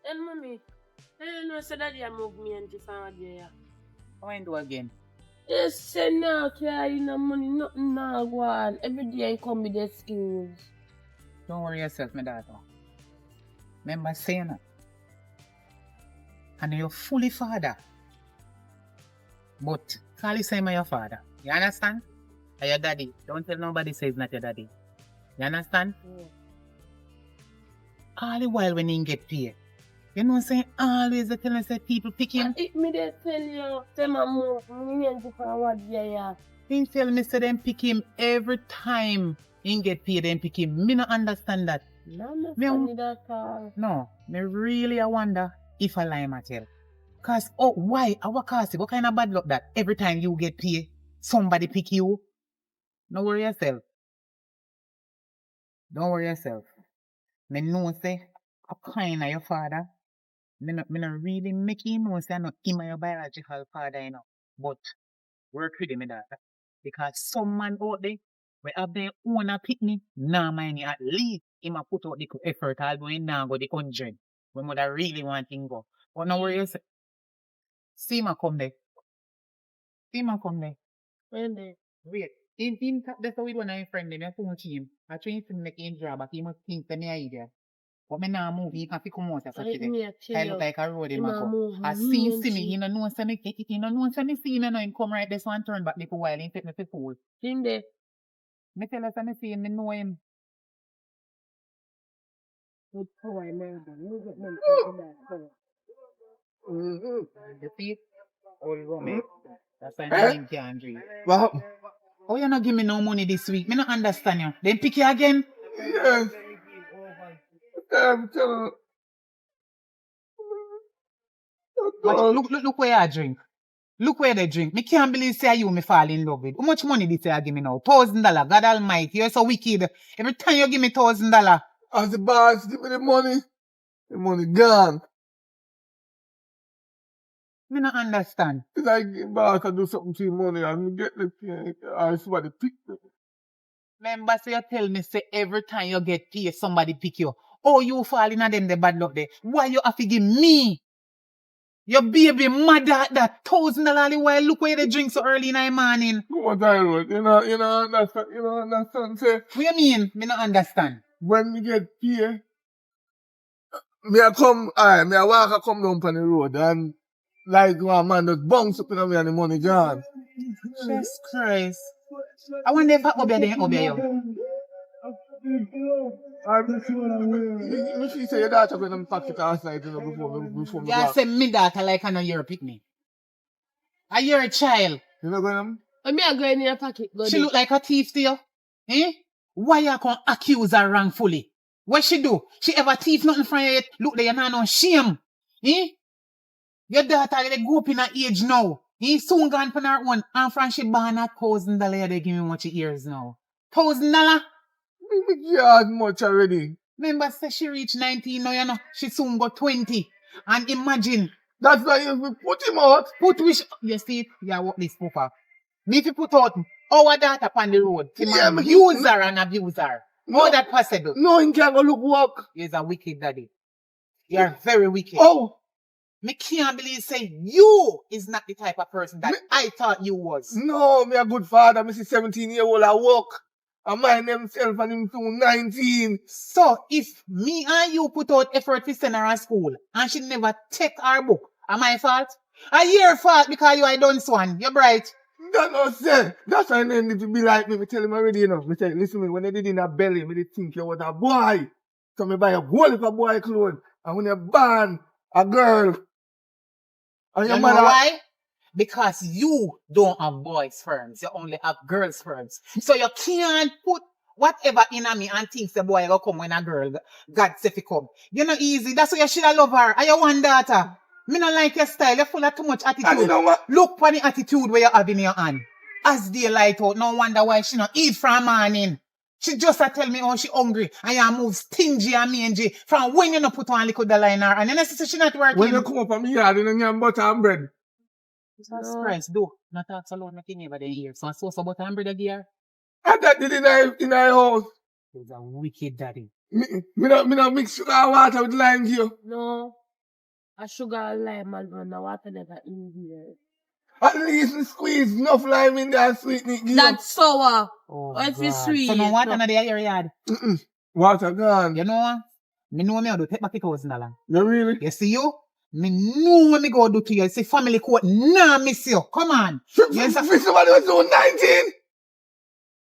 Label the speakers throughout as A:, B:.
A: And mommy, you know, so that you move me and different there.
B: What I do again?
A: Yes, say no, carry no money, nothing now go on. Every day I come with the excuse.
B: Don't worry yourself, my daughter. Remember saying that. And you're fully father. But call you say your father. You understand? And your daddy. Don't tell nobody say it's not your daddy. You understand?
A: Yeah.
B: All the while when he get paid. You know what I'm saying? Always they tell me say people pick him.
A: If me they tell you, say my move, me and different what yeah.
B: He tell me say them pick him every time he get paid, them pick him. Me not understand that.
A: No understand that all.
B: No, me really I wonder if I lie Marital. Cause why? Our cause what kind of bad luck that every time you get paid, somebody pick you? Don't worry yourself. Don't worry yourself. Me know say a kind of your father. Me not really make him know say I'm not him your biological father, you know. But work with him, that. Because some man out there, we have their own a picnic, nah mind you, at least him a put out the effort, although he nah go the 100. We mother really want him go. But no worry yourself. See him a come there. See him a come there.
A: When they?
B: Wait. In that's how we one of his friend them, I phone him. I try to make him draw, but he must think that me a idiot. But me nah move, he can come out as a I look like a road in my go. I see me, you know say me take it, you know say me see him, him come right this one turn back a while, he take me to fool.
A: In there.
B: Me tell us I see him, me know him.
A: Good boy, man. You get them
B: You see it? Old Romy. That's why him can't drink.
C: What?
B: Oh, you not give me no money this week. Me not understand you. Then pick you again.
C: Yes. I'm telling
B: Watch, look where I drink. Look where they drink. Me can't believe say you me fall in love with. How much money did you give me now? $1,000. God almighty, you're so wicked. Every time you give me $1,000.
C: as the boss give me the money gone.
B: Me not understand.
C: It's like the boss I do something to your money and you get the thing, or somebody pick me.
B: Remember, say you tell me say every time you get paid, somebody pick you. Oh, you fall in them the bad luck there. Why you have to give me? Your baby mother at that $1,000 while look where they drink so early in the morning.
C: Come on, Tyrone. You know, understand, say,
B: What you mean? Me not understand.
C: when me get paid, me I walk, I come down on the road and like one man just bounce up in me and the money gone.
B: Jesus Christ. I wonder if I obey you.
C: You see, say your daughter going in the pocket last night, you know, before me
B: You
C: back.
B: say me daughter like I know you're a picnic. Are you a child?
C: You know going
A: And me I go in your pocket. Go
B: She
A: there.
B: look like a thief to you? Eh? Why you can accuse her wrongfully? What she do? She ever thief nothing from you yet? Look there, you not no shame. Eh? Your daughter they go up in her age now. He soon gone for her one. And from she born at $1,000 they give me what she hears now. $1,000?
C: me hard much already.
B: Remember say she reach 19 now, you know. She soon got 20. And imagine.
C: That's why you put him out.
B: Put which you see it? Yeah, what this puffer. Me if you put out our daughter upon the road.
C: Yeah, but
B: use her and abuse her.
C: No.
B: How that possible?
C: No, he can't go look work.
B: You're a wicked daddy. You're very wicked.
C: Oh,
B: Me can't believe say you is not the type of person that I thought you was.
C: no, me a good father. Me see 17-year-old I work. I mind himself and him too 19.
B: So if me and you put out effort to send her to school and she never take her book, am I fault? Are your fault because you I done swan. You're bright.
C: That no sense. That's why they need to be like me. Me tell him already, you know. Me tell him, listen me, when they did in a belly, me they think you was a boy. So me buy a whole heap of boy clothes. And when you born a girl, and
B: You
C: your
B: know
C: mother,
B: why? Because you don't have boys' sperms. You only have girls' sperms. So you can't put whatever in a me and think the boy will come when a girl, God say fi come. You're not easy. That's why you should have love her. And you one daughter. Me not like your style. You're full of too much attitude.
C: and you know what?
B: Look for the attitude where you have in your hand. As day light out, no wonder why she not eat from morning. She just a tell me how she hungry and you move stingy and mangy from when you not put on liquid the liner and you know say she not working.
C: When you come up on me yard, you know, you have butter and bread.
B: Jesus Christ, do not talk so loud, making never then hear. So I saw some butter and bread gear.
C: And that did in our house.
B: He's a wicked daddy.
C: Me not mix sugar and water with lime here.
A: No. A sugar and lime and the water never in here.
C: At least we squeeze enough lime in there and sweeten it. Give
A: That's sour.
B: Oh,
A: Or if it's
B: God.
A: sweet.
B: So no water in the area yard.
C: Water gone.
B: You know what? Me know me how to take back $1,000.
C: You really?
B: You see you? Me know what me go do to you. Say family court. Nah, miss you. Come on. Yes, sir.
C: For somebody was so 19.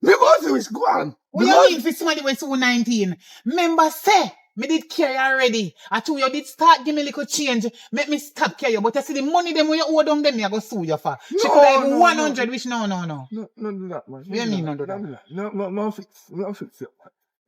C: Me go see which go on.
B: What you mean for somebody when so 19? Remember say, me did carry already. I told you did start give me little change. Make me stop carry you. But you see the money them when you owe them, me I go sue you for. She could have 100, which no.
C: No do that, man.
B: What do you mean no do that?
C: No fix it.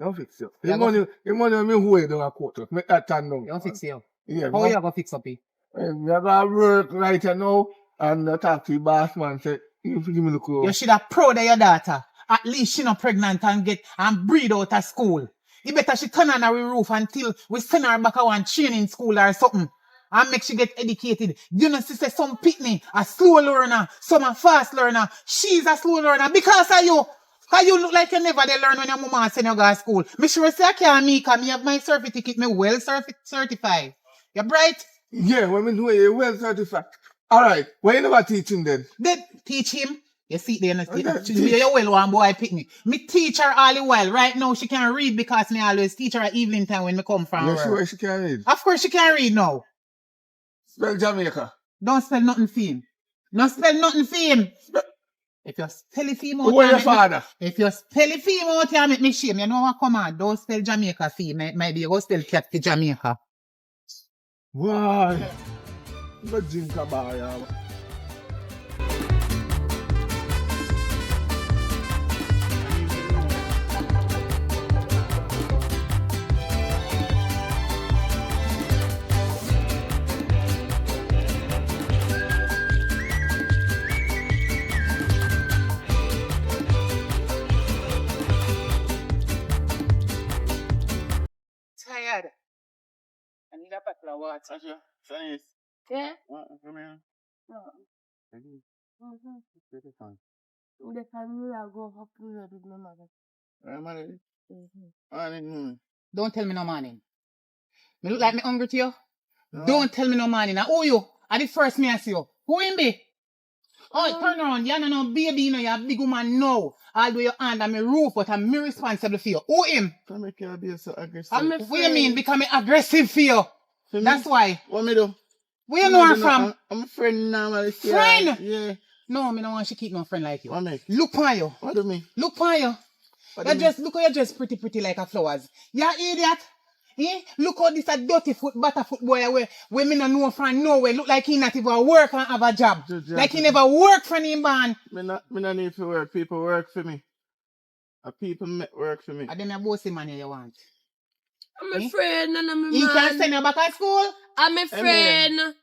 C: No fix it.
B: Yeah,
C: The money me hold down a quarter. Make that turn down.
B: You don't fix you.
C: Yeah.
B: How you go fix up it?
C: We are going to work right now and talk to the boss man. Say, you give me the clothes.
B: You should have proud of your daughter. At least she not pregnant and breed out of school. You better she turn on her roof until we send her back to one training school or something. And make she get educated. You know, she say some pitney, a slow learner, some a fast learner. She's a slow learner because of you. Because you look like you never they learn when your mama send you go to school. Me sure say I can't me because me have my certificate, me well certified. You bright?
C: Yeah, when we do it, you're well certified. Alright, why you never teach him then?
B: Then teach him. You see, you well one boy pick me. Me teach her all the while. Right now she can't read because me always teach her at evening time when me come from
C: You
B: work.
C: sure she can read?
B: Of course she can read now.
C: Spell Jamaica.
B: Don't spell nothing for him. No spell nothing for him. If you spell it for him out,
C: Who are your father?
B: If you spell it for him out, you make me shame. You know what? Come on, don't spell Jamaica for him. Maybe you go spell cat for Jamaica.
C: Why? But drink a bar, yeah.
B: Tired. I need a bottle of water.
C: Asha, Chinese.
A: Yeah?
C: Come here.
A: No.
C: Mm-hmm. Take it fine.
A: The family will go up with my mother.
C: I'm ready.
B: Don't tell me no morning. Me look like me hungry to you?
C: No.
B: Don't tell me no morning. Now, who you? I the first me I see you. Who him be? Oh, turn around. You no baby, you know, you're a big woman now. I'll do your hand on my roof, but I'm me responsible for you. Who him?
C: Come here, can't be so aggressive.
B: What you mean becoming aggressive for you? That's why.
C: What me do?
B: Where you know her from?
C: I'm a friend normally.
B: Friend?
C: Yeah.
B: No, me don't want she keep no friend like you.
C: What make?
B: Look on you.
C: What do you mean?
B: Look on you. Look how you dress pretty like a flowers. You idiot. Eh? Look how this a dirty foot, butterfoot boy where me no know from nowhere. Look like he not even work and have a job. Like he never work for him, man.
C: Me not need to work. People work for me. People work for me.
B: And then a bossy man you want.
A: I'm a friend and I'm a man.
B: He can't send you back at school?
A: I'm a friend.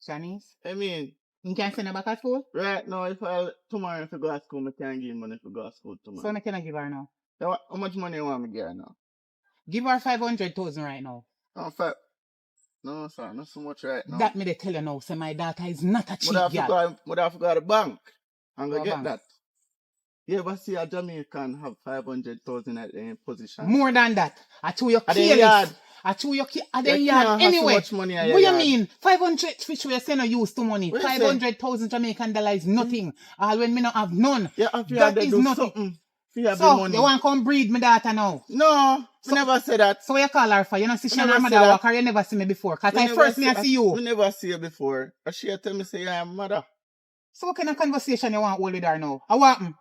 B: Shanice?
C: I mean,
B: He can't send you back at school?
C: right now, tomorrow if I go to school, I can't give money to go to school tomorrow.
B: So I cannot give her now.
C: How much money you want me to get now?
B: Give her 500,000 right now.
C: No, sir, not so much right now.
B: That me they tell you now, say my daughter is not a cheap girl.
C: Would I forgot the bank? I'm going to
B: Go
C: get
B: bank.
C: that. You ever see a Jamaican have 500,000 at their position?
B: More than that. I told you
C: At the
B: careless.
C: yard.
B: I told you at
C: You
B: the
C: can't
B: yard.
C: have
B: Anyway,
C: so much money at your
B: what you
C: yard.
B: mean? 500 which we say no use to money.
C: What you say?
B: 500,000 Jamaican dollars is nothing. All when me not have none.
C: Yeah, if you
B: That
C: had to
B: is
C: do
B: nothing.
C: something, if you have the
B: So
C: money.
B: you want to come breed my daughter now?
C: No,
B: So-
C: I never say that.
B: So what you call her for? You know see she and
C: never
B: her
C: say
B: mother
C: that.
B: walk or you never see me before. Cause
C: Me
B: I
C: never
B: first me I
C: I
B: see you.
C: never see you before. And she tell me say I'm mother.
B: So what kind of conversation you want hold with her now? How happen?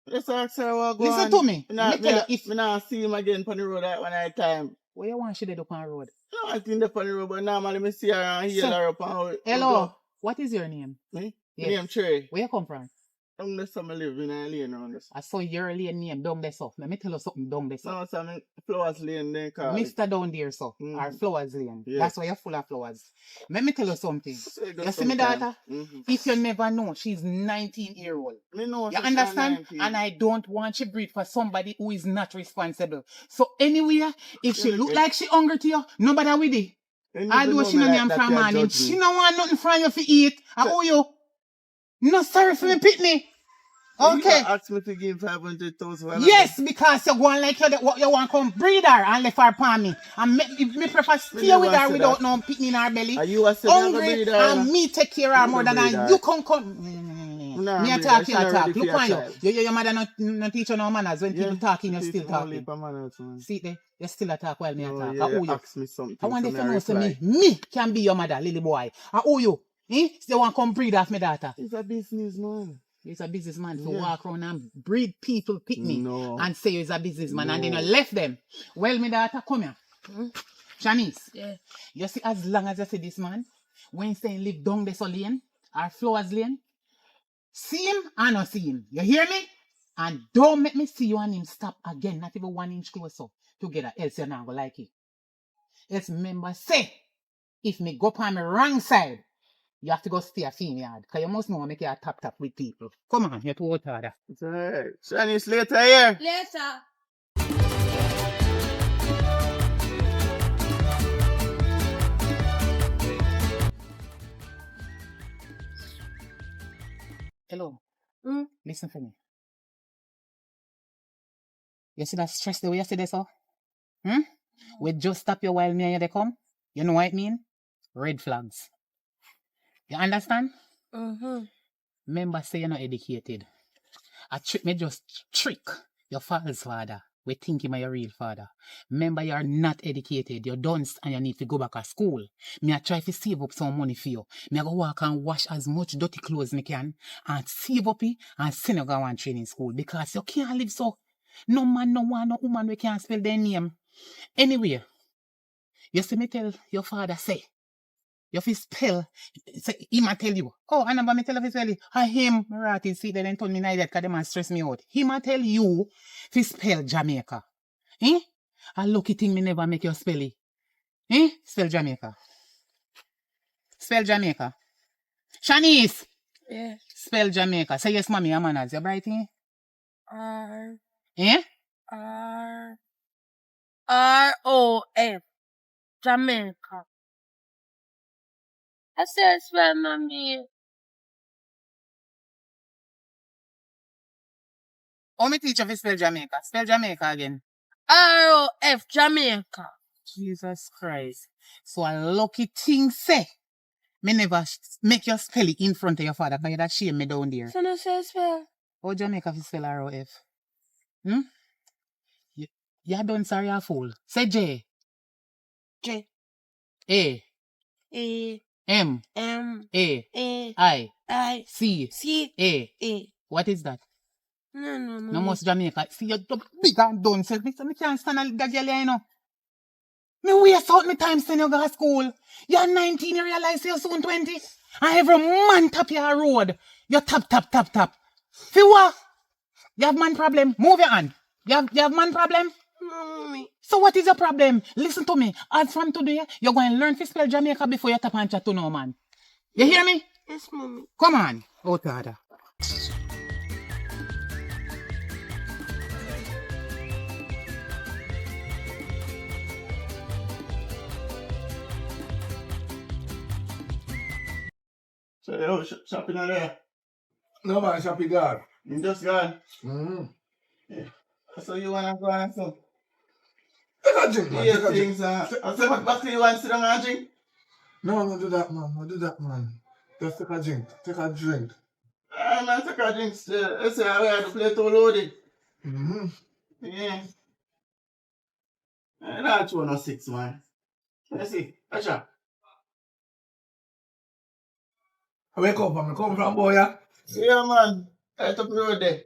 C: Let's ask her what go
B: Listen
C: on.
B: to me.
C: Me
B: Let me tell you, if
C: not see him again on the road at one night time.
B: what you want she did up on the road?
C: No, I think they're on the road, but normally me see her and hear
B: So-
C: her up and
B: Hello. What is your name?
C: Me?
B: Yes.
C: Name Trey.
B: Where you come from?
C: I'm the summer live in a lane around this.
B: I saw your lane name down there, so. Let me tell you something down there, so.
C: No, so I'm Flowers Lane they call it.
B: Mr. down there, so.
C: Mhm.
B: Or flowers lane.
C: Yeah.
B: That's why you're full of flowers. Let me tell you something.
C: Say it
B: You
C: just
B: see me
C: sometime.
B: daughter?
C: Mhm.
B: If you never know, she's 19-year-old.
C: Me know
B: You
C: she's
B: understand?
C: 19.
B: And I don't want she breed for somebody who is not responsible. So anyway, if she
C: Yeah,
B: look
C: yeah.
B: like she hungry to you, nobody with it.
C: You
B: I
C: never
B: do
C: know
B: she
C: me
B: no
C: like
B: name
C: that,
B: from
C: you
B: morning.
C: judge me.
B: She no want nothing from you to eat. And who you? No sorry for me pitney. Okay.
C: You ask me to give 500,000.
B: Yes, because you want like you want come breed her and left her upon me. And me prefer stay with her without no picking in her belly.
C: Are you a
B: Hungry and me take care of her more than you come.
C: Nah,
B: Me attack you attack. Look on you. Your mother not teach you no manners. When people talking, you still talking. See there, you still attack while me attack.
C: Yeah,
B: Who you?
C: ask me something.
B: I want if you know say me can be your mother, little boy. And who you? They want come breed off my daughter.
C: It's a business, man.
B: He's a businessman to walk around and breed people, pick me, and say he's a businessman, and then I left them. Well, my daughter, come here. Shanice, you see, as long as I see this man, when he's saying live down this lane, or Flowers Lane, see him or not see him. You hear me? And don't make me see you and him stop again, not even 1 inch closer together, else you're not going to like it. Else remember, say, if me go on the wrong side, you have to go stay a female because you must know how to make you tap with people. Come on, you're too old harder.
C: It's alright. Shanice, later here.
A: Later.
B: Hello. Listen for me. You see that stress the way you see this, so? We just stop you while me and you they come. You know what it mean? Red flags. You understand? Remember, say you're not educated. Me just trick your false father. We think him your real father. Remember, you're not educated. You're dunce and you need to go back to school. Me I try to save up some money for you. Me I go walk and wash as much dirty clothes me can and save up it and send you go and training school because you can't live so. No man, no one, no woman we can't spell their name. Anyway, you see me tell your father say. You fi spell, say, he might tell you. Oh, and I'm tell you, tell you, I him, Marital, see that and told me now that because they man stress me out. He might tell you, fi spell Jamaica. A lucky thing me never make you spell it. Spell Jamaica. Spell Jamaica. Shanice!
A: Yeah.
B: Spell Jamaica. Say yes, mommy, I'm manners. You bright,
A: R-O-F. Jamaica. I said spell, mommy.
B: Oh, me teach you to spell Jamaica. Spell Jamaica again.
A: R-O-F. Jamaica.
B: Jesus Christ. So a lucky thing say, me never make you spell it in front of your father because you that shame me down there.
A: So no say spell.
B: Oh, Jamaica fi spell R-O-F. You done sorry a fool. Say J.
A: J.
B: A.
A: A.
B: M.
A: M.
B: A.
A: A.
B: I.
A: I.
B: C.
A: C.
B: A.
A: A.
B: What is that?
A: No.
B: No most Jamaica. See, you're big and done. So me can't stand a girl here, you know. Me waste out my time saying you go to school. You're 19, you realize you're soon 20. And every man tap your road. You tap. See what? You have man problem. Move your hand. You have man problem?
A: Mommy.
B: So what is your problem? Listen to me. As from today, you're going to learn to spell Jamaica before you tap and chat to no man. You hear me?
A: Yes, mommy.
B: Come on. Oh, God.
C: So, yo, shopping out there. No man, shopping gone.
B: You just gone.
C: Yeah.
B: So you wanna go and so?
C: Take a drink, man.
B: Yeah,
C: Take a drink.
B: things I say back to you and sit down and drink.
C: No, do that, man. No, do that, man. Just take a drink. Take a drink.
B: Man, take a drink still. I say I had to play too loaded. Yeah. That's 106, man. Let's see. Acha.
C: I wake up, man. Come from boy, yeah?
B: Yeah, man. Right up the road there.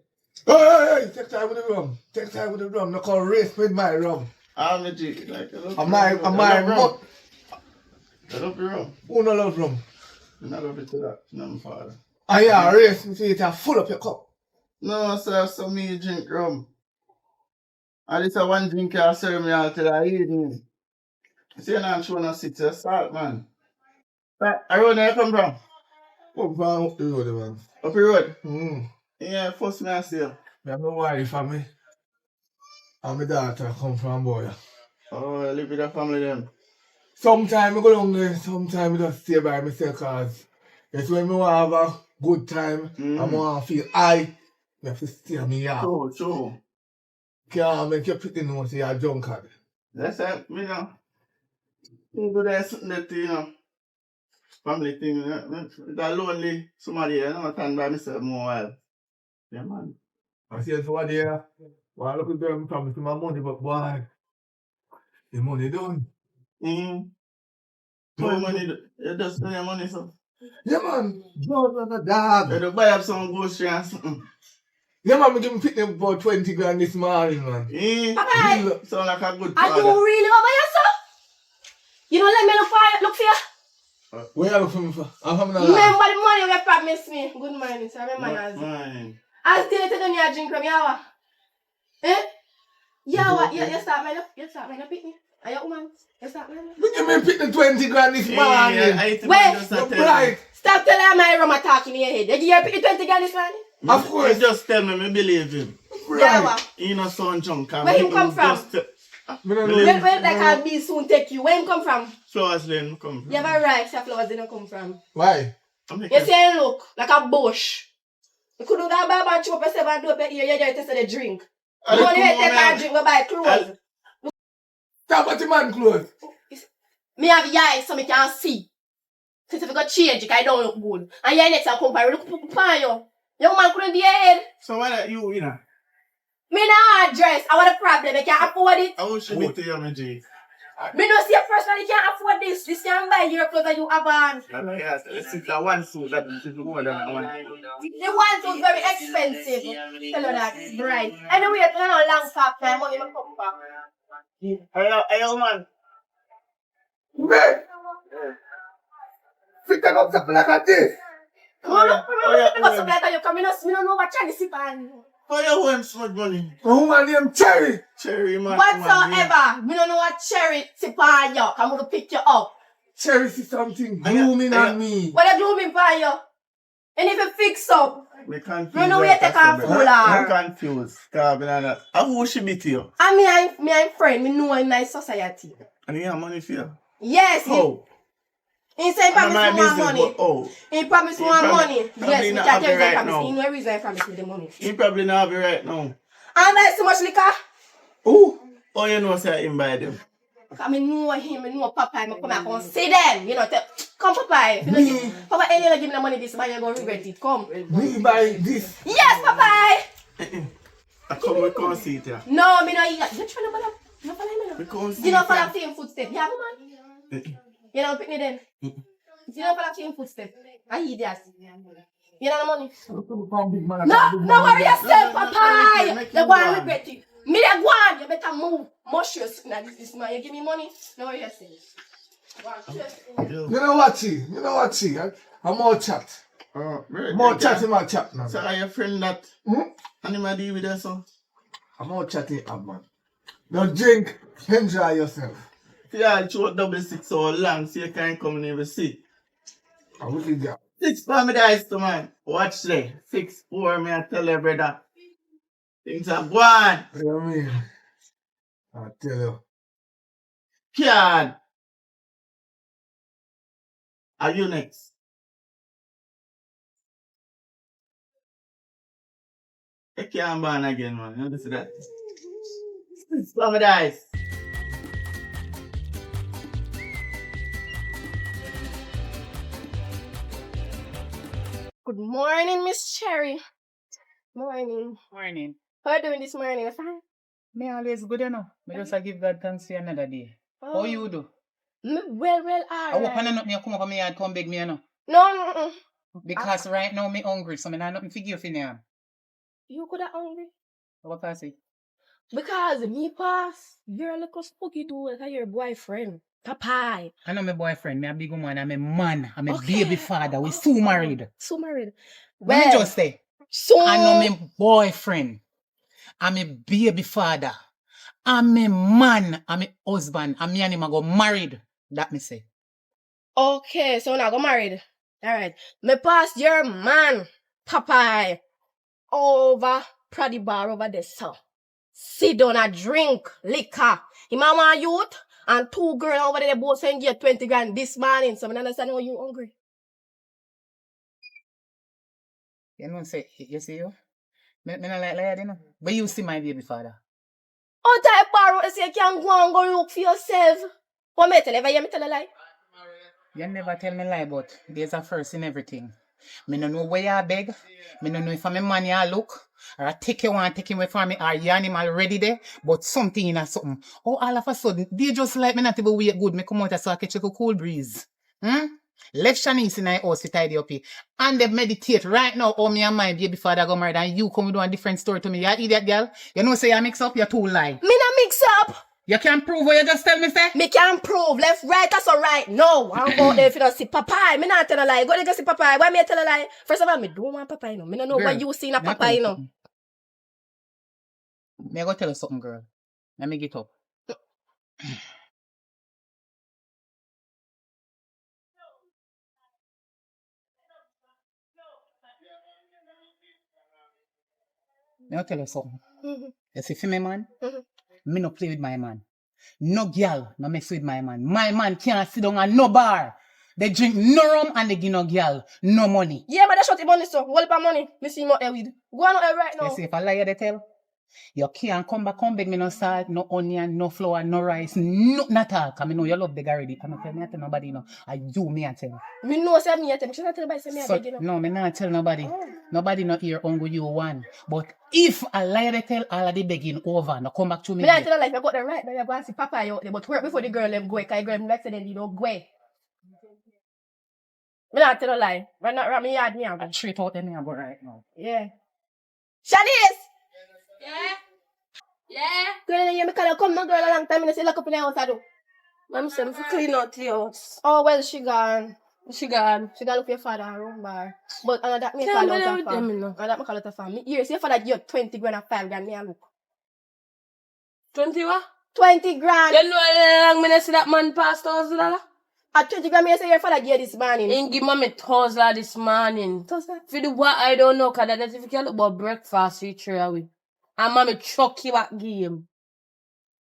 C: Hey, take time with the rum. Take time with the rum. No call race with my rum.
B: I'm the G. Like,
C: My mug.
B: I love your rum.
C: Who no love rum?
B: I love it to that. No, my father.
C: Ah, yeah, race. You see it full up your cup.
B: No, sir, so me drink rum. And it's a one drink I serve me out till the evening. See, you're not showing us it's a start, man. Right, around where you come from?
C: Come from up the road, man.
B: Up the road? Yeah, first me I see you.
C: I have no wife for me. And my daughter come from boy.
B: Oh, I live with the family then.
C: Sometimes I go down there, sometimes I just stay by myself because it's when I want to have a good time and I want to feel high. You have to steer me out.
D: True.
C: Can't make your pretty know say you're a drunkard.
D: That's it, me know. You do that something that, family thing, that lonely, somebody, I don't stand by myself more while. Yeah, man.
C: I see so what there. Well, look at them promise me my money, but boy, the money done.
D: No money, you just spend your money, so.
C: Yeah, man. Blood like a dog.
D: You buy up some grocery and something.
C: Yeah, man, me give me pick them about 20 grand this morning, man.
E: Papa,
D: Sound like a good
E: are
D: father.
E: you really over yourself? You don't let me look for you?
C: Where you look for me for? I'm having a
E: Remember
C: laugh.
E: the money you promised me. Good morning, sir. Remember yours.
D: Mine.
E: I still tell you drink from yawa. Eh? Yawa, you start my picnic. Are you woman? You start my
C: Me give me pick the 20 grand this morning.
E: Wait,
C: You're bright.
E: stop telling my rum talking in your head. Did you pick the 20 grand this morning?
C: Of course.
D: You just tell me, me believe him.
E: Yawa.
D: He no son junk.
E: Where him come from?
C: Me don't know.
E: Where that can be soon take you? Where him come from?
D: Flowers Lane come from.
E: You have a right, say flowers didn't come from.
C: Why?
E: You see him look like a bush. You couldn't go back and chop yourself and do up here, you just the drink. You only take a drink, we buy clothes.
C: Stop what the man clothes.
E: Me have your eyes so me can see. Since if you got change, I don't look good. And your next time compare, look upon you. Young man couldn't be ahead.
D: So why that you,
E: Me not dress. I want a problem. I can't afford it.
D: I wish you be to you, my G.
E: Me no see a person that can't afford this. This can buy your clothes that you have on.
D: This is the one suit that is more than one.
E: The one was very expensive. Tell you that, right. Anyway, it's not a long stop time. Money will come back.
D: Hey, old man.
C: Man! Fit that up something like this.
E: What's up like you come? Me don't know what Chinese is on.
D: How you want so much money?
C: A woman named Cherry.
D: Cherry, man.
E: Whatsoever. Me don't know what cherry tip on you. I'm going to pick you up.
C: Cherry see something blooming on me.
E: What you blooming for you? And if you fix up,
D: Me confused.
E: you know where take off full
D: I'm
E: of.
D: confused. Who she be to you?
E: And I'm friend. Me know in nice society.
D: And you have money for you?
E: Yes.
D: How?
E: He said he promised more money.
D: Oh.
E: He promised more money. Yes, we
D: not
E: can't tell
D: have
E: you
D: it right
E: promise.
D: now.
E: He no reason he promised me the money.
D: He probably not have it right now.
E: And I so much liquor.
D: Who? Oh, you know, say him buy them.
E: I know him, I know Papa, I come and come see them. You know, come Papa. You know, Papa, any you give me the money this man, you're going to regret it. Come.
C: Me buy this.
E: Yes, Papa.
D: I come see it here.
E: No, me no eat that. You trying to follow? You follow me
D: We
E: now.
D: come see
E: You don't
D: it
E: follow
D: here.
E: same footstep. You have a man. You don't pick me then. You don't follow same footstep. I eat that. You know the money? No worry yourself, Papa. You go and regret it. Me the go on. You better move. Mush your this man. You give me money. No worry yourself.
C: You know what, see? You know what, see? I'm more chat. More chat in my chat now.
D: So are your friend that? Anybody with us?
C: I'm more chatting up, man. Don't drink. Enjoy yourself.
D: Yeah, it's 6 so long so you can't come in and see.
C: I will leave you.
D: 6 for me guys to man. Watch there. 6 for me I tell you brother. Things are gone.
C: What do you mean? I tell you.
D: Card. Are you next? You can't ban again, man. You understand that? 6 for me guys.
E: Good morning, Miss Cherry. Morning.
B: Morning.
E: How are you doing this morning? Fine.
B: Me always good, you know. Me just a give God thanks for another day. How you do?
E: Well,
B: I hope
E: alright.
B: nothing you come up on me and come beg me, you know.
E: No.
B: Because right now me hungry, so me not nothing for give for you.
E: You could have hungry.
B: What can I say?
E: Because me pass, you're a little spooky dude like your boyfriend. Papa.
B: I know my boyfriend, me a big woman, I'm a man, I'm a
E: Okay.
B: baby father, we so married.
E: So married.
B: Let me just say,
E: so
B: I know my boyfriend, I'm a baby father, I'm a man, I'm a husband, and me and him I go married. That me say.
E: Okay, so now go married. Alright. Me pass your man, Papa, over Praddy bar over there, so. Sit down and drink liquor. Him and one youth and 2 girls over there both saying get 20 grand this morning. So I don't understand how you hungry.
B: You know say, you see you? Me not like liar, you know. But you see my baby father.
E: Oh, type borrow and say you can go and go look for yourself. What me tell you? Ever hear me tell a lie?
B: You never tell me lie, but there's a first in everything. Me no know where you beg. Me no know if I'm a man you look. Or I take you one, take him away from me, or you animal ready there. But something in a something. Oh, all of a sudden, they just like me not even wait good. Me come out so I catch a cool breeze. Left Shanice in my house to tidy up here. And they meditate right now. Oh, me and my baby father go married. And you come do a different story to me. You idiot girl. You know say you mix up, you too lie.
E: Me not mix up.
B: You can't prove what you just tell me, say?
E: Me can prove left, right, that's all right. No, I don't go there if you don't see Popeye. Me not tell a lie. Go there go see Popeye. Why me tell a lie? First of all, me don't want Popeye, you know. Me don't know
B: Girl,
E: what you see in a
B: me I
E: Popeye,
B: tell
E: you
B: you
E: know.
B: something. Me I go tell you something, girl. Let me get up. Me I tell you something. You see, for me, man, me no play with my man. No girl no mess with my man. My man can't sit down at no bar. They drink no rum and they give no girl no money.
E: Yeah, but that's what the money, so. Hold up money. Me see him out there with. Go on out there right
B: You
E: now.
B: see, if I lie, they tell. You can't come back, come beg me no salt, no onion, no flour, no rice, nothing at all. Because I know you love beg already. I'm not tell me I tell nobody, you know. I do me I tell.
E: Me know say me at them. Should I tell nobody say me
B: So,
E: beg, you know?
B: no, me not tell nobody. Nobody not here only you one. But if I lie, they tell all of the begging over. No come back to me.
E: Me not tell her like you got the right now. You go and see Popeye out there. But work before the girl them go. Because the girl them like say they don't go. Me not tell her lie. But not around me yard me and go.
B: I straight out there about right now.
E: Yeah. Shanice!
A: Yeah? Yeah?
E: Girl, you me call her come no girl a long time. I say lock up in the house I do.
A: Mom said to clean out the house.
E: Oh well, she gone.
A: She gone.
E: She got look for your father a room bar. But that me
A: Can't
E: call out
A: bother
E: a
A: with them,
E: farm.
A: you know.
E: That me call out a farm. Me hear say your father give you 20 grand or 5 grand. Me a look.
A: 20 what?
E: 20 grand.
A: You know how long me see that man past $1,000?
E: At 20 grand, me say your father give you this morning.
A: He give me $1,000 this morning.
E: $1,000?
A: For the what I don't know, because that's if you can look about breakfast, you throw away. And mommy chuck you back game.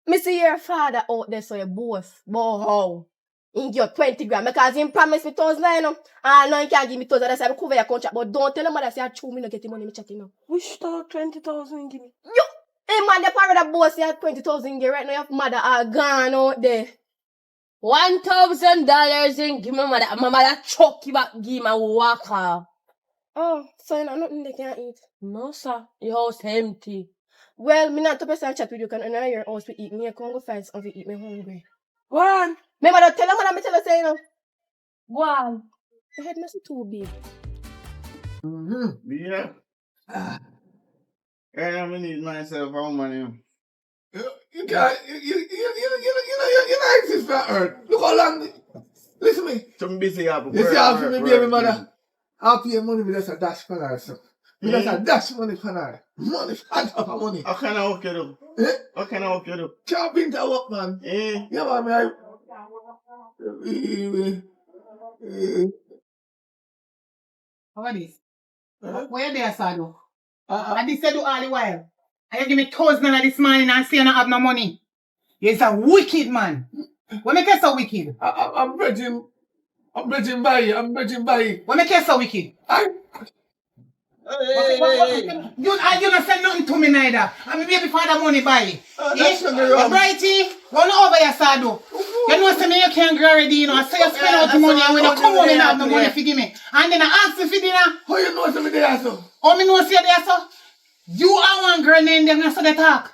E: Me see your father out there, so you both. But how? He give you 20 grand because he promised me 1,000, you know. And now he can't give me 1,000. That's why I cover your contract. But don't tell him that say I chew me no get the money me chatting now.
A: Which 20,000 give me?
E: You, hey man, the part of the boss you 20,000 get right now. Your mother are gone out there.
A: $1,000 in give me mother. My mother chuck you back game and walk off.
E: Oh, so you know nothing they can eat.
A: No sir, your house empty.
E: Well, me not to person chat with you because I know your house to eat me. I can't go find something to eat me hungry.
A: Go on.
E: Remember that tell her me tell her say you know.
A: Go on.
E: Your head must be too big.
D: Yeah. I need myself how money.
C: You can't, you know exist for earth. Look how long, listen to me.
D: I'm busy up.
C: You see how for me baby mother, I'll pay money with just a dash for her, so. Me just a dash money for her. Money, on top of money.
D: How can I work you do?
C: Eh?
D: How can I work you do?
C: Carpenter work, man.
D: Eh?
C: Yeah, man, I...
B: How are this?
C: Huh?
B: Where you there, Sado? I did say do all the while. And you give me $1,000 this morning and say I don't have no money. You're a wicked man. What make you so wicked?
C: I'm bridging by you.
B: What make you so wicked? You don't say nothing to me neither. I'm a baby father money buy.
C: That's
B: You
C: not wrong.
B: brighty, run over your Sado. You know say me you can't grow already, you know. I say you spend out the money and when you come home you have no money to give me. And then I ask you for dinner.
C: How you know something there, so?
B: Oh, me know say there, so. You are one girl named them, so they talk.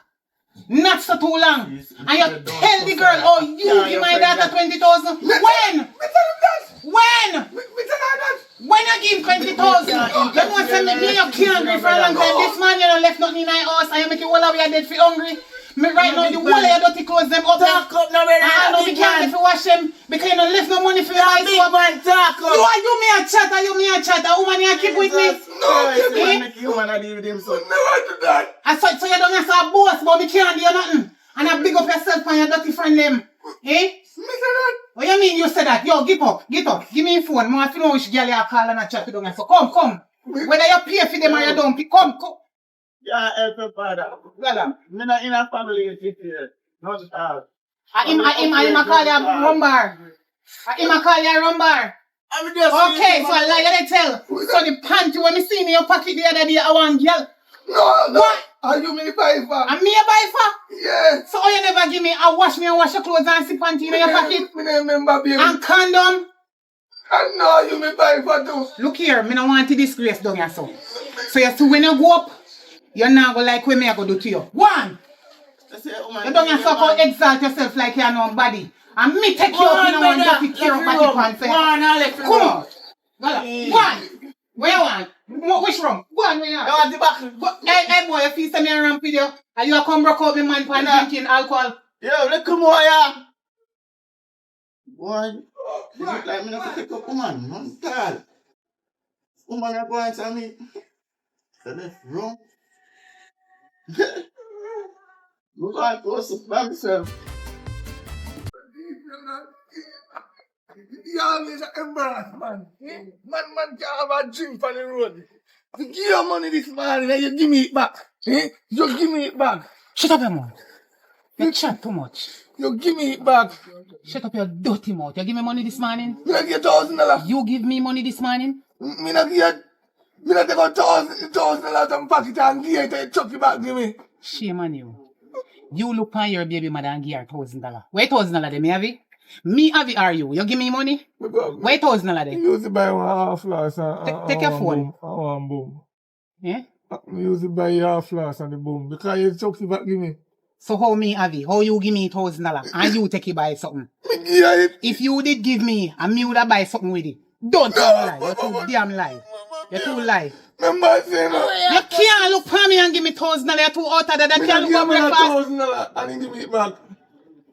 B: Not so too long. And you tell the girl, oh, you give my daughter 20,000. When?
C: Me tell him that.
B: When?
C: Me tell her that.
B: When you give 20,000? You know say me you can't hungry for a long time. This man you don't left nothing in my house and you make it all of you dead for hungry. Me right now the whole of your dirty clothes them up there.
D: Talk up now, man.
B: I know me can't get to wash them because you don't left no money for me buy soap.
D: Talk up.
B: You me a chat, a woman you keep with me.
C: No,
D: you
C: me
D: make you man deal with him, so.
C: never do that.
B: I saw so you don't have a boss, but me can't do nothing. And I big up yourself and your dirty friend them. Eh?
C: Me say that.
B: What you mean you say that? Yo, get up. Give me your phone. I want to know which girl you call and I chat with them. So come. Whether you pay for them or you don't pay, come.
D: Yeah, help your father. Brother, me not in a family with you here. Not hard.
B: I call you a rumbar. I call you a rumbar.
D: I'm just
B: Okay, so I like you tell. So the panty when me see in your pocket the other day, I want girl.
C: No.
B: What?
C: Are you me buy for?
B: And me a buy for?
C: Yeah.
B: So you never give me a wash me and wash your clothes and sip panty in your pocket?
C: Me remember, baby.
B: And condom?
C: I know you me buy for too.
B: Look here, me no want to disgrace down here so. So you see when you go up, you're not gonna like what me I go do to you. One! You don't have to exalt yourself like you're nobody. And me take you up in one dirty tear up at the pants. Come on. One. Where you want? Which room? Go on, where you want?
D: I want the back.
B: Hey boy, if you see me around with you, and you come broke out me man for drinking alcohol.
D: Yo, look come on, yeah. Boy, you look like me not to pick up woman. Man, tall. Woman are going to me. The left room. Go back, go sit by myself.
C: You always embarrassed, man. Man can't have a drink on the road. You give your money this morning and you give me it back. You give me it back.
B: Shut up your mouth. You chat too much.
C: You give me it back.
B: Shut up your dirty mouth. You give me money this morning?
C: Me not give $1,000.
B: You give me money this morning?
C: Me not take out $1,000 and pack it and give it and you chuck it back to me.
B: Shame on you. You look on your baby mother and give her $1,000. Where $1,000 them, me have it? Me have it or you? You give me money? Where $1,000 them?
C: You use it buy one half flask and
B: Take your phone.
C: I want boom.
B: Yeah?
C: Me use it buy half flask and the boom. Because you chuck it back to me.
B: So how me have it? How you give me $1,000 and you take it buy something?
C: Me give it.
B: If you did give me and me would have buy something with it. Don't tell me lie. You're too damn lie. You're too lie.
C: Remember saying
B: You can't look for me and give me $1,000. You're too out of that. You can't look for me fast.
C: $1,000 and then give me it back.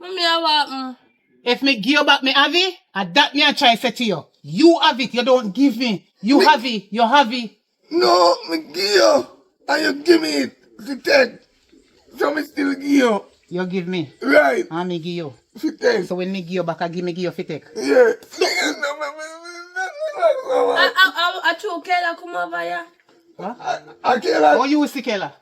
A: Mommy, I want
B: If me give you back me have it, and that me I try to say to you. You have it, you don't give me. You have it, you have it.
C: No, me give you and you give me it to take. So me still give you.
B: You give me,
C: Right.
B: and me give you.
C: To take.
B: So when me give you back, I give you for take.
C: Yeah.
A: I told Kayla come over here.
C: I can't like.
B: Oh, you see Kayla?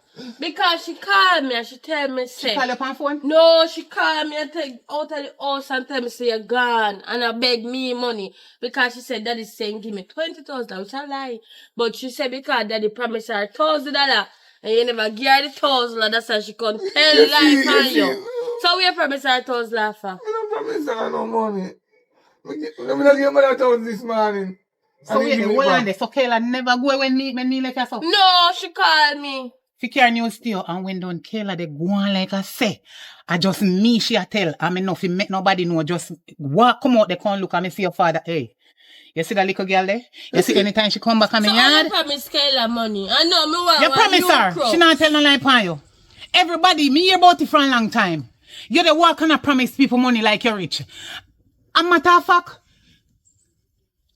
A: Because she called me and she tell me say.
B: Call you on phone?
A: No, she called me and take out of the house and tell me say you're gone and I beg me money because she said daddy saying give me 20,000, which I lie. But she said because daddy promised her $1,000 and you never give her the $1,000, that's why she can't tell lie on you. So we promised her $1,000 for.
C: I don't promise her no money. I'm not give her $1,000 this morning.
B: So wait, hold on there. So Kayla never go when me let her so.
A: No, she called me.
B: Fi carry news to you and when done Kayla they go on like I say. I just me she a tell. I mean nothing make nobody know. Just walk come out they come look and me see your father. Hey. You see that little girl there? You see anytime she come back on me yard?
A: I promise Kayla money. I know me want.
B: You promise her.
A: Cross.
B: She not tell no lie upon you. Everybody, me hear about it for a long time. You the walk and promise people money like you're rich. And matter of fact,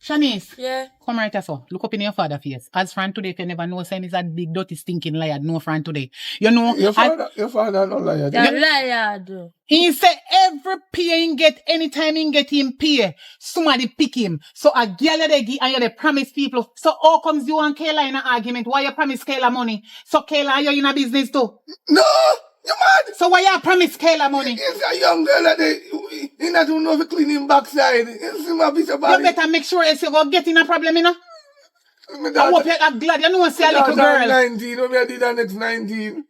B: Shanice.
A: Yeah.
B: Come right here, so. Look up in your father's face. As friend today, if you never know, saying is a big, dirty, stinking liar. No friend today. You know.
C: Your father no liar.
A: The liar do.
B: He say every pay he get, anytime he get him pay, somebody pick him. So a girl they give and you they promise people. So how comes you and Kayla in an argument? Why you promise Kayla money? So Kayla, are you in a business too?
C: No! You mad?
B: So why you promise Kayla money?
C: It's a young girl that he not know if he clean him backside. You see my piece of body.
B: You better make sure else you go get in a problem, you know?
C: Me
B: I hope you're glad you know see a little girl.
C: 19, when I did that next 19.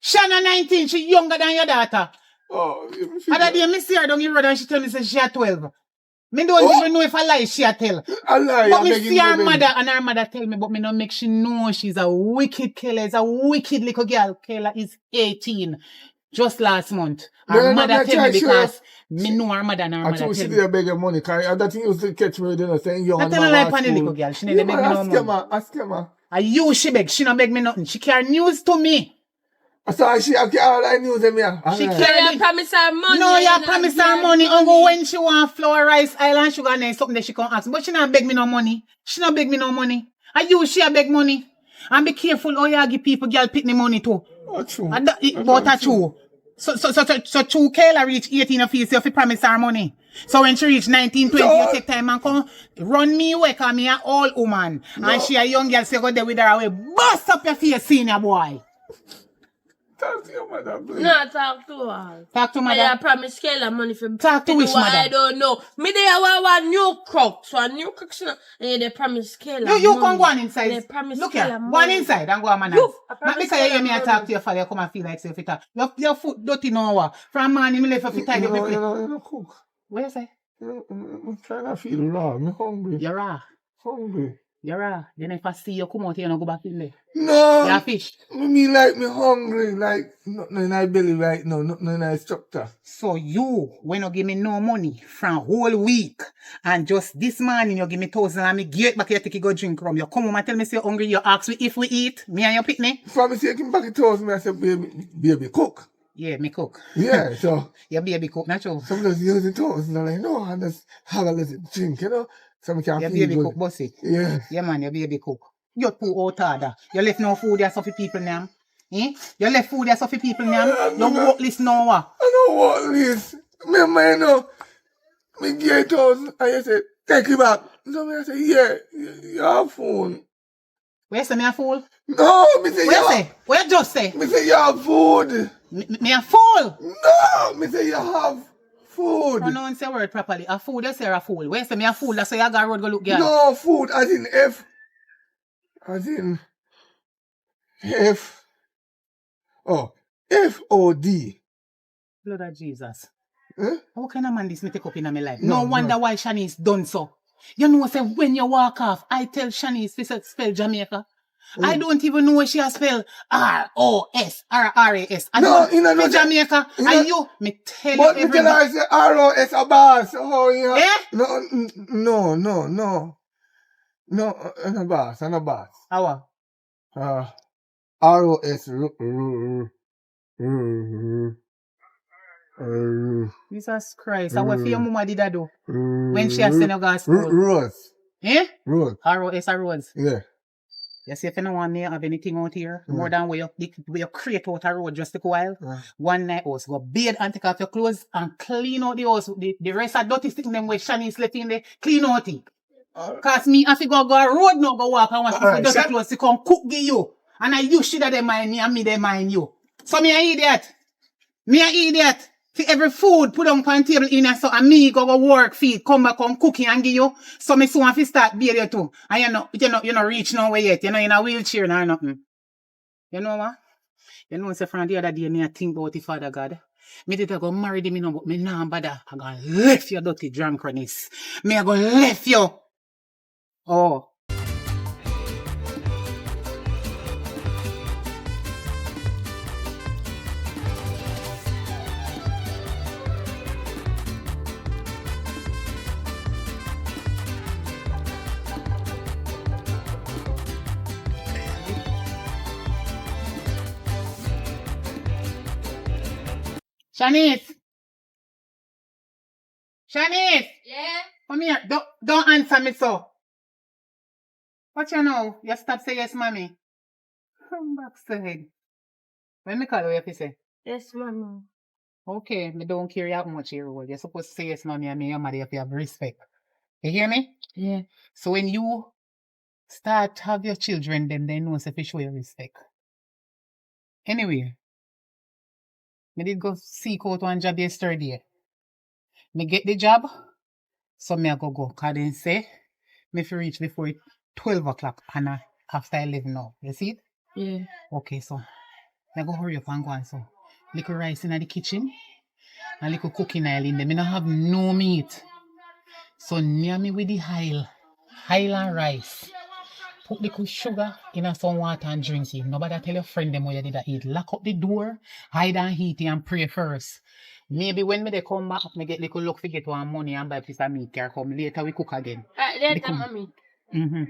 B: Shana 19, she younger than your daughter.
C: Oh,
B: Other day, me see her down the road and she tell me say she a 12. Me don't even know if I lie, she a tell.
C: I lie.
B: But me see her mother and her mother tell me, but me don't make she know she's a wicked Kayla. Is a wicked little girl. Kayla is 18. Just last month. Her mother tell me because me know her mother and her mother tell me.
C: She did beg your money, because that thing used to catch me, you know, saying young
B: I tell her like funny little girl. She never beg me no money.
C: Ask him.
B: And you she beg. She not beg me nothing. She carry news to me.
C: So she all I knew them here.
B: She
A: You promise her money.
B: No, you promise her money. Uncle, when she want flour, rice, island sugar, and something that she can ask. But she not beg me no money. She not beg me no money. And you, she a beg money. And be careful how you give people girl pick me money too.
C: Oh, true.
B: But a true. So true Kayla reach 18 of you, so if you promise her money. So when she reach 19, 20, you take time and come run me away, cause me an old woman. No. And she a young girl, so you go there with her away. Bust up your face, senior boy.
C: talk to your mother, please.
A: No, talk to her.
B: Talk to mother.
A: I promise Kayla money for
B: Talk to
A: do
B: which
A: what
B: mother?
A: I don't know. Me there one new cook. So a new cook, and they promise Kayla
B: You
A: money.
B: can go on inside.
A: They promise
B: Look
A: Kayla
B: here. Go on
A: money.
B: inside and go on, man.
A: You, I
B: Not
A: promise
B: because you hear
A: Kayla
B: me and
A: money.
B: talk to your father, you come and feel like self it. Your foot dirty now. From morning, me left your tidy.
C: You know, cook.
B: What you say?
C: I'm trying to feel raw. I'm hungry.
B: You're raw.
C: Hungry.
B: You're raw. Then if I see you come out here and go back in there.
C: No.
B: You're fish.
C: I mean, like, me hungry. Like, nothing in my belly right now. Nothing in my structure.
B: So you, when you give me no money from whole week, and just this morning you give me 1,000 and me give it back, you take you go drink rum. You come home and tell me say you're hungry, you ask me if we eat, me and your picnic.
C: From me taking back 1,000, I said, baby, cook.
B: Yeah, me cook.
C: Yeah, so.
B: Your baby cook, not true.
C: Some just use the 1,000 and like, no, I just have a little drink, you know. So I can
B: Your
C: feel
B: baby
C: good.
B: cook, bossy.
C: Yeah.
B: Yeah, man, your baby cook. You too out order. You left no food there so for people now. Eh? You left food there so for people now. You work this now.
C: I don't want this. Remember, you know, me get 1,000 and you say, take it back. So I say, yeah, you have phone.
B: Where you say me a fool?
C: No, me say,
B: Where you say? Where you just say?
C: Me say you have food.
B: Me a fool?
C: No, me say you have food.
B: Pronounce your word properly. A fool, you say a fool. Where you say me a fool? That's why you got road go look girl.
C: No, food, as in F. As in F. Oh, F-O-D.
B: Blood of Jesus.
C: Eh?
B: How kind of man this me take up in my life?
C: No,
B: No wonder why Shanice done so. You know, say when you walk off, I tell Shanice to spell Jamaica. I don't even know what she has spelled R-O-S or R-A-S.
C: No, you know,
B: for Jamaica. And you, me tell
C: but
B: you
C: me tell her I say R-O-S a boss. Oh, yeah.
B: Eh?
C: No. No, no boss, no boss.
B: How?
C: R-O-S.
B: Jesus Christ. And what for your mama did that do? When she has sent you guys school?
C: Rose.
B: Eh?
C: Rose.
B: R-O-S or Rose?
C: Yeah.
B: You see if you don't want me to have anything out here, more than where you create out a road just take a while, one night house, go bathe and take off your clothes and clean out the house. The rest of dirty things them where Shanice left in there, clean out it. Cause me, I go a road now, go walk and watch people dirty clothes to come cook give you. And you should have them mind me and me they mind you. So me a idiot. Me a idiot. For every food put on the table in and so and me go work feed, come back come cooking and give you. So me soon have to start beer you too. And you know reach nowhere yet. You know in a wheelchair or nothing. You know what? You know say from the other day me I think about the Father God. Me did I go marry them, you know, but me nah bother. I gonna left your dirty drunkenness. Me I go left you. Oh. Shanice! Shanice!
A: Yeah?
B: Come here. Don't answer me so. What you know? You stop say yes, mommy. Come back side. When me call you, you say?
A: Yes, mama.
B: Okay, me don't care how much you roll. You're supposed to say yes, mommy, and me your mother if you have respect. You hear me?
A: Yeah.
B: So when you start have your children, then they know if you show your respect. Anyway, me did go seek out one job yesterday. Me get the job, so me I go. Cause then say, me fi reach before 12 o'clock and after 11 now. You see it?
A: Yeah.
B: Okay, so me go hurry up and go on. So, little rice in the kitchen and little cooking oil in there. Me not have no meat. So near me with the oil and rice. Put little sugar in some water and drink it. Nobody tell your friend them what you did eat. Lock up the door, hide and heat it and pray first. Maybe when they come back, me get little luck to get one money and buy a piece of meat. Can come later we cook again.
A: Later, mommy.
B: Mm-hmm.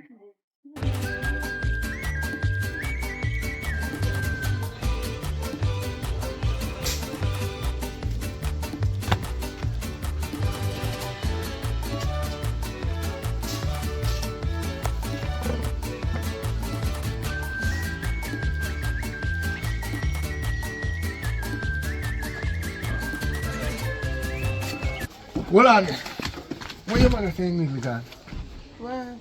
C: Hold on. What your mother saying me with that?
A: Well,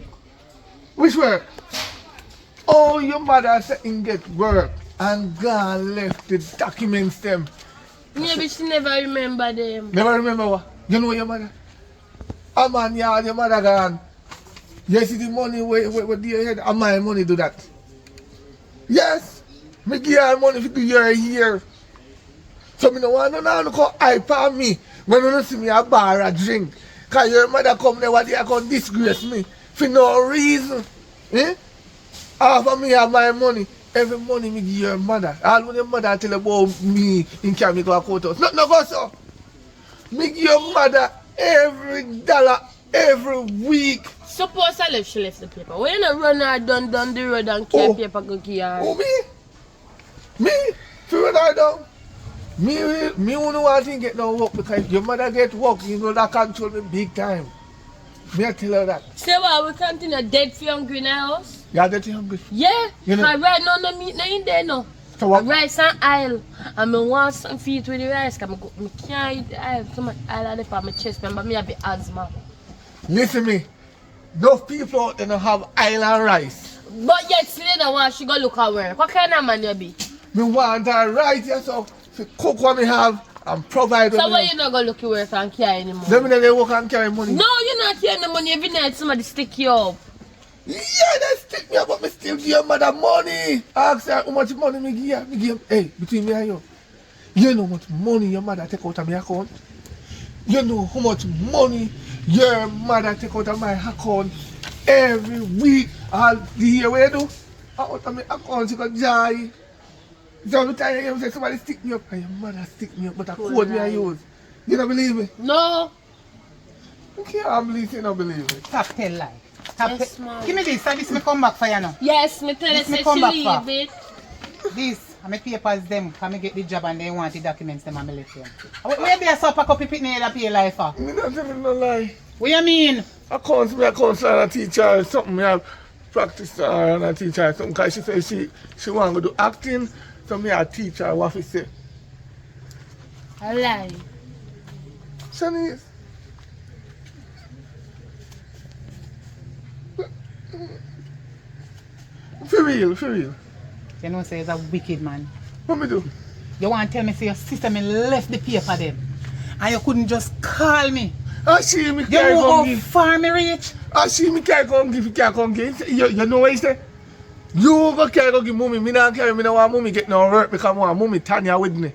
C: Which work? Oh, your mother saying get work. and gone left the documents them.
A: Maybe she never remember them.
C: Never remember what? You know your mother? A man yard, your mother gone. You see the money where do your head? And my money do that. Yes. Me give her money for the year. So me no want no come hype on me when you don't see me a bar a drink. Cause your mother come there what they are going to disgrace me for no reason. Eh? Half of me have my money. Every money me give your mother. All when your mother tell about me in can me go a courthouse. No go so. Me give your mother every dollar every week.
A: Suppose she left the paper. When you run her down the road and carry paper go give her.
C: Oh me? Me? To run her down? Me wouldn't want to get no work because your mother get work, you know that control me big time. Me I tell her that.
A: Say what, we continue dead for hungry in the house?
C: You are dirty hungry?
A: Yeah.
C: You know-
A: I right now no meat no in there no.
C: So what?
A: Rice and oil. And I want some feet with the rice because I can't eat the oil. So much oil on the my chest. Remember me have the asthma.
C: Listen me. Those people out there don't have island rice.
A: But yet still they don't want she go look at work. What kind of man you be?
C: Me want her right here so to cook what me have and provide
A: So
C: what
A: why
C: me
A: you not go look at work and carry anymore?
C: have. Them they work and carry money.
A: No, you're not carrying the money. Every night somebody stick you up.
C: Yeah, they stick me up, but me still give your mother money. Ask her how much money me give her. Me give her, hey, between me and you know how much money your mother take out of my account? You know how much money your mother take out of my account every week? All the year where you do? Out of my account, she got joy. So every time you say somebody stick me up, and your mother stick me up, but I code me and use. You don't believe me?
A: No.
C: You can't believe you don't believe me.
B: Stop tell lie.
A: Yes, ma'am.
B: Give me this, and this me come back for you now.
A: Yes, me tell her
B: This me
A: say
B: come
A: she
B: back
A: leave
B: for.
A: it.
B: This, and my papers them, can me get the job and they want the documents them and me left them. Where they so pack up the pitney that pay life for?
C: Me not even no lie.
B: What you mean?
C: Accounts and a teacher or something. Me have practice her and a teacher or something. Cause she say she want to do acting. So me a teacher what she say.
A: I lie.
C: Shanice. For real, for real.
B: You know say he's a wicked man.
C: What me do?
B: You want to tell me say your sister me left the paper them. And you couldn't just call me.
C: And she me
B: You
C: can't
B: know
C: come
B: how
C: give.
B: far me reach?
C: And she me can't come give, you can't come give. You know what he say? You go carry go give mommy. Me not carry, me not want mommy get no work because I want mommy Tanya with me.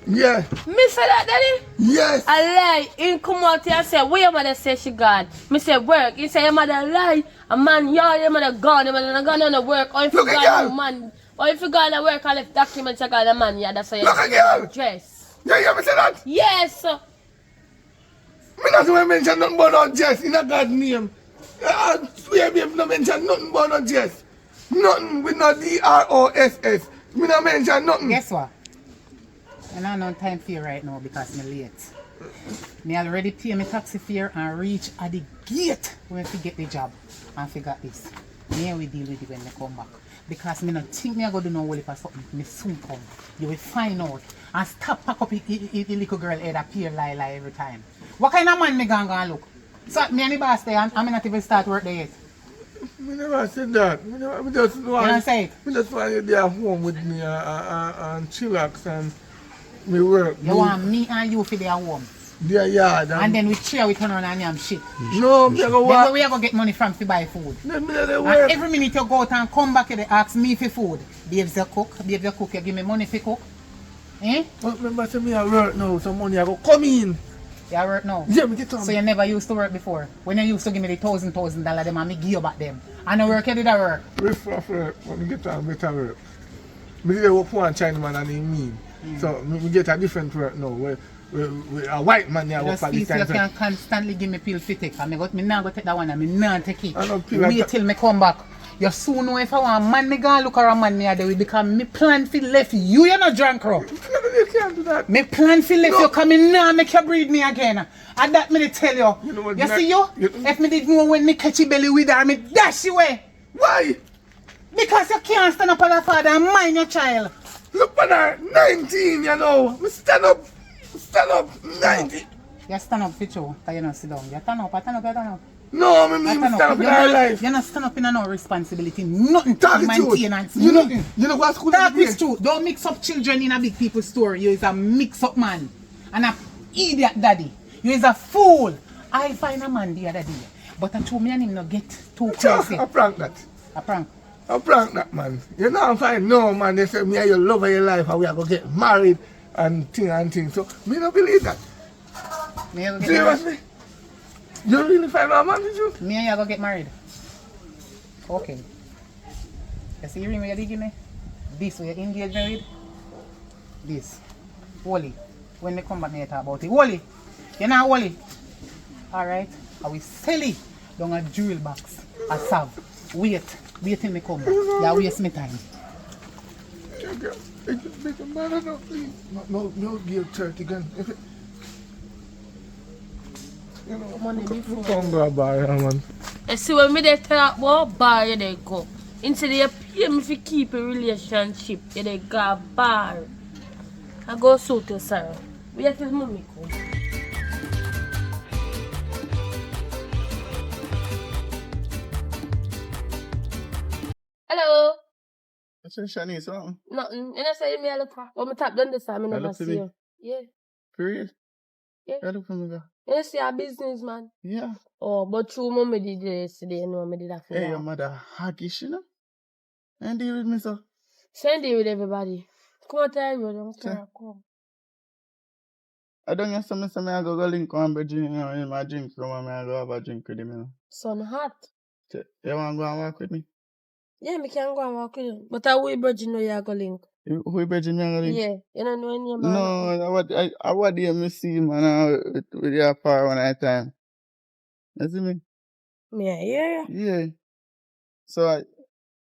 C: Yeah.
A: Me say that, daddy?
C: Yes.
A: I lie. He come out here and say, where your mother say she gone? Me say work. He say your mother lie. A man, your mother gone. Your mother not gone on the work. Or if you
C: Look at
A: gone,
C: girl.
A: man. Or if you gone to work and left documents, you got a man. Yeah, that's why you
C: Look at girl.
A: dress.
C: You hear me say that?
A: Yes.
C: Me not want to mention nothing but no Jess in a God's name. I swear me if no mention nothing but no Jess. Nothing with no DROSS. Me not mention nothing.
B: Guess what? I don't have no time for you right now because I'm late. Me already pay my taxi fare and reach at the gate when we get the job and figure this. Me we deal with it when I come back. Because me not think me I go do no whole heap of something. Me soon come. You will find out and stop pack up the little girl head appear lie every time. What kind of man me gonna look? So me and the boss there and I not even start work there yet.
C: Me never said that. Me just
B: You
C: want.
B: don't say it?
C: Me just want you there home with me and chillax and me work.
B: You want me and you for their home.
C: Their yard.
B: And then we cheer we turn around and yam shit.
C: No, me go
B: Then
C: work.
B: where we go get money from to buy food?
C: Then me dey
B: And
C: work.
B: every minute you go out and come back, they ask me for food. Babes, you cook. Babes, you cook. You give me money for cook. Eh?
C: But remember say me I work now, so money I go come in.
B: You work now.
C: Yeah, me get on.
B: So you never used to work before. When you used to give me the $1,000, them and me give you back them. And the work you did a work.
C: Riff work, when me get on better work. Me did work for one Chinaman and he mean. So me get a different work now. Where a white man here
B: You
C: work
B: just
C: for this
B: feel you
C: time.
B: can constantly give me pill for take. And me now go take that one and me not take it.
C: I don't feel
B: Wait
C: like
B: till me come back. You soon know if I want man, me gonna look around man me a day because me plan for left you. You're not drunk, bro.
C: You can't do that.
B: Me plan for left
C: No.
B: you coming now make you breed me again. And that me dey tell you.
C: You know what,
B: You
C: you
B: see
C: know-
B: you?
C: you-
B: If me did know when me catch your belly with her, me dash you away.
C: Why?
B: Because you can't stand up as a father and mind your child.
C: Look at her, 19, you know. Me stand up, 90.
B: You stand up for you, because you don't sit down. You stand up, you stand up, you stand up.
C: No, me mean stand up in our life.
B: You're not stand up in no responsibility. Nothing
C: Talk
B: to
C: the truth.
B: maintenance.
C: You know,
B: Nothing.
C: you know what school
B: Talk
C: is
B: this truth. Don't mix up children in a big people's story. You is a mix-up man. And a idiot daddy. You is a fool. I find a man the other day. But I told me and him not get too crazy.
C: I prank that.
B: A prank.
C: I prank that, man. You know I'm fine. No, man, they say me and your love of your life and we are going to get married and thing. So, me don't believe that.
B: Me and you get married.
C: Seriously? You really find out, man, did you?
B: Me and you go get married. Okay. You see the ring where you dig me? This where you engage me with? This. Wally. When they come back, they talk about it. Wally. You know Wally? Alright. I will sell it down a jewel box. A salve. Wait till me come back. You waste me time.
C: Hey, girl. Make a matter now, please. No, give 30 again. If it... You know,
A: Money before.
C: come go buy her, man.
A: You see when me they talk about bar, you they go. Instead you pay me to keep a relationship, you they go bar. I go suit you, sir. Wait till mommy come. Hello.
D: What's your Shani something?
A: Nothing. You know say me a look for. When me tap down this time, I never
D: look for
A: see
D: me?
A: you. Yeah.
D: Period?
A: Yeah.
D: Yeah, look for me, girl.
A: You see a business man.
D: Yeah.
A: Oh, but true mommy did yesterday, you know me did that for
D: Hey,
A: you.
D: your mother haggish, you know? And deal with me, so.
A: Send it with everybody. Come on, tell you, don't care. Come.
D: I don't get some I go link one bedroom, you know, in my drink from and I go have a drink with him, you know.
A: Sun hot.
D: You want to go and walk with me?
A: Yeah, me can go and walk with you. But I will virgin know you go link.
D: Who bedroom you link?
A: Yeah, you don't know any man.
D: No, I what do you see, man, with your power one at a time. You see me?
A: Yeah.
D: Yeah. So,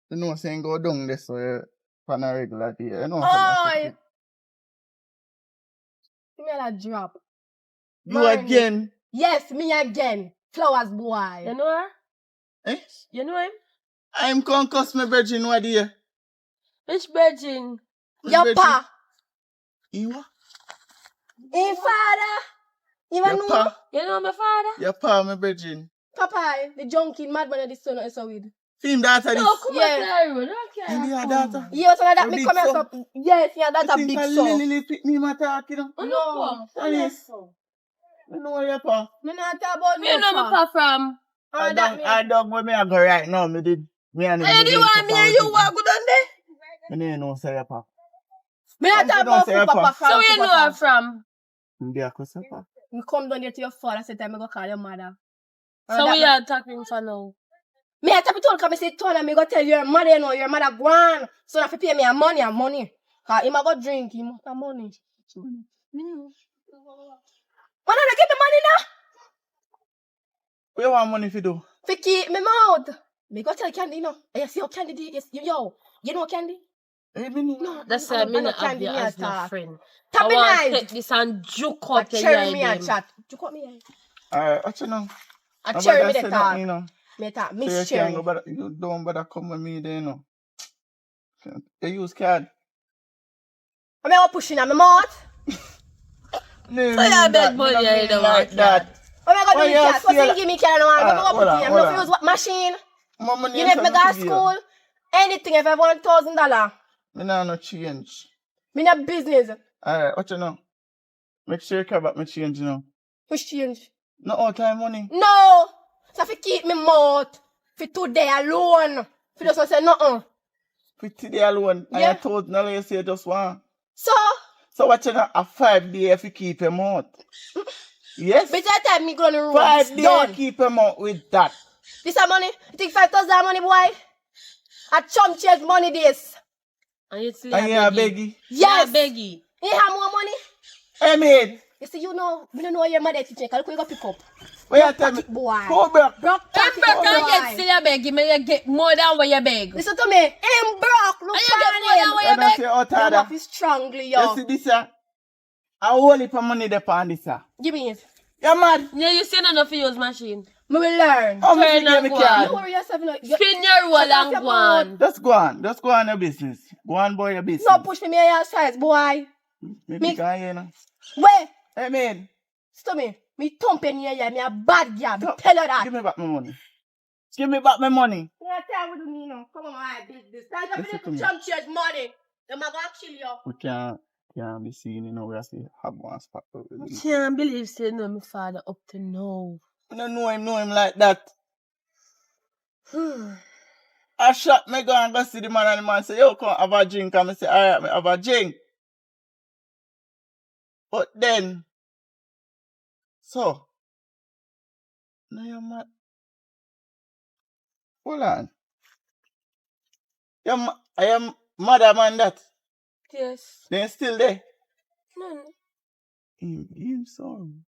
D: you know, saying go down this way, on a regular day. You know,
E: Oh, give me that drop.
D: you
E: Marnie.
D: again?
E: Yes, me again. Flowers boy.
A: You know her?
D: Eh?
A: You know him?
D: I'm concussed, my virgin, what do you?
A: Which virgin?
E: Your pa.
D: You what?
E: Hey, father. You
D: Your
E: know?
D: pa?
A: You know my father?
D: Your pa, my virgin.
E: Papa, the junkie madman of the son is so with.
D: Film daughter this.
A: No, come
E: Yeah.
A: on, tell you. Don't care.
D: And your
A: Come.
D: daughter?
E: Yes, and that
D: A
E: me
D: big
E: come here
D: son.
E: so. Yes, yeah, that's a
D: You
E: big
D: think
E: son.
D: Lily pick me my talk, you know?
A: Oh,
E: No.
A: no.
D: Honest. You know where your pa?
E: Me not talk about
A: Where you know my
E: pa.
A: pa from?
E: Oh, that me.
D: I don't where me I go right now, me did. Me and him
E: Hey,
D: did
E: do you
D: link
E: want
D: up
E: me
D: and
E: and you
D: everything.
E: walk good on there?
D: Me no know say your pa.
E: Me not
D: Come
E: talk
D: sit down,
E: about
D: say your
E: Papa.
D: pa.
A: So where you know her from?
D: Me be a cuss your pa.
E: You come down here to your father, say time I go call your mother.
A: So we are talking for now.
E: Me I tell you to come say turn and me go tell your mother, you know, your mother gone. So if you pay me a money. Cause him a go drink, he must have money. Why don't you give me money now?
D: What you want money for do?
E: For keep me mouth. Me go tell Candy, you know. You see how Candy did? Yes, yo. You know Candy?
D: Hey, me know.
E: No.
A: That's
E: I
A: why me
E: know
A: not have
E: Candy
A: you
E: me
A: as
E: a
A: my
E: talk.
A: friend.
E: Tap
A: I
E: me
A: want to
E: nice.
A: take this and juke
E: A
A: out the
E: cherry me a
A: idea.
E: chat. You cut me.
D: Alright, what you know?
E: A
D: Nobody
E: cherry me
D: say
E: the
D: nothing,
E: talk.
D: you know.
E: Me talk.
D: So
E: Miss
D: you can't
E: Cherry.
D: go bother, you don't bother come with me there, you know. You use card.
E: I mean, I'm pushing on my mouth.
D: No,
A: So you beg money, you don't
D: like
A: want
D: that.
E: What am I
D: Oh,
E: going to do
D: yeah,
E: with that? What's
D: still-
E: in give me can and one? What am I
D: hold
E: going to
D: on,
E: put in? I'm
D: hold
E: not
D: on.
E: use what machine?
D: My money
E: You
D: is
E: never go
D: not
E: to
D: to give
E: school? Anything if I want $1,000.
D: Me nah no change.
E: Me not business.
D: Alright, what you know? Make sure you care about me change, you know.
E: Which change?
D: No all time money.
E: No. So if you keep me mouth for today alone. If you just want to say nothing.
D: For today alone,
E: Yeah.
D: and $1,000 you say just one.
E: So,
D: what you know, a 5 day if you keep him out. Yes?
E: by the time me go on the road,
D: 5
E: it's
D: days
E: done.
D: keep him out with that.
E: This a money? You think 5,000 money, boy? A chump change money this.
A: And you still
D: And you are beggy.
E: Yes.
A: Yeah, beggy.
E: You have more money?
D: Hey, man.
E: You see, you know, we don't know your mother teaching. Look where you go pick up.
D: Where you tell me?
E: Pocket boy.
D: Go back.
E: Broke
A: If
E: pocket
A: you can get
E: boy.
A: still a beg, you may get more than what you beg.
E: Listen to me. Him broke. Look
A: And you get more than
E: for
A: what
E: him.
A: you
D: And I
A: beg.
D: say, oh,
E: Your
D: Tada.
E: mouth is strongly, yo.
D: You see this, I hold it for money there on this, sir.
E: Give me it.
D: You mad?
A: Yeah, you see enough to use machine.
E: Me will learn.
D: How much
A: Turn
D: you give
A: and
D: me
A: go
D: card?
E: Don't worry yourself. You know,
A: Spin your roll
E: Shut off
A: and
E: your
A: go on.
D: Just go on. Just go on your business. Go on, boy, your business.
E: no push me your size, boy.
D: Maybe
E: me-
D: can you know.
E: Wait.
D: Hey, man.
E: Stop me. Me thumping you, yeah, me a bad girl. Me tell you that.
D: Give me back my money. Give me back my money.
E: Yeah, tell what do me now. Come on, I did this. Tell
D: Listen
E: me
D: to
E: to
D: me.
E: jump church money. Them a go kill you.
D: We can't be seen, we have to have one spot.
A: I can't believe say no my father up to now.
D: I don't know him like that. I shot me go and go see the man and the man say, yo, come have a drink. And I say, alright, me have a drink. But then, so, now you're mad. Hold on. I am mother man that.
A: Yes.
D: Then still there.
A: No.
D: Him son.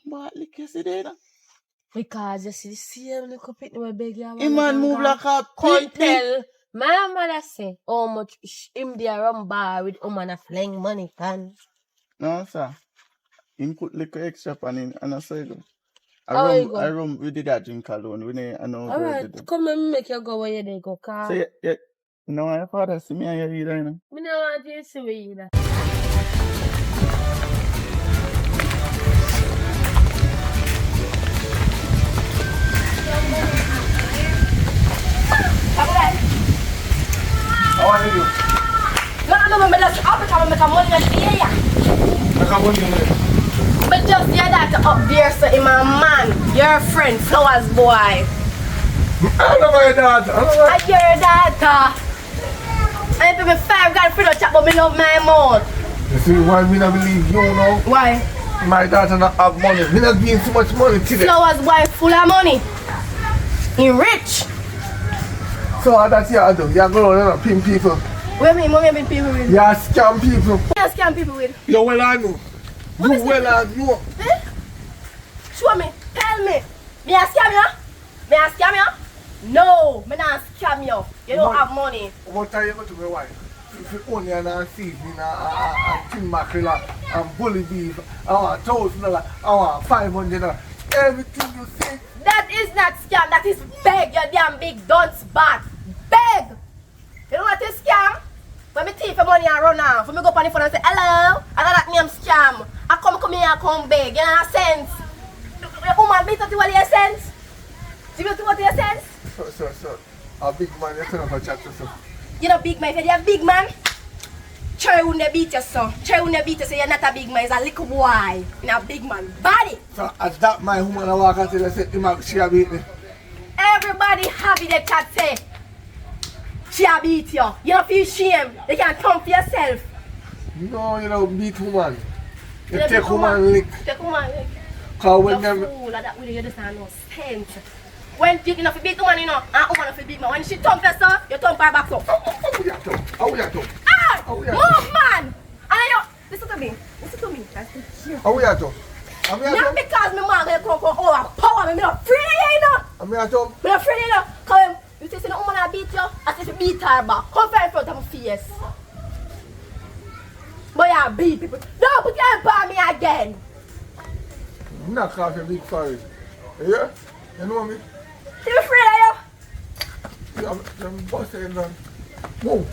D: But look you see there.
A: Because you see the same little pit we beg you.
D: Him man move like a
A: Can't
D: pit.
A: tell. My mother say how much him there run bar with woman a fling money can.
D: No, sir. Him put little extra pan in and I say go.
A: How you go?
D: I rum we did that drink alone. We didn't I know
A: Alright, come and make you go where you dey go, car.
D: So yeah, you know my father see me and you either, you know.
A: Me no want you to see me either.
C: How are you?
E: No, me just up and make a money in the area.
C: Make a money in there.
E: But just hear that up there, so in my man, your friend, Flowers boy.
C: I know my dad.
E: I hear your daughter. I pay me $5 for the chat, but me love my mouth.
C: You see why me not believe you know?
E: Why?
C: My daughter not have money. Me not giving too much money today.
E: Flowers boy full of money. He rich.
C: So that's what you do. You go around and pimp people.
E: What me been people with?
C: You scam people.
E: What you scam people with?
C: You well I know.
E: What
C: You
E: is
C: well I know.
E: Eh? Show me. Tell me. Me a scam you? Me a scam you? No, me not scam you. You don't have money.
C: What time you go to my wife? If you only and season and tin mackerel and bully beef, I want $1,000, I want $500. Everything you say.
E: That is not scam, that is beg, you damn big dunce bat. Beg! You know what is scam? When me thief your money and run off, when me go up on the phone and say, hello, I know that name scam. I come here and come beg, you know sense? The woman beat up to what your sense? Do you know what your sense?
C: So, a big man, you turn up a chat to so.
E: You know big man, if you're a big man, Cherry wouldn't beat you so. Cherry wouldn't beat you so you're not a big man, he's a little boy. You're a big man. Body!
C: So, as that my woman I walk and tell her, say, she a beat me.
E: Everybody happy they can say she a beat you. You don't feel shame. You can come for yourself.
C: No, you know, beat woman. You
E: You
C: take
E: beat
C: woman lick.
E: Take woman lick.
C: Cause when
E: You're
C: them,
E: fool, like that really you just have no sense. When you know, if you beat woman, you know, and woman if you big man. When she thump you, sir, you thump her back up.
C: how we are talking? How we are talking?
E: Ah!
C: Oh, yeah.
E: Move, man! And you, listen to me. Listen to me. That's the cute.
C: How we are talking? How we are
E: Not
C: talking?
E: because my man gonna come overpower me. I'm not afraid of you, you know.
C: How we are talking?
E: I'm not afraid of you, you know. Come, you say, no woman I beat you, I say, if you beat her back. Come right in front of my face. But you beat people. No, put your hand on me again.
C: I'm not calling big sorry. Yeah? You know me?
E: You afraid of you?
C: I'm busting on. Whoa,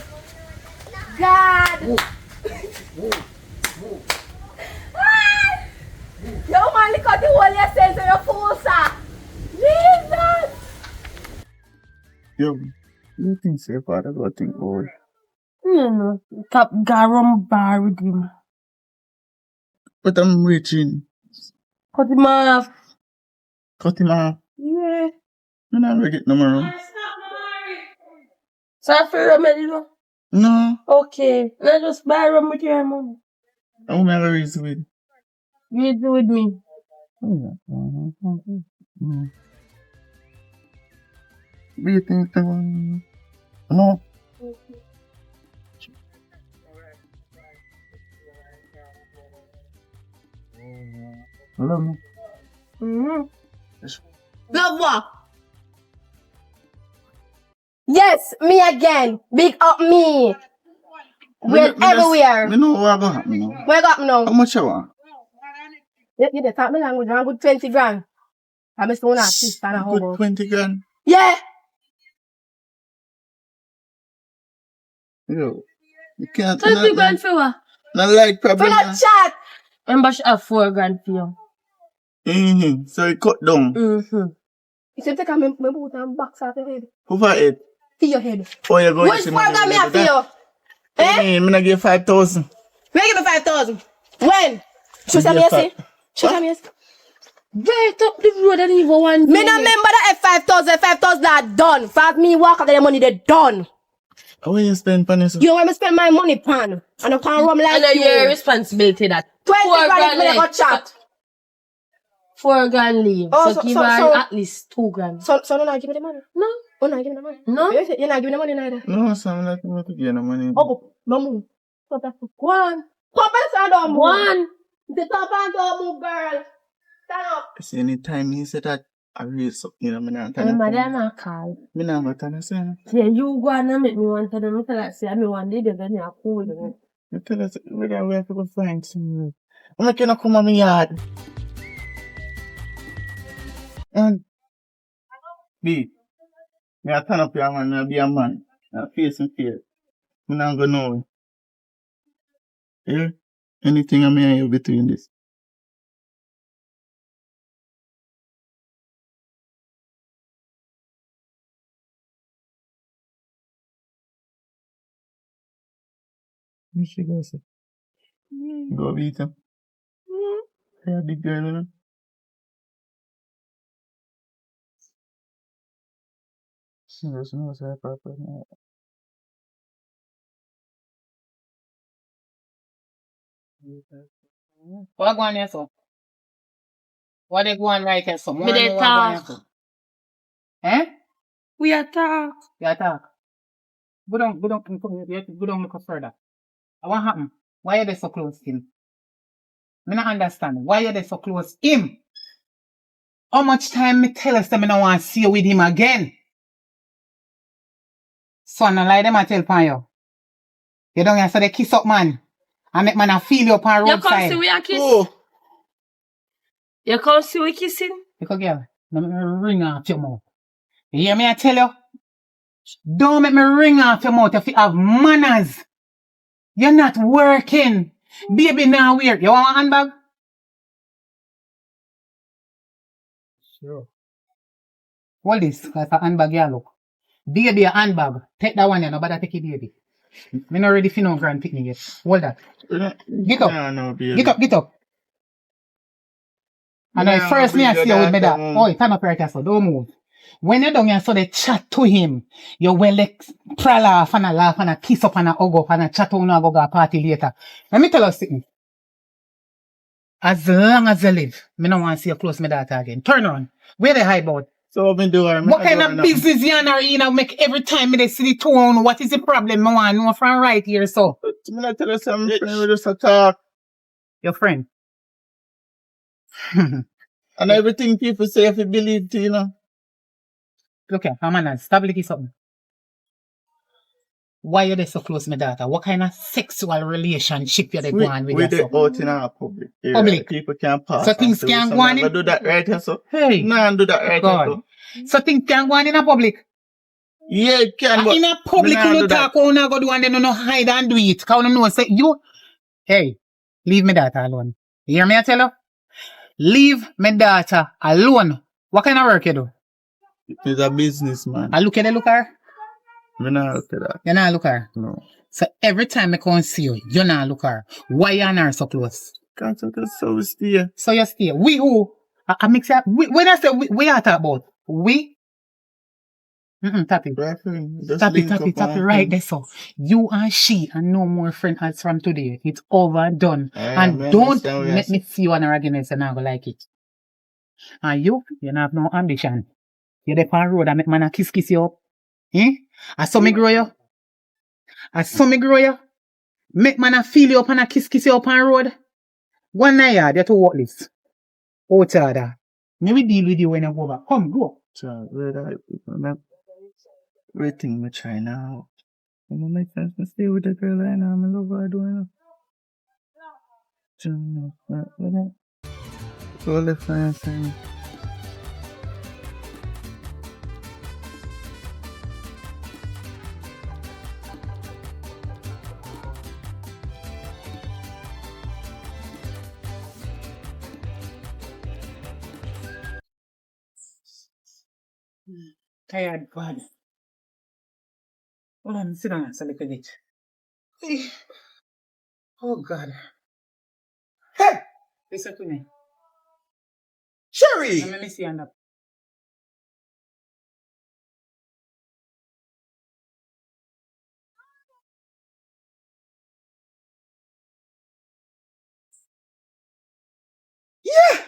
E: God.
C: whoa, whoa, whoa.
E: Ah! Yo, man, look at the whole your sense of your fool, sir. Jesus.
D: Yo, you think so father got think boy?
A: No. Top guy run bar with him.
D: But I'm reaching.
A: Cut him off.
D: Cut him off.
A: Yeah.
D: I'm not gonna get no more.
A: So I feel remedy though.
D: No.
A: Okay. Let's just buy rum with your money.
D: I'm gonna raise with.
A: You do with me.
D: Do you think that no? Love me.
E: Love what? Yes, me again. Big up me. We're everywhere.
D: You know what gonna happen now?
E: Where got me now?
D: How much you want?
E: You just talk me language, I'm good 20 grand. I'm still not sister and a
D: Good
E: hobo.
D: 20 grand.
E: Yeah.
D: Yo, you can't.
A: 20 grand for what?
D: Not like
E: For
D: problem.
E: not chat.
A: Remember she have 4 grand for you.
D: So he cut down.
A: Mm-hmm.
E: You said take my boot and box out your head.
D: Who for it?
E: For your head.
D: Oh, you're going
E: Which
D: to see
E: part got me
D: money
E: a for you? Eh?
D: I'm gonna give 5,000.
E: Where give me 5,000? When? Show some
D: Yes,
E: yes.
D: sir.
E: Show some yes.
A: Right up the road and even one.
E: Me no remember that 5,000 are done. Fast me walk after the money they done.
D: How will you spend money, sir?
E: You want me spend my money pan? And I can't run like
A: And
E: you.
A: your responsibility that
E: 20
A: 4
E: grand
A: grand
E: if me got chat.
A: 4 grand leave.
E: Oh,
A: so
E: so-
A: give
E: so-
A: her
E: so-
A: at least 2 grand.
E: So you not give me the money?
A: No.
E: Oh, not give me the money?
A: No.
E: You're not giving the money neither.
D: No, sir, I'm not going to give no money.
E: Oh, no move. Stop that.
A: One.
E: Papa, son, don't move.
A: One.
E: The top and don't move, girl. Stand up.
D: See, anytime he said that, I raise up, you know, I'm not
A: And my dad
D: going
A: not call.
D: to say.
A: Yeah, you go and make me want to do me tell her say me one day they're gonna cool me.
D: You tell us, we have to go find some. I'm not gonna come on my yard. And B, me I turn up here, man, I be a man. I face and fear. I'm not gonna know. Yeah? Anything I may have between this. Where she go, sir? Go beat him. Yeah, big girl, you know. She doesn't know what's her purpose.
B: What go on here, so? What they go on right here, so?
A: Me dey talk.
B: Eh?
A: We are talk.
B: You talk. Go down, look further. What happened? Why are they so close to him? Me not understand. Why are they so close to him? How much time me tell us that me no want to see you with him again? So no lie them I tell pan you. You don't hear so they kiss up, man. And make man a feel you up on
A: You come
B: roadside.
A: see we are kiss?
D: Oh!
A: You come see we kissing?
B: Because girl, don't make me ring off your mouth. You hear me I tell you? Don't make me ring off your mouth if you have manners. You're not working. Baby now weird. You want a handbag?
D: Sure.
B: Hold this, because a handbag you look. Baby a handbag. Take that one you nobody take it baby. Me not ready for no grand picnic yet. Hold that. Get up.
D: Nah, no, baby.
B: Get up. And
D: Nah,
B: first me I
D: bring
B: see
D: your
B: you with me that.
D: daughter home.
B: Oh, stand up right here, so don't move. When you're down here, so they chat to him. You will like prowl off and a laugh and a kiss up and a hug up and a chat on and go to a party later. Let me tell you something. As long as you live, me no want to see you close my daughter again. Turn on. Where they hide about?
D: So what me doing?
B: What kind of business you are in now make every time me they see the tone? What is the problem? I want to know from right here, so.
D: Me not tell you something, friend, we just a talk.
B: Your friend.
D: And everything people say, if you believe it, you know.
B: Look here, come on, stop looking something. Why you they so close to my daughter? What kind of sexual relationship you they go on with
D: We
B: yourself?
D: dey out in our public area.
B: Public.
D: People can pass.
B: So
D: and
B: things
D: say,
B: can
D: so
B: go on
D: me
B: in-
D: do that right here, so.
B: Hey,
D: No, do that right
B: God.
D: here, so.
B: So things can go on in a public.
D: Yeah, it can, but
B: In a public,
D: me nah
B: you
D: do
B: no
D: that.
B: talk, you no go do and then you no hide and do it. Cause you know, say, you, hey, leave my daughter alone. You hear me I tell you? Leave my daughter alone. What kind of work you do?
D: It's a business, man.
B: I look at her.
D: Me not look at that.
B: You not look her.
D: No.
B: So every time I come see you, you not look her. Why you and her so close?
D: Can't talk so we stay.
B: So you stay. We who? I mix up. When I say we are talking about we. Tap it.
D: Right, friend. Just
B: Tap
D: link
B: it
D: up and
B: right there. So you and she and no more friend as from today. It's over and done. And
D: man,
B: don't
D: understand what you're
B: make me see you on her again and say now go like it. And you don't have no ambition. You're the pan road and make man a kiss you up. Eh? I saw me grow you. Make man a feel you up and a kiss you up on road. One night you're too worthless. Oh, Chada. Me will deal with you when I go back. Come, go.
D: So, everything me try now. It don't make sense to stay with the girl right now. I love her doing it. So left hand side.
B: Tired, God. Hold on, sit down a little bit. Oh, God.
C: Hey,
B: Listen to me.
C: Sherry!
B: Let me see hand up.
C: Yeah!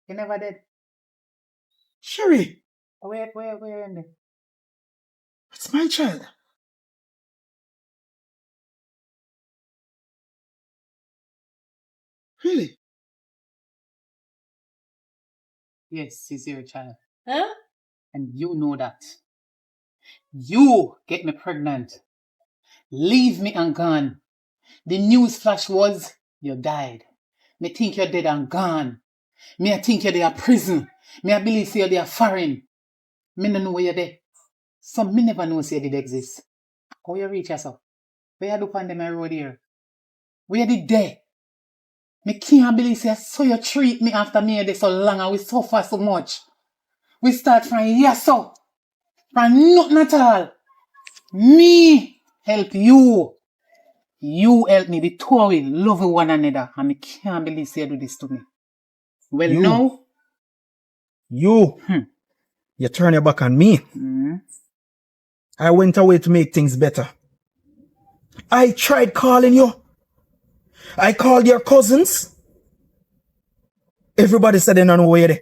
B: You never did.
C: Sherry,
B: Where in there?
C: it's my child. Really?
B: Yes, he's your child.
A: Huh?
B: And you know that. You get me pregnant. Leave me and gone. The news flash was you died. Me think you're dead and gone. Me I think you're there prison. Me I believe say you're there foreign. Me no know where you're there. So me never know say you did exist. How you reach yourself? Where you do on them road here? Where you did there? Me can't believe say so you treat me after me there so long and we suffer so much. We start from here so. From nothing at all. Me help you. You help me. The two of we love one another. And I can't believe you do this to me. Well,
C: You.
B: now.
C: You turn your back on me. I went away to make things better. I tried calling you. I called your cousins. Everybody said they don't know where you're there.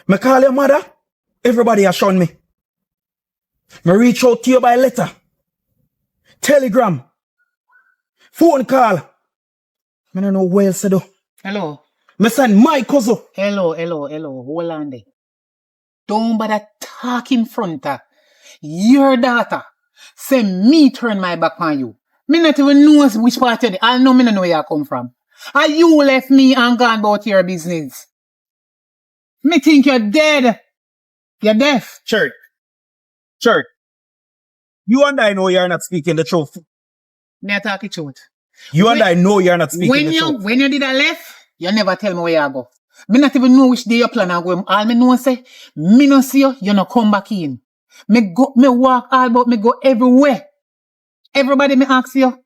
C: Me call your mother. Everybody has shown me. Me reach out to you by letter, telegram, phone call. I don't know where else to do.
B: Hello.
C: Me send my cousin.
B: Hello. Hold on there. Don't bother talk in front of your daughter. Say me turn my back on you. Me not even know which part of it. I know me not know where you come from. And you left me and gone about your business. Me think you're dead. You're deaf.
C: Church. You and I know you're not speaking the truth.
B: Me a talk the truth.
C: You and I know you're not speaking the truth.
B: When you did a left, you never tell me where you go. Me not even know which day you plan on going. All me know say, me no see you no come back in. Me walk all about, me go everywhere. Everybody me ask you,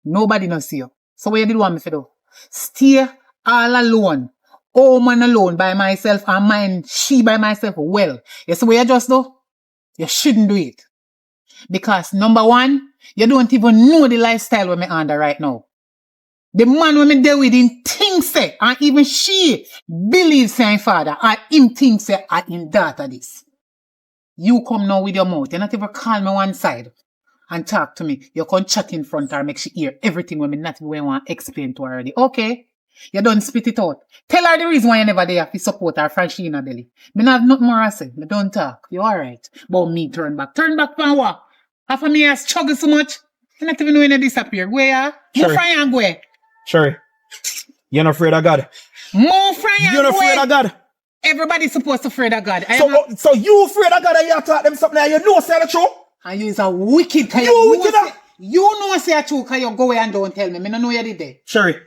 B: nobody no see you. So what you did want me to do? Stay all alone. Oh man alone by myself and mine she by myself. Well, you see what you just do? You shouldn't do it. Because number one, you don't even know the lifestyle we're under right now. The man when me deal with him thinks say, and even she believes saying father, and him thinks say, and him daughter this. You come now with your mouth, you not even call me one side and talk to me. You can chat in front of her, make she hear everything when me not even want to explain to her already. Okay, you don't spit it out. Tell her the reason why you never there to support her Franchina belly. Me not have nothing more to say. Me don't talk. You alright. But me turn back. Turn back from what? After me I struggle so much, you not even know when you disappear. Where?
C: Sure.
B: Move from here and go.
C: Sherry, you're not afraid of God.
B: Move from here
C: You're not afraid of God.
B: Everybody's supposed to afraid of God.
C: So you afraid of God and you taught them something and you know say the truth?
B: And you is a wicked kind.
C: You wicked.
B: You know say a truth because you go away and don't tell me. Me no know you did there.
C: Sherry,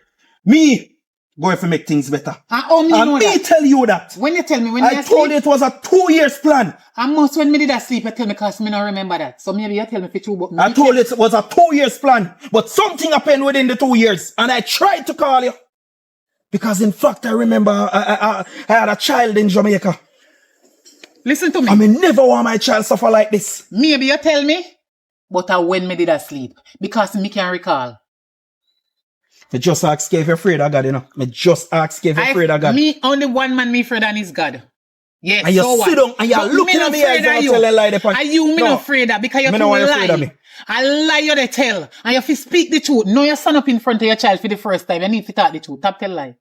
C: me going to make things better.
B: And
C: me tell you that.
B: When you tell me, when
C: I told you it was a 2 years plan.
B: And most when me did sleep, you tell me because me don't remember that. So maybe you tell me if it's true, but
C: I told you it was a 2 years plan. But something happened within the 2 years. And I tried to call you. Because in fact, I remember I had a child in Jamaica.
B: Listen to me.
C: I mean, never want my child suffer like this.
B: Maybe you tell me, but when me did sleep. Because me can recall.
C: Me just ask if you're afraid of God, you know. Me just ask if you're afraid of God.
B: Me, only one man me afraid and is God. Yes,
C: and you
B: so
C: sit down and you're looking at me as I tell a lie.
B: Are you me not afraid of? Because you're too lie. I lie you they tell. And you have to speak the truth. No, you stand up in front of your child for the first time. You need to talk the truth. Stop tell lie.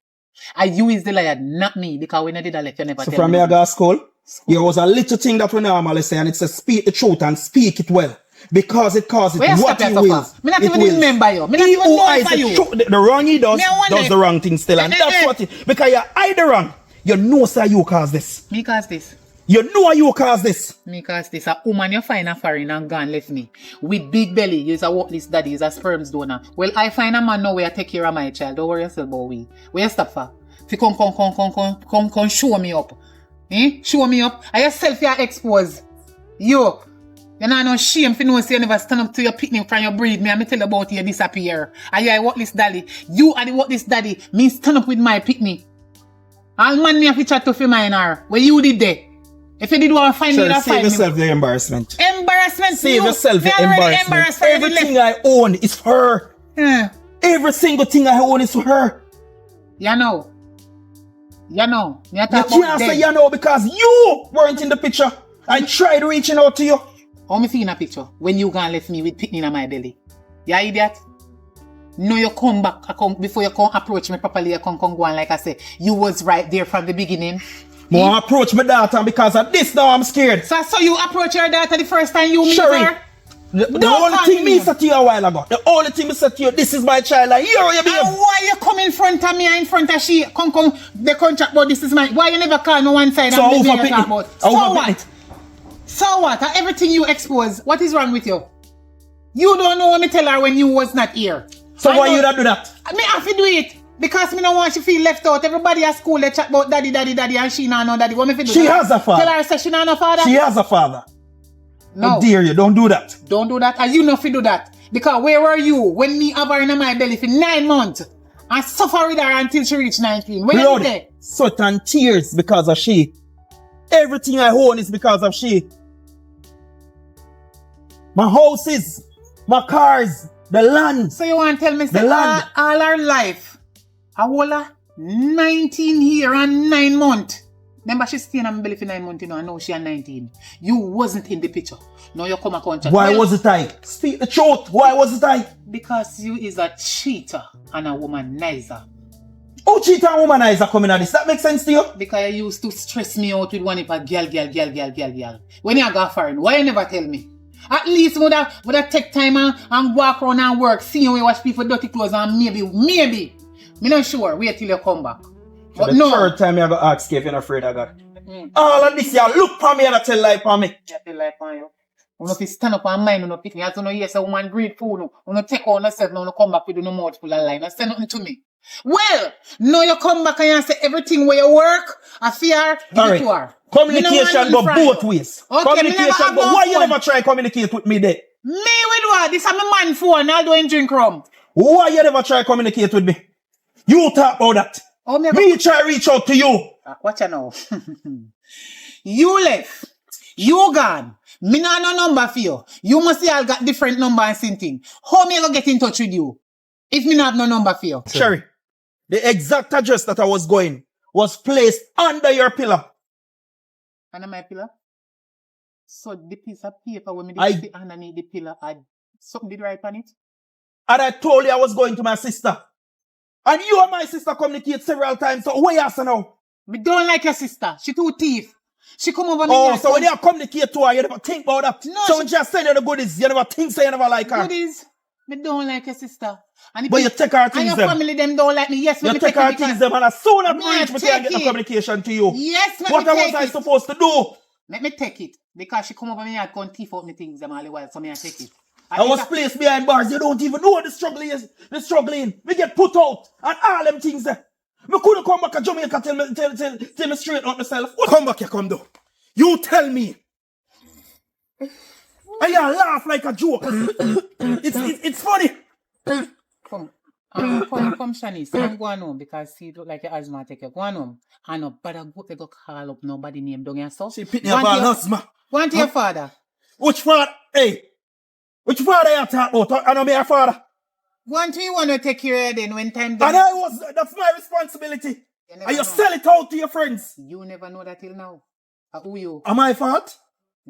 B: And you is the liar, not me. Because when I did that, you never tell me.
C: So from me I go to school, there was a little thing that we normally say, and it says speak the truth and speak it well. Because it causes what he wills.
B: Me not even remember you. Me not even know for you.
C: The wrong he does the wrong thing still. And that's what it, because you hide the wrong. You know sir you cause this.
B: Me cause this.
C: You know you cause this.
B: Me cause this. A woman you find a foreign and gone left me. With big belly, you's a worthless daddy, you's a sperms donor. Well, I find a man now where I take care of my child. Don't worry yourself about we. Where you stop for? If you come show me up. Show me up. I yourself you are exposed. You know no shame for no say you never stand up to your picnic from your breed. Me and me tell you about you disappear. And you are worthless daddy. You are the worthless daddy. Me stand up with my picnic. All man me have to chat to for mine are. What you did there? If you did want to find me,
F: Sure,
B: you'll
F: save
B: find
F: yourself
B: me.
F: the embarrassment.
B: Embarrassment.
F: Save
B: you.
F: yourself
B: Me
F: the
B: already
F: embarrassment.
B: embarrassed for the
F: Everything
B: left.
F: I own is for her.
B: Yeah.
F: Every single thing I own is for her.
B: You know. You know. Me
F: You
B: talk about
F: can't say
B: them.
F: you know because you weren't in the picture. I tried reaching out to you.
B: How me see in a picture when you gone left me with picnic in my belly? You idiot? No, you come back before you come approach me properly. You come go on like I said. You was right there from the beginning.
F: More approach my daughter and because of this now I'm scared.
B: So you approach your daughter the first time you meet
F: Sherry,
B: her?
F: the
B: Don't
F: only
B: call
F: thing
B: me.
F: me said to you a while ago, the only thing me said to you, this is my child and here you
B: And
F: be.
B: why you come in front of me and in front of she? Come, the contract about this is mine. Why you never call me one side
F: So
B: and
F: who
B: me
F: for
B: talk
F: picnic?
B: about?
F: Who
B: So
F: for
B: what?
F: picnic?
B: So what? Everything you expose, what is wrong with you? You don't know what me tell her when you was not here.
F: So
B: I
F: why
B: know-
F: you not do that?
B: Me have to do it. Because me don't want she feel left out. Everybody at school they chat about daddy and she not know daddy. What me fi do?
F: She
B: Tell her-
F: has a father.
B: Tell her say she not no father.
F: She has a father.
B: No.
F: How dare you, don't do that.
B: Don't do that. And you know fi do that. Because where were you when me have her in my belly for 9 months? I suffer with her until she reached 19. When you
F: Blood,
B: there?
F: sweat and tears because of she. Everything I own is because of she. My houses, my cars, the land.
B: So you want to tell me say
F: The land.
B: all her life, a whole 19 year and 9 months. Remember she stayed in my belly for 9 months, you know, and now she at 19. You wasn't in the picture. Now you come and chat.
F: Why
B: Well,
F: was it I? Speak the truth. Why was it I?
B: Because you is a cheater and a womanizer.
F: Oh, cheater and womanizer coming at this. That makes sense to you?
B: Because you used to stress me out with one if a girl. When you go foreign, why you never tell me? At least would have take time and walk around and work, see you wash people dirty clothes and maybe. Me not sure. Wait till you come back.
F: For
B: But
F: the
B: no.
F: third time you ever ask if you're not afraid of God. All of this, you look for me and I tell lie for me.
B: I tell like on you. You know, if you stand up and mind, you know, picking, as you know, yes, a woman great food, you know, take on yourself, now you come back with no mouth full of lie, you say nothing to me. Well, now you come back and you say everything where you work, I fear, give it to her.
F: Communication go both ways.
B: Okay, me never
F: Communication
B: have
F: go.
B: no
F: Why you
B: phone.
F: never try communicate with me there?
B: Me with what? This is my man phone, I'll do him drink rum.
F: Why you never try communicate with me? You talk about that.
B: Oh,
F: Me try reach out to you.
B: Watch you now. You left. You gone. Me not no number for you. You must see I got different number and same thing. How me go get in touch with you? If me not have no number for you.
F: Sherry, the exact address that I was going was placed under your pillar.
B: Under my pillar? So the piece of paper when me
F: I-
B: did sit underneath the pillar, something did write on it?
F: And I told you I was going to my sister. And you and my sister communicate several times. So where you are now?
B: Me don't like your sister. She too thief. She come over me.
F: Oh,
B: here,
F: so when you communicate to her, you never think about that.
B: No,
F: So when she send you the goodies, you never think so you never like her.
B: Goodies. Me don't like your sister. And if
F: But you take her
B: and
F: things
B: your
F: them.
B: family them don't like me. Yes,
F: You
B: me
F: take
B: it
F: her
B: because-
F: things them and as soon as
B: Me
F: we reach, we
B: take
F: can get the
B: it.
F: communication to you.
B: Yes, let
F: What
B: me
F: was
B: take
F: I
B: it.
F: supposed to do?
B: Let me take it. Because she come over me and come thief out me things them all the while, so me I take it.
F: I was placed behind bars. You don't even know what the struggle is. The struggling. We get put out and all them things there. Me couldn't come back to Jamaica tell me straight out myself. Come back here, come though. You tell me. And you laugh like a joke. it's funny.
B: Come, Shanice. I'm going home because she look like your asthma take you. Go on home. I know, but I go call up nobody name down here, so.
F: She picked me up on asthma.
B: Want your father.
F: Which father? Hey. Which father you talk about? I know me a father.
B: Want you want to take care of then when time
F: And
B: done.
F: that's my responsibility.
B: You never
F: And you
B: know.
F: sell it out to your friends.
B: You never know that till now. Who you?
F: Am I fault?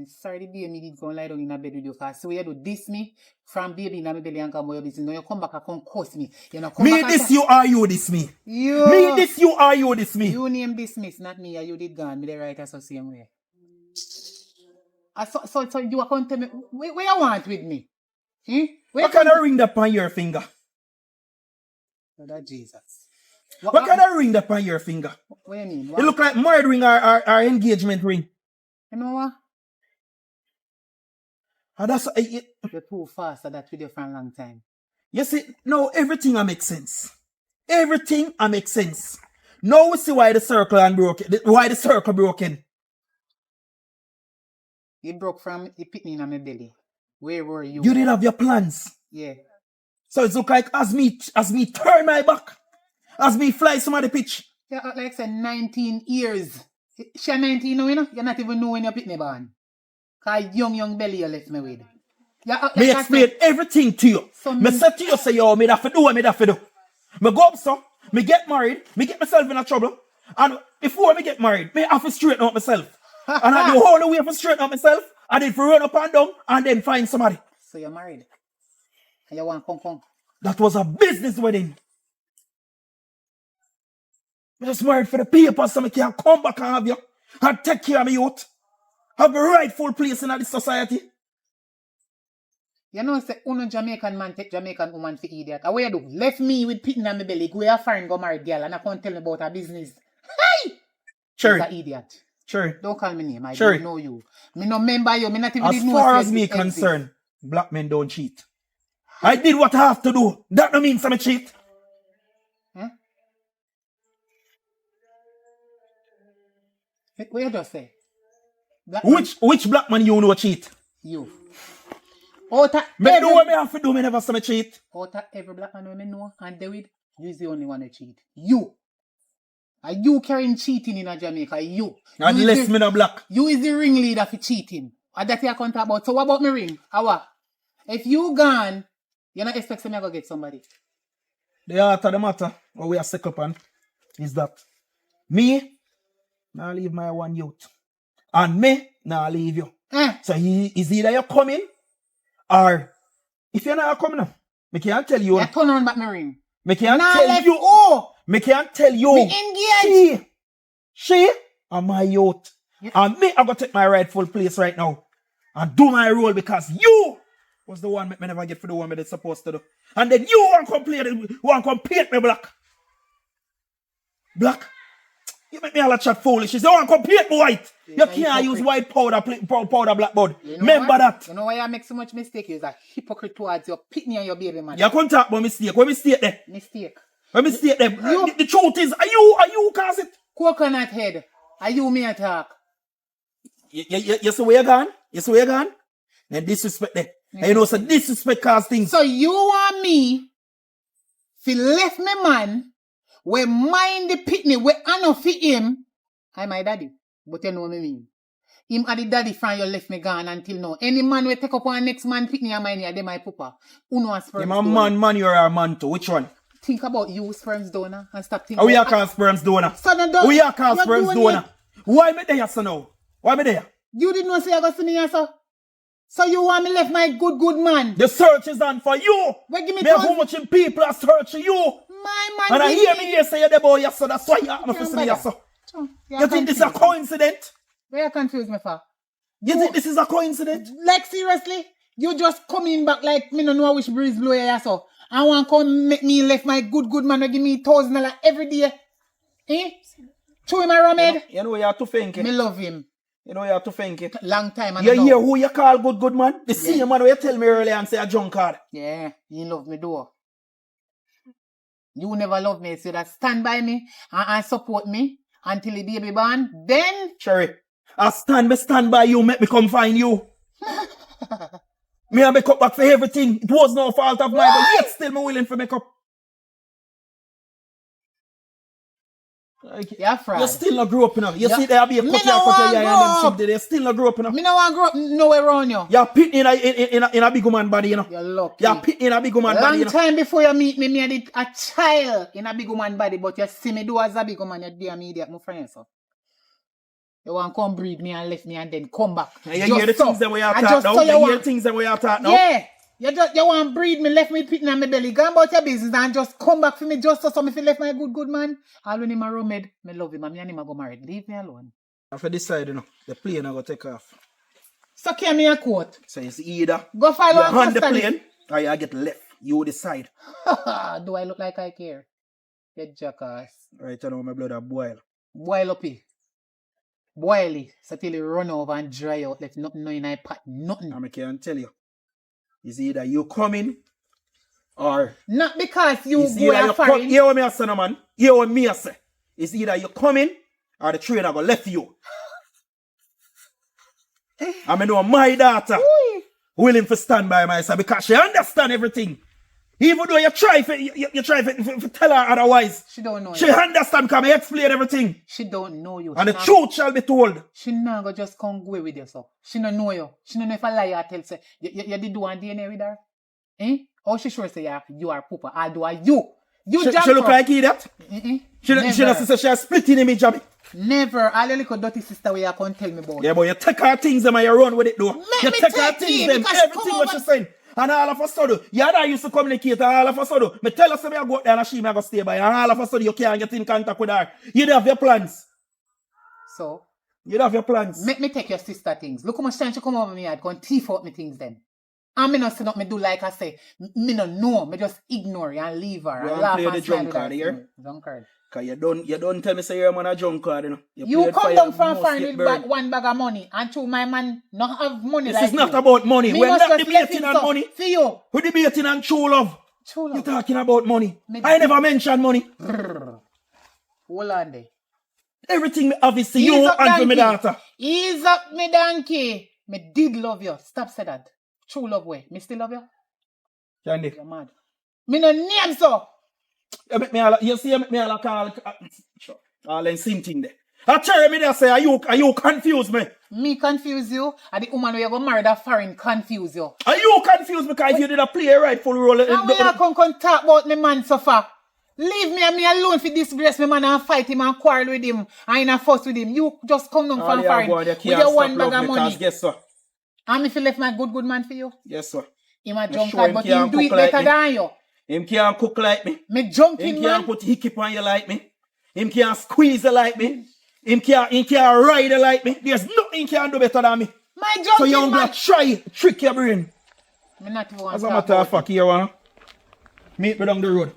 B: Sorry, the baby did go lie down in a bed with you. Cause so you do this me from baby in my belly and come your business. Now you come back and come curse me. You know, come
F: Me
B: back
F: this
B: and
F: you are you this me.
B: You.
F: Me this you are you this me.
B: You name dismiss, not me. You did gone. Me the right as the same way. So you are going to tell me where you want with me? Where
F: What kind of ring that on your finger?
B: that Jesus?
F: What kind of ring that on your finger?
B: What you mean?
F: It look like married ring or engagement ring.
B: You know what?
F: And that's
B: You're too fast at that video for a long time.
F: you see, now everything I make sense. Everything I make sense. Now we see why the circle broken.
B: It broke from the pitney in my belly. Where were you?
F: You did have your plans.
B: Yeah.
F: So it's look like as me turn my back, as me fly some of the pitch.
B: You act like say 19 years. She 19 now, you know? You not even know when your pitney born. Cause young belly you left me with. You act
F: Me
B: like
F: explain everything to you.
B: So
F: Me say to you, say, yo, me da fi do what me da fi do. Me go up so, me get married, me get myself in a trouble. And before me get married, me have to straighten out myself. And I do all the way for straighten out myself, and then for run up and down, and then find somebody.
B: So you're married. And you want come.
F: That was a business wedding. I just married for the papers so I can come back and have you. And take care of me youth. Have a rightful place in this society.
B: You know, say, uno Jamaican man take Jamaican woman for idiot. What you do? Left me with pitting on my belly, go a foreign, go marry girl, and I can't tell me about her business. Hey!
F: Sure.
B: You're an idiot.
F: Sure.
B: Don't call me name. I
F: Sure.
B: don't know you. Me no remember you. Me not even
F: As
B: know
F: far
B: say
F: as me
B: you exist.
F: concerned, black men don't cheat. I did what I have to do. That don't mean some cheat.
B: Huh? What you just say? Black man?
F: Which black man you know cheat?
B: You. Out of
F: Me
B: every,
F: do what me have to do, me never some cheat.
B: out of every black man we know and deal with, you is the only one who cheat. You. Are you carrying cheating in a Jamaica? You.
F: Unless me no black.
B: You is the ringleader for cheating. And that's what I can talk about. So what about me ring? What? If you gone, you're not expecting me to go get somebody.
F: The heart of the matter, what we are sick upon, is that me, now leave my one youth. And me, now leave you. So is either you coming, or if you're not coming, me can't tell you.
B: You turn around back my ring.
F: Me can't
B: Nah,
F: tell
B: left
F: you.
B: oh.
F: Me can't tell you.
B: Me engaged.
F: She and my youth.
B: Yeah.
F: And me, I gotta take my rightful place right now. And do my role because you was the one me never get for the one me that's supposed to do. And then you want to compete me black. Black. You make me all a chat foolish. You want to compete me white.
B: Yeah,
F: you can't use white powder black bud.
B: You know
F: Remember
B: what?
F: that.
B: You know why you make so much mistake? You're a hypocrite towards your pitney and your baby man.
F: You can't talk about mistake. What mistake there?
B: Mistake.
F: What mistake there?
B: You-
F: The truth is, are you cause it?
B: Coconut head. Are you me attack?
F: You see where you gone? You see where you gone? Then disrespect there. And you know, so disrespect cause things.
B: So you want me to left me man we mind the pitney we enough for him. I'm my daddy. But you know what I mean. Him are the daddy from you left me gone until now. Any man we take up on next man pitney and mine here, they my papa. Uno and sperms
F: You're a
B: donor.
F: man, you're a man too. Which one?
B: Think about you sperms donor and stop thinking.
F: How we are called sperms donor?
B: So then don't-
F: We are called
B: you're
F: sperms
B: doing
F: donor. Why me there so now? Why me there?
B: You didn't know say I got to me here, so. So you want me left my good man.
F: The search is on for you.
B: Well, give me
F: Me have
B: tons-
F: how much people are searching you.
B: My man.
F: And I
B: give
F: hear me here say you're the boy, yes, so that's why you have me
B: Yeah,
F: for yes, so.
B: You're
F: You think this is a
B: confused.
F: coincidence?
B: Where you confuse me for?
F: You think this is a coincidence?
B: Like seriously? You just coming back like me no know which breeze blow here, so. I want come make me left my good man to give me $1,000 every day. Eh? Show him my remedy.
F: You know you have to think
B: Me
F: it.
B: love him.
F: You know you have to think it.
B: Long time. And
F: You
B: I know.
F: hear who you call good man? The same man who you tell me earlier and say a drunkard.
B: Yeah, he love me though. You never love me, so that stand by me and support me until the baby born. Then
F: Cherry, I stand by you, make me come find you. Me I make up back for everything. It was no fault of mine, but yet still me willing to make up. Like,
B: you're fraud.
F: you still not grow up, you know. You
B: Yeah.
F: see there be a
B: Me
F: cut
B: no
F: your
B: want
F: eye
B: grow
F: and
B: up.
F: them you still not grow up, you know.
B: Me no want grow up nowhere around you.
F: You're pitting in a big woman body, you know.
B: You're lucky.
F: You're pitting in a big woman body,
B: Long
F: you know.
B: time before you meet me, I did a child in a big woman body, but you see me do as a big woman, you damn idiot, my friend, so. You want to come breed me and left me and then come back.
F: And you
B: Just
F: hear the
B: so.
F: things that we are
B: I
F: talking
B: just
F: now.
B: so
F: You hear
B: want-
F: the things that we are talking now.
B: Yeah. You want to breed me, left me pitting on my belly. Go about your business and just come back for me just so me feel left my good man. I'll when him a romed, me love him and me and him a go married. Leave me alone.
F: After this side, you know, the plane I go take off.
B: So carry me a quote.
F: So it's either
B: Go follow
F: you
B: and
F: hand the
B: custody.
F: plane or you get left. You decide.
B: Do I look like I care? You jackass.
F: Right, I know my blood a boil.
B: Boil up here. Boil it. So till it run over and dry out. Left nothing in my pot. Nothing.
F: I can't tell you. It's either you coming or
B: Not because you
F: it's
B: go
F: either
B: a
F: you
B: foreign.
F: hear what me I say, no, man. Hear what me I say. It's either you coming or the train I go left you. I mean, know my daughter willing to stand by my side because she understand everything. Even though you try to tell her otherwise.
B: She don't know
F: She
B: you.
F: understand because I explain everything.
B: She don't know you.
F: And
B: She
F: the
B: not-
F: truth shall be told.
B: She not go just come go with you, so. She don't know you. She don't know if a liar tell say you did do one DNA with her. Eh? How she sure say you are Poopa? I'll do a you. You
F: She look like he that. She doesn't say she has splitting image of me.
B: Never. All your little dirty sister where you can tell me about.
F: Yeah, but you take her things them and you run with it though. You
B: me
F: take her
B: take
F: things
B: it,
F: them,
B: because she
F: everything
B: come
F: what
B: over-
F: she saying. And all of a sudden, you and I used to communicate, and all of a sudden, me tell her say I go out there and she may go stay by, and all of a sudden you can't get in contact with her. You don't have your plans.
B: So,
F: You don't have your plans.
B: make me take your sister things. Look how much time she come over me and go and thief out me things then. And me not say not me do like I say. Me no know. Me just ignore her and leave her.
F: You
B: and
F: want
B: laugh
F: play
B: and
F: the
B: smile
F: drum
B: with her.
F: card here?
B: Drum card.
F: Cause you don't tell me say you're a man a drunk card, you know.
B: You
F: played
B: come
F: fire
B: down from
F: must
B: foreign
F: get
B: with
F: burned.
B: one bag of money and two my man not have money
F: This
B: like
F: is not
B: you.
F: about money.
B: Me
F: We're
B: must
F: not
B: just left
F: debating
B: him
F: on
B: so
F: money.
B: for you.
F: We're debating on true love.
B: True
F: You're
B: love.
F: talking about money.
B: Me
F: I never mentioned money.
B: Hold on there.
F: Everything me obviously
B: Ease
F: you
B: up,
F: and for me
B: donkey.
F: daughter.
B: Ease up me donkey. Me did love you. Stop say that. True love way. Me still love you?
F: Candy.
B: You're mad. Me no name so.
F: You see, make me all all them same thing there. I tell me there say, are you confused me?
B: Me confuse you, and the woman where you go marry that foreign confuse you.
F: Are you confused because you did a play a rightful role?
B: And we are come talk about me man so far. Leave me and me alone for disgrace me man and fight him and quarrel with him and in a fuss with him. You just come down from foreign with your one bag of money.
F: Guess what?
B: And if you left my good man for you,
F: Guess what?
B: him a
F: Me
B: drunk
F: sure him
B: but
F: can't
B: him do it
F: cook like
B: better
F: me.
B: than you.
F: Him can't cook like me.
B: Me junkie
F: Him
B: man.
F: can't put hickey on you like me. Him can't squeeze you like me. Him can't ride you like me. There's nothing he can do better than me.
B: My junkie
F: So you
B: man.
F: gonna try trick your brain.
B: Me not even want
F: As
B: to
F: a
B: talk
F: matter of
B: about
F: fact, here one. Meet me down the road.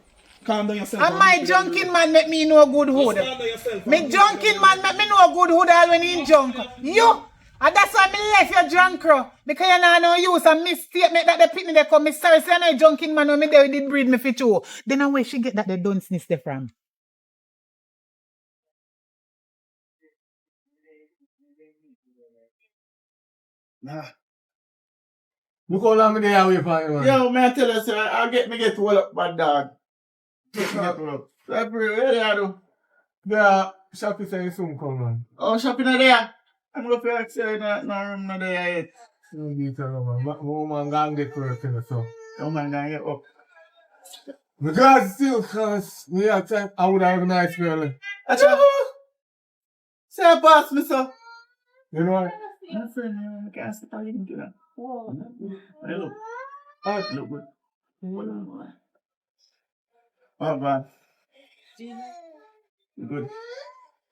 F: Calm down yourself.
B: and my junking man make me know good hood.
F: Calm down yourself.
B: Me junking man make me know good hood all when he junk. You! And that's why me left your drunk crow. Because you know no use a mistake make that the pitney they come. Me sorry say no junking man when me there did breed me for two. Then where she get that they don't sniff there from?
C: Nah. Look how long they away from you, man.
D: Yo, man, tell us, I'll get well up, bad dog. Get well up. February, where they are, though?
C: Yeah, Shappy say you soon come, man.
D: Oh, shopping are there. I'm going to say no room not there yet.
C: You get a man. My woman gonna get work, you know, so.
D: Oh, man, gonna get up.
C: Because still, cause we have time, I would have a nice girl.
D: Achoo! Say a boss, me, sir.
C: You know what?
D: My friend, I can't stop talking to them. Hey, look.
C: Oh,
D: Look good. Oh, man. You good?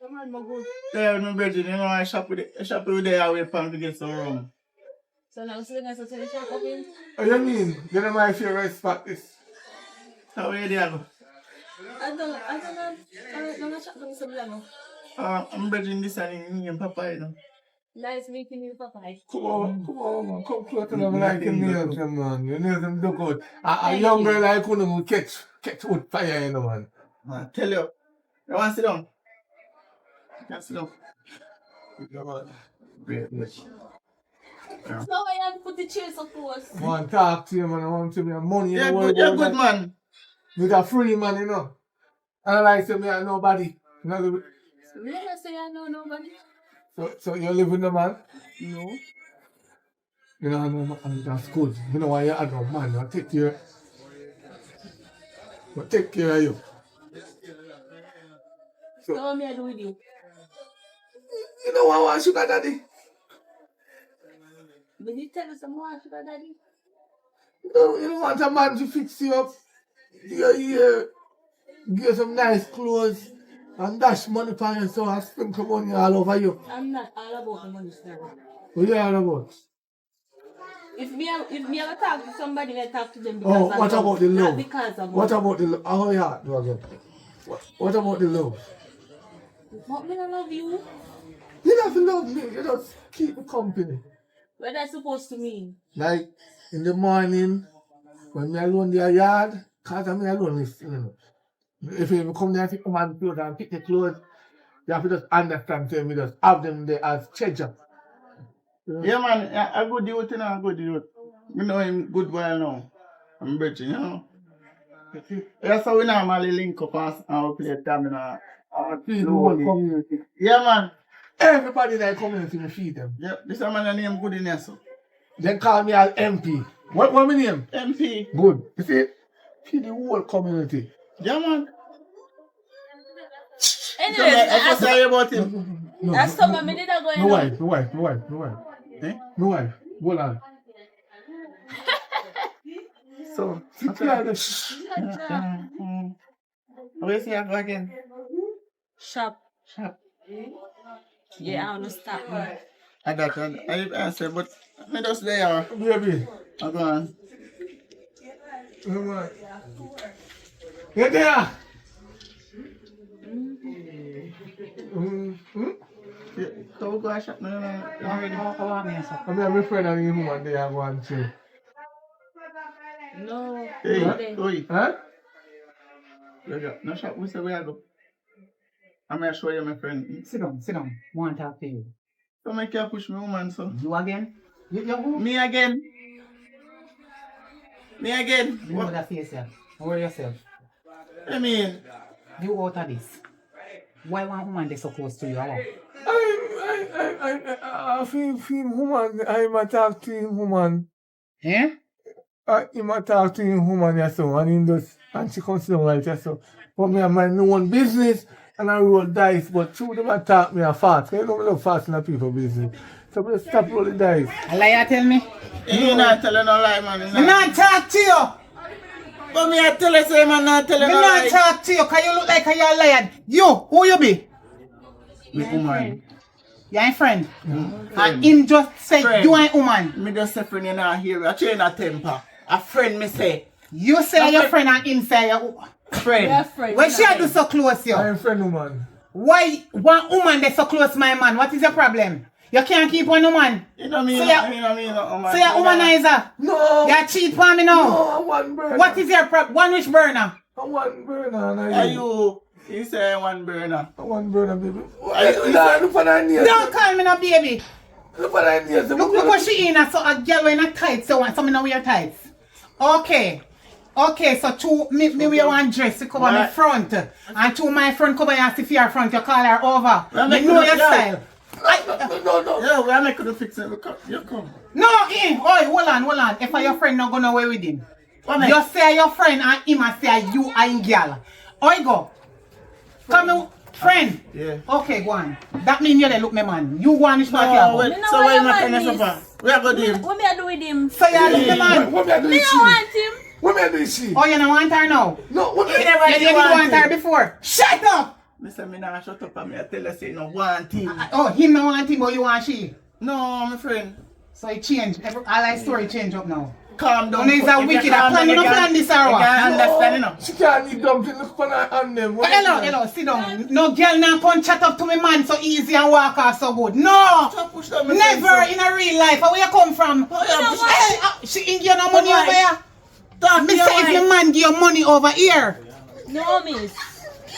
A: Come on, my good.
D: Yeah, my brother, you know, I shop with the away from to get some room.
A: So now sling us to the shop up in.
C: what you mean? You know my favorite spot is?
D: How are you there?
A: I don't know. I'm not shop from some
D: I'm bridging this and in Papa, you know.
A: Nice meeting you, Papa.
C: Come on, man. Come close to them like your nails, man. Your nails them look good. A young girl like you will catch wood fire, you know, man.
D: I tell you. You want to sit down? You can sit down.
C: Yeah, man.
D: Great.
A: So I have put the chairs up close.
C: I want to talk to you, man. I want to be money.
D: You're good, man.
C: You got free man, you know. And I like to me and nobody. You know,
A: Really, I say I know nobody.
C: so you live with the man?
A: No.
C: You know, I know, and that's good. You know why you have no man. I take care of you.
A: So what me I do with you?
C: You know what I want sugar daddy?
A: But you tell us some more, sugar daddy.
C: You don't want a man to fix you up. Your ear, give you some nice clothes, and dash money for you so I sprinkle money all over you.
A: I'm not all about the money, sir.
C: What you all about?
A: If me ever talk to somebody, I talk to them because
C: Oh,
A: of
C: what
A: love,
C: about the
A: not
C: love?
A: because of
C: What
A: money.
C: about the love? Oh, yeah, do again. What about the love?
A: What me I love you?
C: You don't have to love me, you just keep me company.
A: What that supposed to mean?
C: Like, in the morning, when me alone in the yard, because I'm alone, you know. If you come there and pick my clothes and pick the clothes, you have to just understand to me, just have them there as treasure.
D: Yeah, man, yeah, a good youth, you know, a good youth. Me know him good while now. I'm bridging, you know. Yeah, so we normally link up and we play time in our
C: Feed the whole community.
D: Yeah, man.
C: Everybody in that community, we feed them.
D: Yeah, this a man name good in here, so.
C: They call me as MP. What my name?
D: MP.
C: Good. You see? Feed the whole community.
D: Yeah, man.
A: Anyways,
D: I just say about him.
A: that's something me did not go in.
C: My wife.
D: Eh?
C: My wife. Hold on.
D: So,
C: Sit here.
D: where is he go again?
G: Shop.
D: Shop.
G: Yeah, I wanna stop.
D: I say, but me just there.
C: Baby.
D: I go on.
C: Come on. Get there.
D: Yeah, so we go and shop. No.
C: I'm my friend and him one day I go and chill.
A: No.
D: Hey, oi.
C: Huh?
D: No shop, we say we are go. I'm gonna show you my friend.
B: Sit down. Want to talk to you.
D: So make you push me woman, so.
B: You again? You who?
D: Me again.
B: You know that face, yeah. Worry yourself.
D: I mean,
B: You out of this. Why one woman they so close to you? How?
C: I feel woman. I'm a talk to him woman.
B: Eh?
C: Him a talk to him woman, yeah, so, and him just, and she comes down right, yeah, so. But me and my own business, and I roll dice, but through them attack me a fast. You know, I love fast in the people business. So I stop rolling dice.
B: A liar tell me?
D: you not telling no lie, man.
B: Me not talk to you.
D: But me I tell you, say man not telling
B: Me
D: no
B: not
D: lie.
B: talk to you because you look like a liar. You, who you be?
D: Me woman.
B: You ain't friend. And him just say
D: Friend.
B: you ain't woman.
D: Me just say friend you not hear. I train a temper. A friend me say.
B: You say your friend and him say your
D: Friend.
B: When she do so close you?
C: I'm friend woman.
B: Why one woman they so close my man? What is your problem? You can't keep one woman.
D: You know me,
B: So
D: you know me, woman.
B: So you're womanizer.
C: No.
B: You're cheat for me now.
C: No, I want burner.
B: What is your problem? One which burner?
C: I want burner. And
D: Are you say one burner.
C: I want burner, baby.
D: you
C: Look for that nails.
B: Don't call me no baby.
C: Look for that nails.
B: Look what she in. So a girl wearing a tights. So want some no wear tights. Okay, so me wear one dress to cover my front. And two my front cover your see your front. You call her over. You know your style.
C: No.
D: Yeah, we are not going to fix it. You come.
B: No, oi, hold on. If your friend not gonna away with him.
D: What
B: You say your friend and him and say you and girl. Oi go. Come on, friend.
D: Yeah.
B: Okay, go on. That mean you dey look me man. You go on this back
D: No,
B: here.
D: wait. So why am I telling you? We are going to him.
A: What me I do with him?
B: So you look me man.
C: What me I do
A: Me
C: with
A: don't
C: she?
A: want him.
C: What me I do with she?
B: Oh, you don't want her now?
C: No, what me
B: You didn't want her before. Shut up!
D: Listen, me now shut up and me I tell you say no one thing.
B: Oh, him no want him, but you want she.
D: No, my friend.
B: So it changed. All our story change up now.
D: Calm down.
B: When is a wicked, I plan you no plan this or
D: You
B: what?
D: can't understand, you know.
C: She can't need dumpling. Look for her on them.
B: Hello, sit down. No girl now come chat up to me man so easy and walk off so good. No!
D: Stop push down my
B: Never
D: friend,
B: in a real life. Where you come from? She ain't give no money over here.
D: Talk
B: Me
D: to your
B: say if
D: wife.
B: your man give you money over here.
A: No, miss.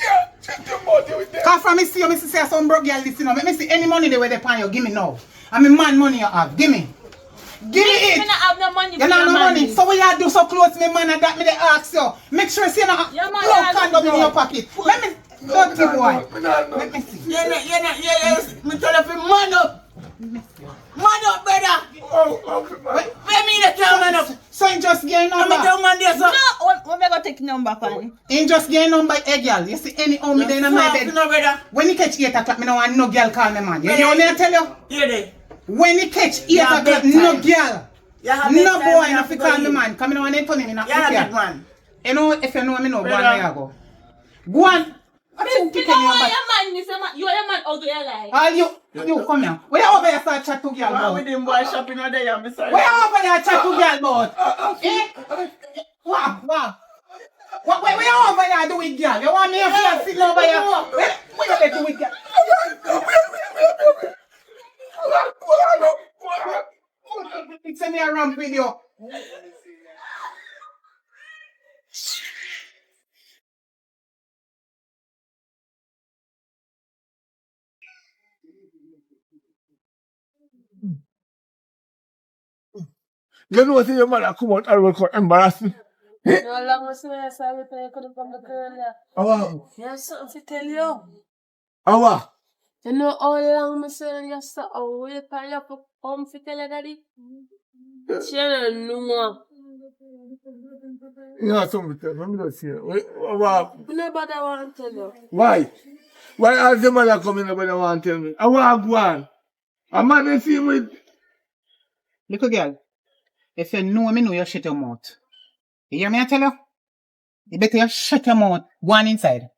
C: Yeah, check your body with them.
B: Cause from me see you, me say some broke girl listen. Let me see any money they where they pay you. Give me now. I mean man money you have. Give me. Give me
A: Me
B: it.
A: not have no money.
B: You don't have no money. So what you do so close to me man and that me they ask you. Make sure you not
A: Your man
B: no
A: has
B: condom in
A: no.
B: your pocket. Let me dirty boy. Let
C: No.
B: me see.
D: Me tell you to man up. Man up, brother. Where me the tell man up?
B: So he just get
D: I'm a
B: number.
D: tell man there, so.
G: When we go take number from?
B: He just get number a girl. You see any homie there in my bed.
D: No, brother.
B: When he catch 8 o'clock, me no want no girl call me man. You know what I tell you?
D: Here they.
B: When he catch 8
D: Yeah,
B: o'clock,
D: bedtime.
B: no girl.
D: You have
B: No
D: bedtime,
B: boy
D: you
B: no
D: have
B: fi
D: to
B: call
D: go
B: me
D: in.
B: man. Come in on and tell me not
D: You have
B: here.
D: big man.
B: You know if you know me no, go on
D: Brother.
B: there go. Go on. What you
A: You
B: kicking
A: know
B: your
A: why
B: back?
A: your man is a man. You are your man ugly like.
B: All you come here. Where you over here start chat to girl
D: Why
B: about?
D: with him boy shopping all day? I'm sorry.
B: Where you over here chat to girl about? Eh? What? Where you over here do with girl? You want me here sitting over here? Where you let do with girl? It's a near ramp video.
C: You know what your mother come out and will come embarrass me?
A: You know how long I say I saw you couldn't from the girl there.
C: Awa.
A: You have something to tell you.
C: Awa.
A: You know how long I say you saw how wait for you to come to tell you daddy? She don't know.
C: You know something to tell me. Let me just see. Awa.
A: Nobody want to tell you.
C: Why? Why as the mother come in, nobody want to tell me? Awa go on. A man they see with.
B: Little girl, if you know me, know you shut your mouth. You hear me I tell you? You better you shut your mouth. Go on inside.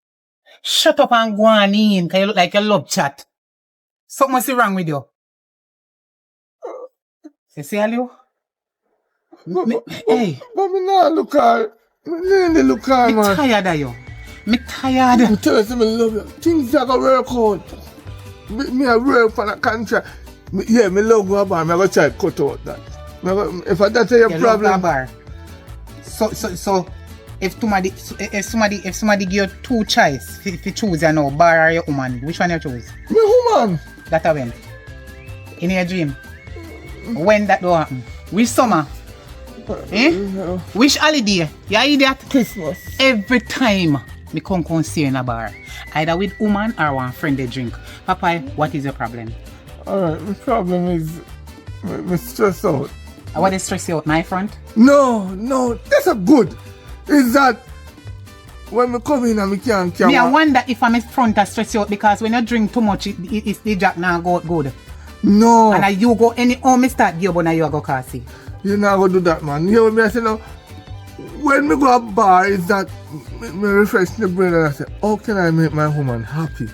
B: Shut up and go on in, because you look like you love chat. Something must be wrong with you. You see, Alio? Hey.
C: But me not look at. Me look at
B: Me
C: man.
B: tired of you. Me tired.
C: Me tell you something, me love you. Things are gonna work out. Me a work for the contract. Yeah, me love go bar. Me go try cut out that. If that's your
B: You
C: problem.
B: love bar. So if somebody give you two choice, if you choose you know, bar or your woman, which one you choose?
C: Me woman.
B: That a when? In your dream. When that do happen? Which summer? Which holiday? You idiot?
C: Christmas.
B: Every time me come see you in a bar, either with woman or one friend they drink. Papa, what is your problem?
C: Alright, the problem is me stress out.
B: What is stress you out, my front?
C: No, that's a good. Is that when me come in and me can't
B: Me I wonder if I'm in front of stress you out because when you drink too much, it's the jack now go good.
C: No.
B: And you go any me start give but now you go Kasi.
C: You not gonna do that, man. You know what me I say now? When me go a bar, is that me refresh the brain and I say, how can I make my woman happy?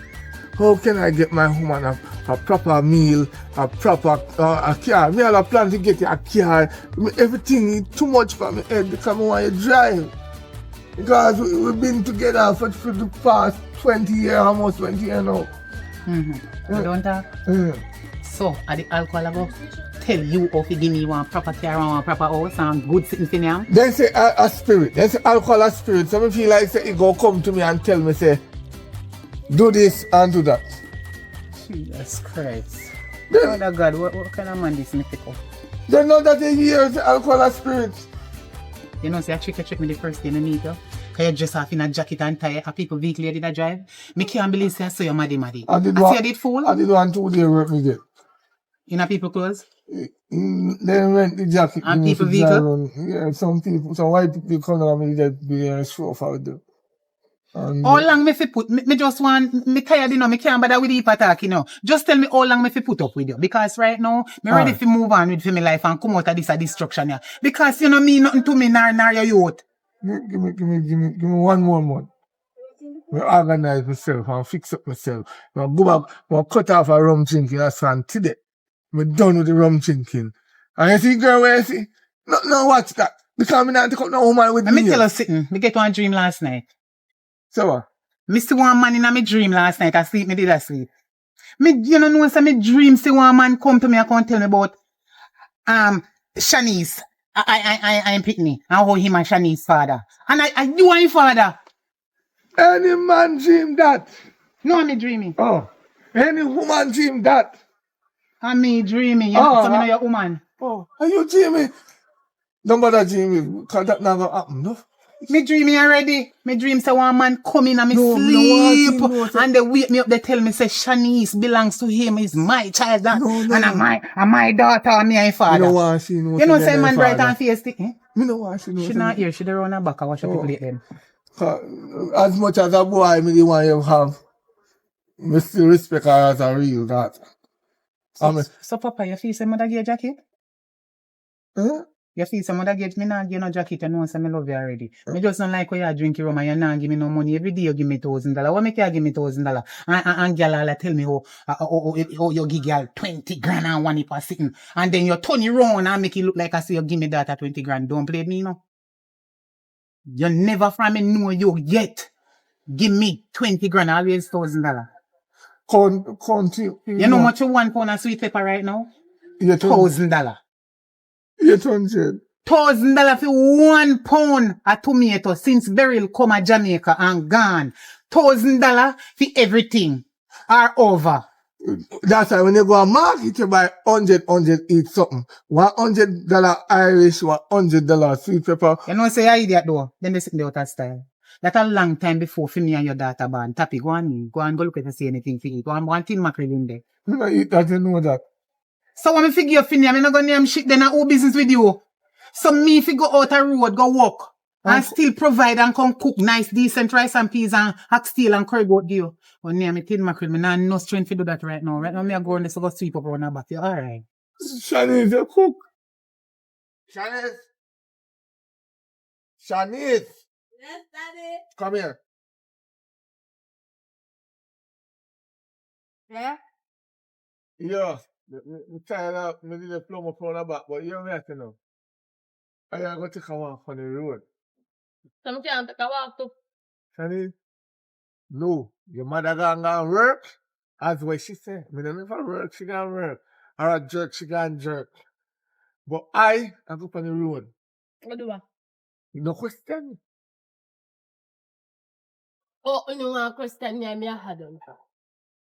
C: How can I get my woman a proper meal, a proper a car? Me have a plan to get a car. Everything is too much for me head because I want to drive. Because we've been together for the past 20 years, almost 20 years now.
B: You don't talk? So, are the alcohol go tell you if you give me one proper car and one proper house and good sitting for them?
C: Then say a spirit. Then say alcohol a spirit. So I feel like say it go come to me and tell me say, do this and do that.
B: Jesus Christ.
C: Then,
B: Oh God, what kind of man this me pick up?
C: then know that they hear the alcohol a spirit.
B: You know, say I trick me the first day I meet you. Cause you dress off in a jacket and tie a people vehicle you did a drive. Me can't believe say I saw your maddy. I see you did fool.
C: I did 1 2 days work me get.
B: In a people clothes.
C: They rent the jacket.
B: And
C: me
B: people
C: to
B: vehicle?
C: drive around. Yeah, some white people come down and just be a show for them. And
B: How long me fi put? Me just want, me tired you know, me can't bother with the attack you know. Just tell me how long me fi put up with you. Because right now, me ready to move on with my life and come out of this destruction here. Because you know me nothing to me nor your youth.
C: give me 1 more month. I organize myself and fix up myself. I go back, I cut off a rum drinking. That's from today. I'm done with the rum drinking. And you see, girl, where you see? No, watch that. Because I'm not to come no woman with
B: Let
C: me.
B: me tell you something. Me get one dream last night.
C: So what?
B: Me see one man in my dream last night. I sleep, me did I sleep. Me, you know, say me dream see one man come to me and come tell me about Shanice. I'm Pitney. And how him and Shanice father. And you are your father.
C: Any man dream that.
B: No, I'm dreaming.
C: Oh. Any woman dream that.
B: I'm me dreaming. You know, so me know your woman.
C: Oh. Are you dreaming? Don't bother dreaming. Because that never happen, no?
B: Me dreaming already. Me dream say one man come in and me
C: No,
B: sleep.
C: no, no,
B: And they wake me up, they tell me say Shanice belongs to him, is my child. That.
C: No,
B: and I'm my daughter and me and father.
C: You know why she knows.
B: You know say man bright and face stick. Eh?
C: You know why she knows.
B: She not here, she dey run her back. I watch her people them.
C: As much as a boy, me the one you have, me still respect her as a real daughter.
B: So Papa, you feel say mother give you jacket?
C: Huh?
B: You feel say mother give me not give no jacket, you know say me love you already. Me just don't like how you drink your rum and you not give me no money. Every day you give me $1,000. What make you give me $1,000? And girl all tell me how you give girl 20 grand and one for sitting. And then you turn it round and make it look like I say you give me that at 20 grand. Don't play me, no. You never from me know you yet. Give me 20 grand, always $1,000.
C: Country.
B: You know how much you want pound of sweet pepper right now? $1,000.
C: You turn shit.
B: $1,000 for 1 pound of tomato since Beryl come to Jamaica and gone. $1,000 for everything are over.
C: That's why when you go to market, you buy 100 each something. $100 Irish, $100 sweet pepper.
B: You know, say I idiot though. Then they sit there out of style. That a long time before for me and your daughter born. Tappy, go on, go look at and see anything for eat. Go on, tin mackerel in there.
C: You don't eat that, you know that.
B: So when me figure your Finny, I'm not gonna name shit then I owe business with you. So me if you go out a road, go walk. And still provide and come cook nice, decent rice and peas and oxtail and curry goat give you. But near me tin mackerel, me not no strength to do that right now. Right now me a go on this to go sweep up around the back. You alright?
C: Shanice, you cook. Shanice. Shanice.
A: Yes, Daddy.
C: Come here.
A: Yeah?
C: Yeah. I'm tired of me did a plumb up on the back, but you have to know. I am going to take a walk on the road.
A: Some can't take a walk to.
C: Shani, no, your mother gonna work. As what she said. Me don't never work, she gonna work. Or a jerk, she gonna jerk. But I go on the road.
A: What do I?
C: No question.
A: Oh, you want to question me, I had done.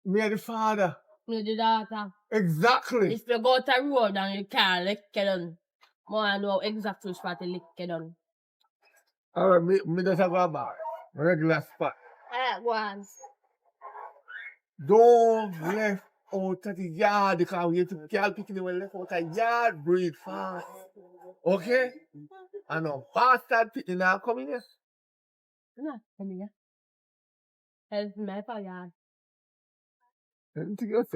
C: Me and the father.
A: Me the daughter.
C: Exactly.
A: If you go to the road and you can't lick it on, I know exactly what to lick it on.
C: Alright, me just have a bar. Regular spot.
A: Go on.
C: Don't left out of the yard because we have to girl picking when left out of the yard, breathe fast. Okay? And no bastard picking now coming here.
A: No, come here. Help me for you.
C: Anything else?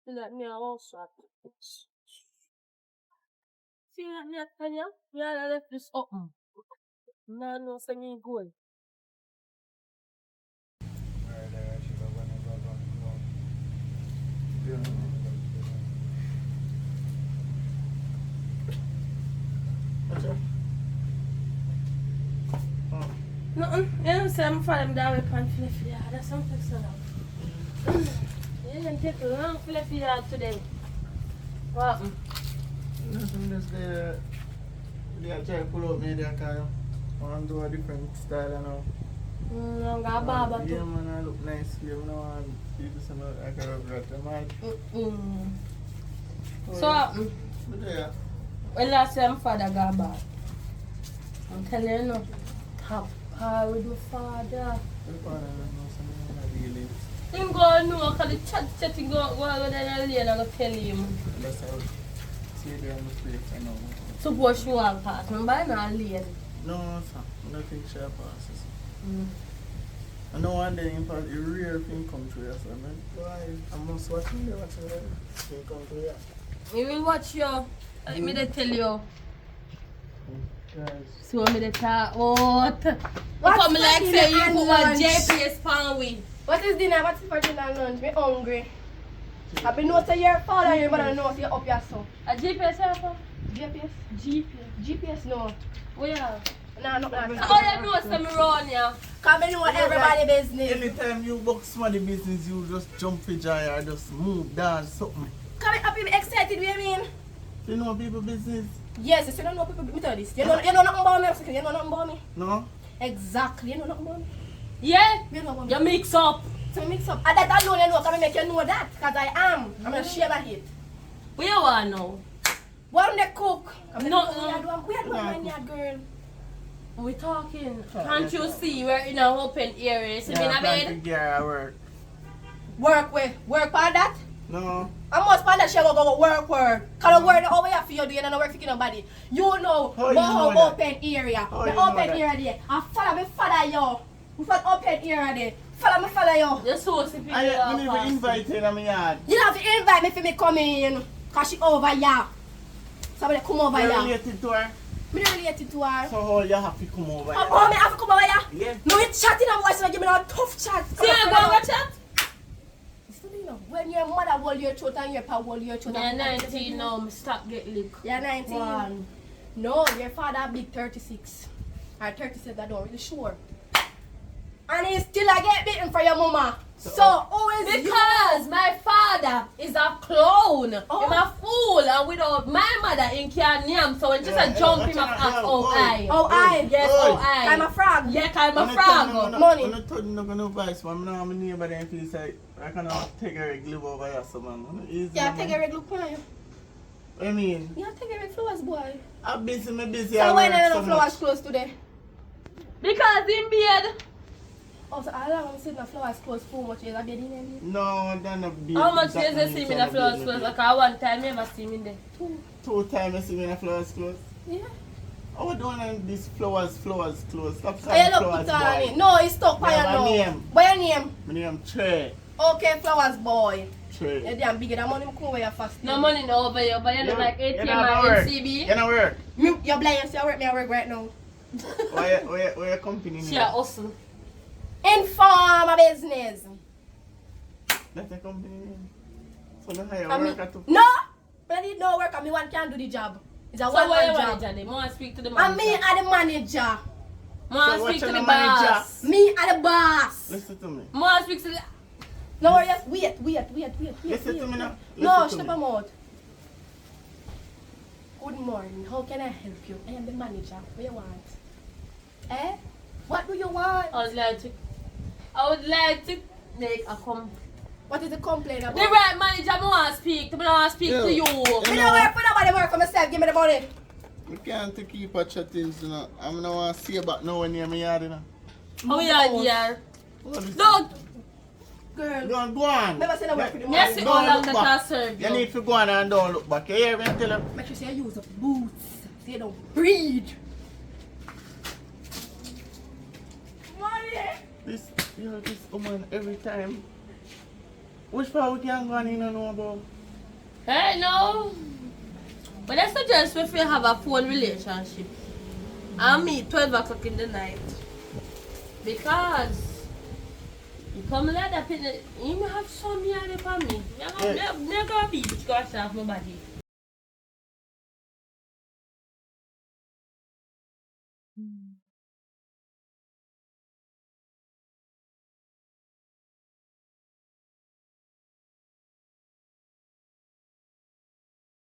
A: Let me also. See that me tell you? Me all left this open. No, singing good. Nothing. You know, say I'm following that way on Fluffy Yard. That's something so now. You didn't take a long Fluffy Yard today. What happened?
D: Nothing, just they are trying to pull out me there because I want to do a different style now.
A: I'm going to barber
D: Yeah,
A: too.
D: man, I look nice here. I want people to know I can regret them, right?
A: So what happened?
D: But yeah.
A: When last time father got back, I'm telling you no. Top par with my father.
D: The father doesn't know something that he lives.
A: Him go know because the chatting go down the lane and go tell him.
D: That's how see there on the place, I know.
A: Suppose you walk past me by now lane.
D: No, sir. Nothing share passes. I know one day in fact a rare thing come to us, man. I must watch him there watching them. Thing come to you.
A: We will watch you. Let me they tell you.
D: Guys.
A: So me they talk out. You
E: What's
A: come like
E: for
A: say you
E: dinner and
A: put one
E: lunch?
A: JPS pan with.
E: What is dinner? What's for dinner and lunch? Me hungry. I've been know say your father and your mother know say you're up your son.
A: A GPS here?
E: GPS?
A: GPS.
E: GPS no.
A: Where you have?
E: Nah, no, nah.
A: Oh, you know some run here.
E: Come and know everybody business.
D: Anytime you book somebody business, you just jump for joy or just move, dance, something.
E: Come and happy, excited, what you mean?
D: You know people business?
E: Yes, you don't know people, me tell you this. You know nothing about me, you know nothing about me.
D: No?
E: Exactly, you know nothing about me.
A: Yeah?
E: You know about me.
A: You mix up.
E: So mix up. And that alone, you know, can make you know that. Because I am. I'm going to share that hit.
A: Where you are now?
E: What they cook?
A: No,
E: We are doing my yard, girl.
A: we talking. Can't you see we're in an open area? So
D: Yeah,
A: in a bed?
D: yeah, I work.
E: Work where? Work for that?
D: No.
E: I must find that she go work. Cause the work over here for you do, you don't work for nobody. You know
D: How you
E: about
D: know
E: how
D: that?
E: open area.
D: How
E: The
D: you know
E: open
D: that?
E: area there. I follow me father you. We follow open area there. Follow you.
A: You're so sick.
D: I didn't even invite you in my yard.
E: You don't have to invite me for me come in. Cause she over here. Somebody come over
D: You're
E: here.
D: related to her,
E: Me not related to her.
D: so how you have to come over here?
E: Oh, me have to come over here?
D: Yeah.
E: No, you chatting a voice and give me a tough chat.
A: See you go and chat?
E: When your mother hold your throat and your pa hold your throat.
A: You're 19 now, stop get lick.
E: You're 19.
A: One.
E: No, your father big 36. Or 37, I don't really sure. And he still a get beaten for your mama. So who is
A: Because my father father is a clown.
E: Oh.
A: He's a fool, and without my mother, he can't name. So when just a jump him off ask, oh I.
E: Oh, I.
A: Yes, oh I.
E: I'm a frog.
A: Yeah, I'm a frog.
E: Money.
D: I'm not telling you no advice, man. I'm not neighbor then feel like I cannot take a glove over here, so man. Easy,
E: Yeah,
D: man.
E: take a red look on you.
D: What I mean?
E: Yeah, take a red flowers, boy.
D: I'm busy, me busy.
E: So
D: I
E: why
D: work
E: not
D: so
E: no flowers
D: much.
E: close today?
A: Because in bed.
E: Oh, so all along sitting the flowers close for much is a bed in there?
D: No, then the bed.
A: How much days you see me in the flowers close? Like one time, you never see me in there.
D: Two times you see me in the flowers close.
E: Yeah.
D: How we doing on these flowers close? Stop
E: Oh, you
D: saying
E: look
D: flowers,
E: put on it.
D: boy.
E: No, it's stuck by
D: Yeah,
E: your
D: my
E: nose.
D: name.
E: What your name?
D: My name Trey.
E: Okay, flowers boy.
D: Trey.
E: You're damn bigger than money come where you're fast.
A: No money no over here, but you look like ATM
D: not
A: and
D: work.
A: NCB.
D: You know where?
E: You're blind, you see I work, me I work right now.
D: Where your company name?
A: She a hustle.
E: Inform a business.
D: That's a company name. So the higher
E: I mean,
D: work at two.
E: no! But I need no work and me one can't do the job. It's a
A: So where
E: one-man
A: you
E: job.
A: manager then? I speak to the
E: And
A: manager.
E: me are the manager.
A: I
D: So
A: speak to
D: what's
A: the
D: your
A: boss.
E: Me are the boss.
D: Listen to me.
A: I speak to the...
E: No, yes, wait.
D: Listen to me now.
E: No,
D: Listen to
E: step
D: me.
E: him out. Good morning. How can I help you? I am the manager. What you want? Eh? What do you want?
A: I would like to make a
E: What is the complaint about?
A: The right manager I want to speak to. I want to speak to you.
E: Me don't work for nobody, work for myself. Give me the money.
D: We can't keep a chatting, you know. I'm not want to see about no one near me yard, you know.
A: How you are here?
D: What is-
A: Don't.
E: Girl.
D: Go on.
E: Never say no work for the
A: Yes,
E: money.
A: it
D: Don't
A: all
D: look
A: that
D: back.
A: I serve
D: You
A: you.
D: need to go on and don't look back. You hear me? Tell him.
E: Make sure say you use up boots. So you don't breathe. Money.
D: This woman every time. Which part we can go on in and know about?
A: Hey, no. But I suggest if you have a phone relationship and meet 12 o'clock in the night. Because you come like that, you may have some yard for me. You're never be scratch off my body.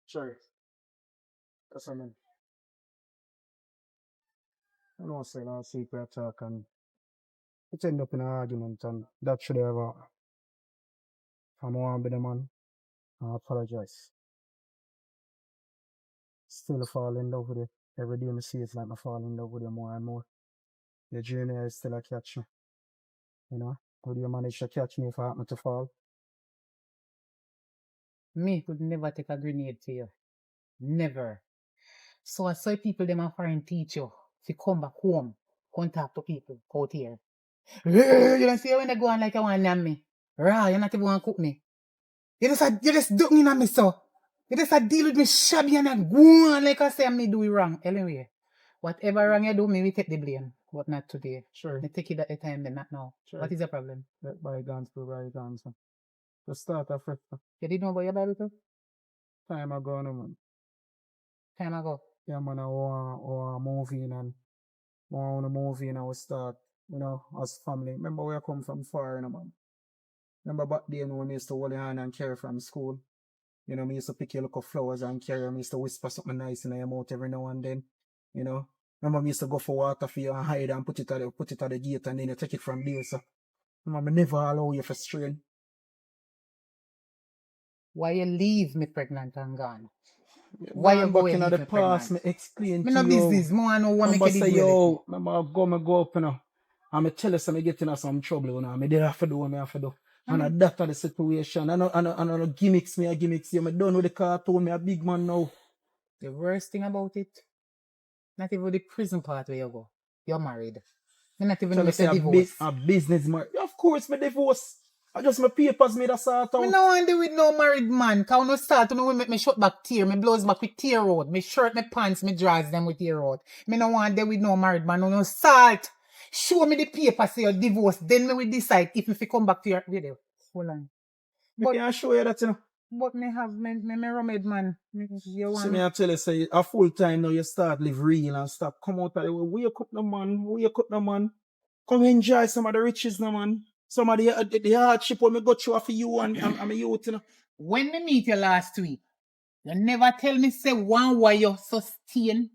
C: Sure. That's what I mean. I don't say no secret talk and it end up in an argument and that should ever. If I want to be the man, I apologize. Still fall in love with you. Every day I see it like I fall in love with you more and more. Your journey is still a catch me. You know? Would you manage to catch me if I happen to fall?
B: Me could never take a grenade to you. Never. So I saw people them a foreign teach you. If you come back home, come talk to people out here. You don't see when they go on like you want to name me. Raw, you're not even want to cook me. You just duck me on me so. You just deal with me shabby and I go on like I say me do it wrong. Anyway, whatever wrong you do, me we take the blame. But not today.
C: Sure.
B: I take it at the time, then not now.
C: Sure.
B: What is the problem?
C: Let bygones be bygones. Just start afresh.
B: You didn't know about your Bible too?
C: Time ago, no man.
B: Time ago.
C: Yeah, man, I want a movie and want a movie and I will start, you know, as family. Remember where I come from far, you know, man. Remember back then when we used to hold your hand and carry from school? You know, we used to pick your look of flowers and carry them. We used to whisper something nice in your mouth every now and then, you know. Remember we used to go for water for you and hide and put it at the gate and then you take it from there, so. Remember, I never allow you for strain.
B: Why you leave me pregnant and gone?
C: Why
B: you
C: you
B: go
C: back in
B: and
C: the
B: leave me
C: past, me
B: pregnant?
C: explain
B: Me
C: to
B: no
C: you.
B: business. Me want to know what
C: Remember
B: make you
C: say,
B: did with
C: yo, remember I go up, you know. And I tell you, some get in some trouble, you know. I have to do what I have to do. And that's the situation. I know gimmicks, me a gimmicks. You, me done with the cartoon, me a big man now.
B: The worst thing about it, not even the prison part where you go. You're married. Me not even
C: Tell
B: know
C: me
B: if
C: say
B: you're
C: a
B: divorced.
C: business man. Of course, me divorce. I just my papers made a sort out.
B: Me no want to with no married man. Cause no start to me will make me short back tear. Me blows back with tear out. Me shirt, me pants, me drawers them with tear out. Me no want there with no married man. No start. Show me the paper say you're divorced. Then me will decide if you come back to your video. Hold on.
C: Me can show you that, you know.
B: But me have me roommated man. You want
C: See me I tell you, say a full time now you start live real and stop. Come out of the way. Wake up no man. Come enjoy some of the riches no man.
F: Some of the hardship when me go through for you and my youth, you know.
B: When me meet you last week, you never tell me say one why you sustain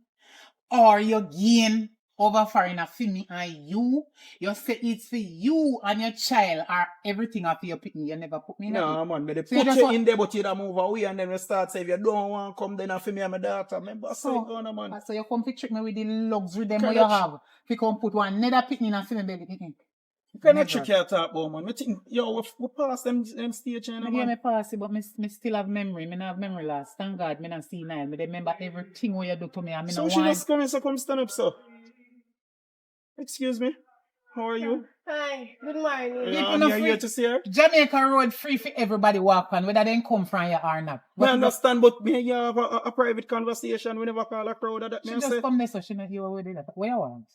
B: or you gain over foreigner for me and you. You say it's for you and your child or everything after you pick me. You never put me in
F: No,
B: it.
F: man, me they
B: So you
F: put
B: just
F: you
B: want-
F: in there, but you don't move away, and then we start say if you don't want to come, then for me and my daughter. Remember, so gonna man.
B: So you come to trick me with the luxury them
F: Can
B: what
F: I
B: you have. You come put one another picking in and see me belly picking.
F: Can I
B: Never.
F: trick you talk about, man? Me think, yo, we pass them stage, you know,
B: Me give me
F: man.
B: pass it, but me still have memory. Me not have memory loss. Thank God, me not see now. Me remember everything what you do to me. And me
F: So
B: no
F: she
B: want.
F: just come stand up, so. Excuse me, how are you?
E: Hi, good morning.
B: People
F: I'm
B: no
F: here
B: free.
F: to see her.
B: Jamaica road free for everybody walk on, whether they come from you or not.
F: I
B: But
F: understand, but me you have a private conversation. We never call a crowd of that.
B: she
F: Me
B: just
F: say.
B: come there so she not hear what they What you want?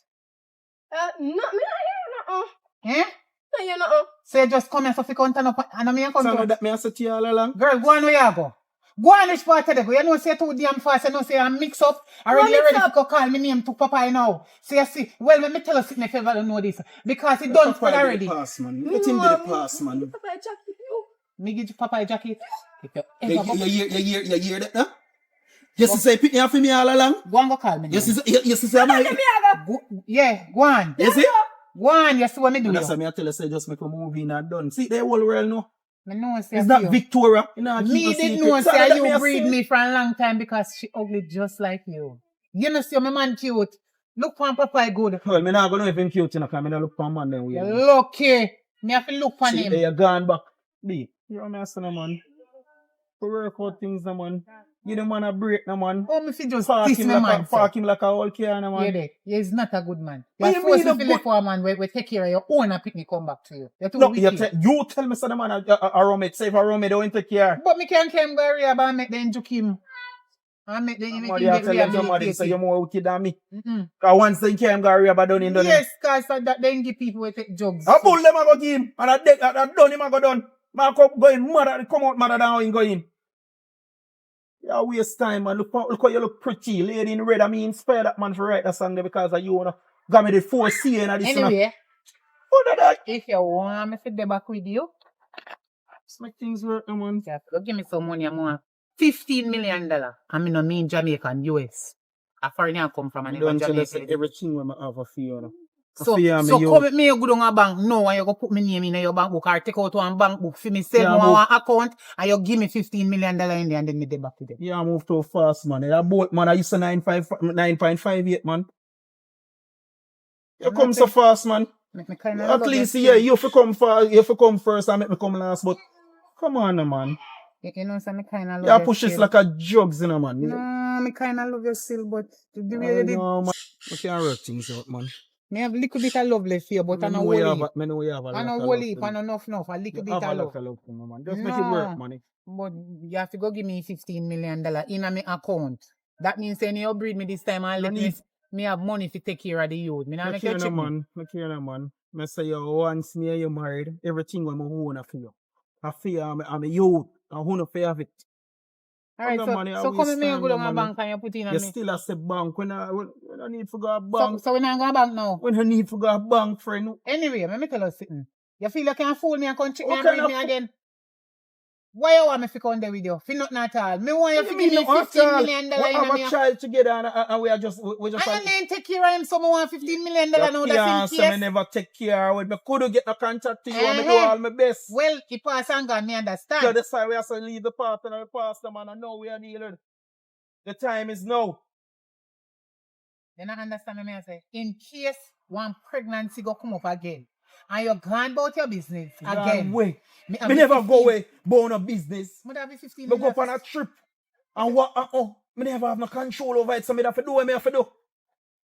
E: No, me not hear nothing.
B: Eh?
E: No hear nothing.
B: So you just come here so fi come turn up and me come
F: Son
B: to
F: of that me I say to you all along.
B: girl, go on where you go. Go on which part of the go. You know say too damn fast, you know say I mix up. Already
E: mix
B: you ready
E: up?
B: to go call me name to Papa now. So you see, well let me tell you something if you ever don't know this. Because it done spread already.
F: Pass, man. Let him do the pass, man.
E: Papa, I check with you.
B: Me give you Papa a jacket. If you ever
F: You hear that, huh? You see say pick me up for me all along.
B: go and go call me.
F: You see say my.
B: Go, yeah, go on.
F: You see?
B: Go on, you see what me do.
F: That's
B: You.
F: why me I tell you say just make a movie and done. See the whole world know.
B: Me know say
F: It's
B: I
F: not
B: see you.
F: Victoria. You know,
B: Me didn't know say you breed me for a long time because she ugly just like you. You know see my man cute. Look for Papa good.
F: Well, me not gonna even cute, you know, because me not look for a man then.
B: You lucky. Me have to look for
F: See,
B: him.
F: you gone back. B. You know me I say no man. To work out things no man. Give the man a break no man.
B: Oh, me fi just
F: Park
B: kiss
F: him
B: me
F: like
B: man.
F: park him like a whole car no
B: Yeah,
F: man.
B: there. He is not a good man.
F: What
B: You
F: you
B: force
F: mean
B: me
F: a
B: to
F: good-
B: live for a man where we take care of your own and pick me come back to you. You're too
F: Look,
B: wicked.
F: you tell me say the man a roommate. Say if a roommate don't take care.
B: But me can't come go here and make them juke him. And make them
F: Somebody I tell them somebody say you're more wicked than me.
B: Mm-mm.
F: Because once they came go rehab done in done him.
B: Yes, because that then give people will take drugs.
F: A bull them a go give him. And a done him a go done. Man go in mother come out mother than how he go in. You waste time, man. Look how you look pretty. Lady in red. I mean, inspire that man for write that song there because of you wanna got me the 4C and this.
B: Anyway,
F: What that?
B: if you want me to be back with you,
F: Let's make things work, no, man.
B: you have to give me some money. I'm going $15 million. I mean, I mean Jamaican, US. A foreigner come from and
F: Don't tell us
B: Jamaican.
F: everything when I have a fee, you know.
B: So come with me, you go down a bank now and you go put my name in your bank book or take out one bank book for me, save one account and you give me $15 million in there and then me dey back with them.
F: Yeah, I move too fast, man. That boat, man, I used to 9.58, man. You come so fast, man. At least, yeah, you have to come fast, you have to come first and make me come last, but come on, man.
B: You know, so me kind of love
F: Yeah,
B: you
F: push this
B: still.
F: like a drugs, you know, man.
B: No, me kind of love you still, but the way you did,
F: No, man. We can't work things out, man.
B: me have a little bit of love left for you, but I know whole heap.
F: I know you have a lot
B: I know
F: of
B: whole
F: love
B: heap,
F: for
B: I
F: me.
B: know enough, a little
F: You
B: bit
F: have
B: of
F: a
B: love.
F: lot of love for me, man. Just make it work, money.
B: But you have to go give me $15 million in my account. That means when you breed me this time and let me have money to take care of the youth. Me not make you
F: Look here,
B: check me.
F: man. Look here, man. I say you once me and you married, everything when I own for you. I feel I'm a youth. I want to have it.
B: Alright, so come with me and go down a bank and you put in on
F: You
B: me.
F: still as a bank when I need to go a bank.
B: So we not go a bank now.
F: When I need to go a bank, friend.
B: Anyway, let me tell you something. You feel you can fool me and come check me and
F: Okay,
B: breed me again? Why you want me to come there with you? For nothing at all. Me want you to give me $15 million
F: We have
B: in
F: a child together and we just
B: I ain't take care of him, so I want $15 million now. That's in
F: I
B: case.
F: never take care of it. I could get no contact to you and I do all my best.
B: Well, he pass and gone, me understand.
F: So that's why we have to leave the path and we pass them and I know we are dealing. The time is now.
B: Then I understand me I say, in case one pregnancy go come up again, and you're gone about your business again.
F: Way.
B: Me
F: Me never go away, born a business.
B: Would have 15
F: Me go up on a trip. And what, me never have no control over it, so me have to do what me have to do.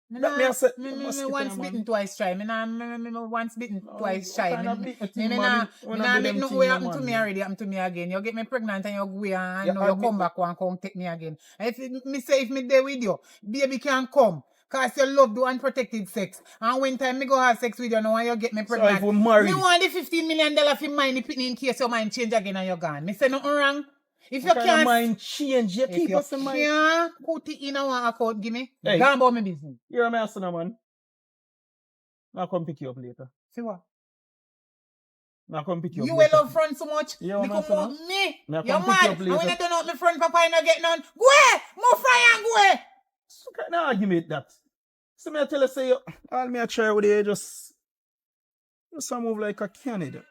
B: Me
F: once
B: bitten, twice try. Me once bitten, twice try. Me
F: not
B: make nothing way happen to me already, happen to me again. You get me pregnant and you go away and now you come back and come take me again. And if me say if me there with you, baby can come. Cause you love do unprotected sex. And when time me go have sex with you now and you get me pregnant.
F: So if we married.
B: Me want the $15 million for mine the pitney in case your mind change again and you're gone. Me say nothing wrong. If you can't
F: mind change, you keep us in mind.
B: Can't put it in our account, give me.
F: Hey.
B: Gone about my business.
F: You're a master, man. I'll come pick you up later.
B: See what?
F: I come pick you up
B: You
F: later.
B: will love friend so much.
F: Yeah,
B: Me
F: man,
B: come
F: son,
B: out me.
F: Me I
B: You're
F: come pick you
B: mad.
F: up
B: And when
F: later.
B: I turn out my friend Papa, I not get none. Go away. More fry and go away.
F: So can I argument that? So me I tell you say you all me I try with you just move like a candidate.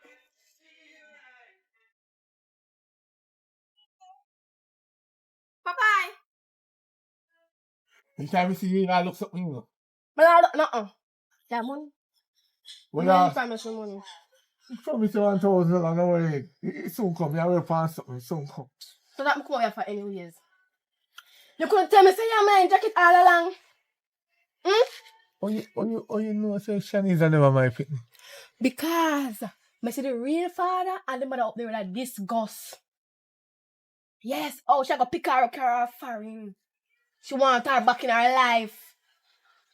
E: Bye-bye.
C: Each time you see you, I look something, you know.
E: But I don't know. That money?
C: When
E: You
C: I
E: promise me money.
C: promise you 1,000 along the way, it soon come. You will find something, it soon come.
E: So that me come here for anyways. You couldn't tell me say you're my jacket all along.
C: You know, say Shanice are never my pitney.
E: Because I see the real father and the mother up there with a disgust. Yes, oh, she go pick her up, carry her foreign. She want her back in her life.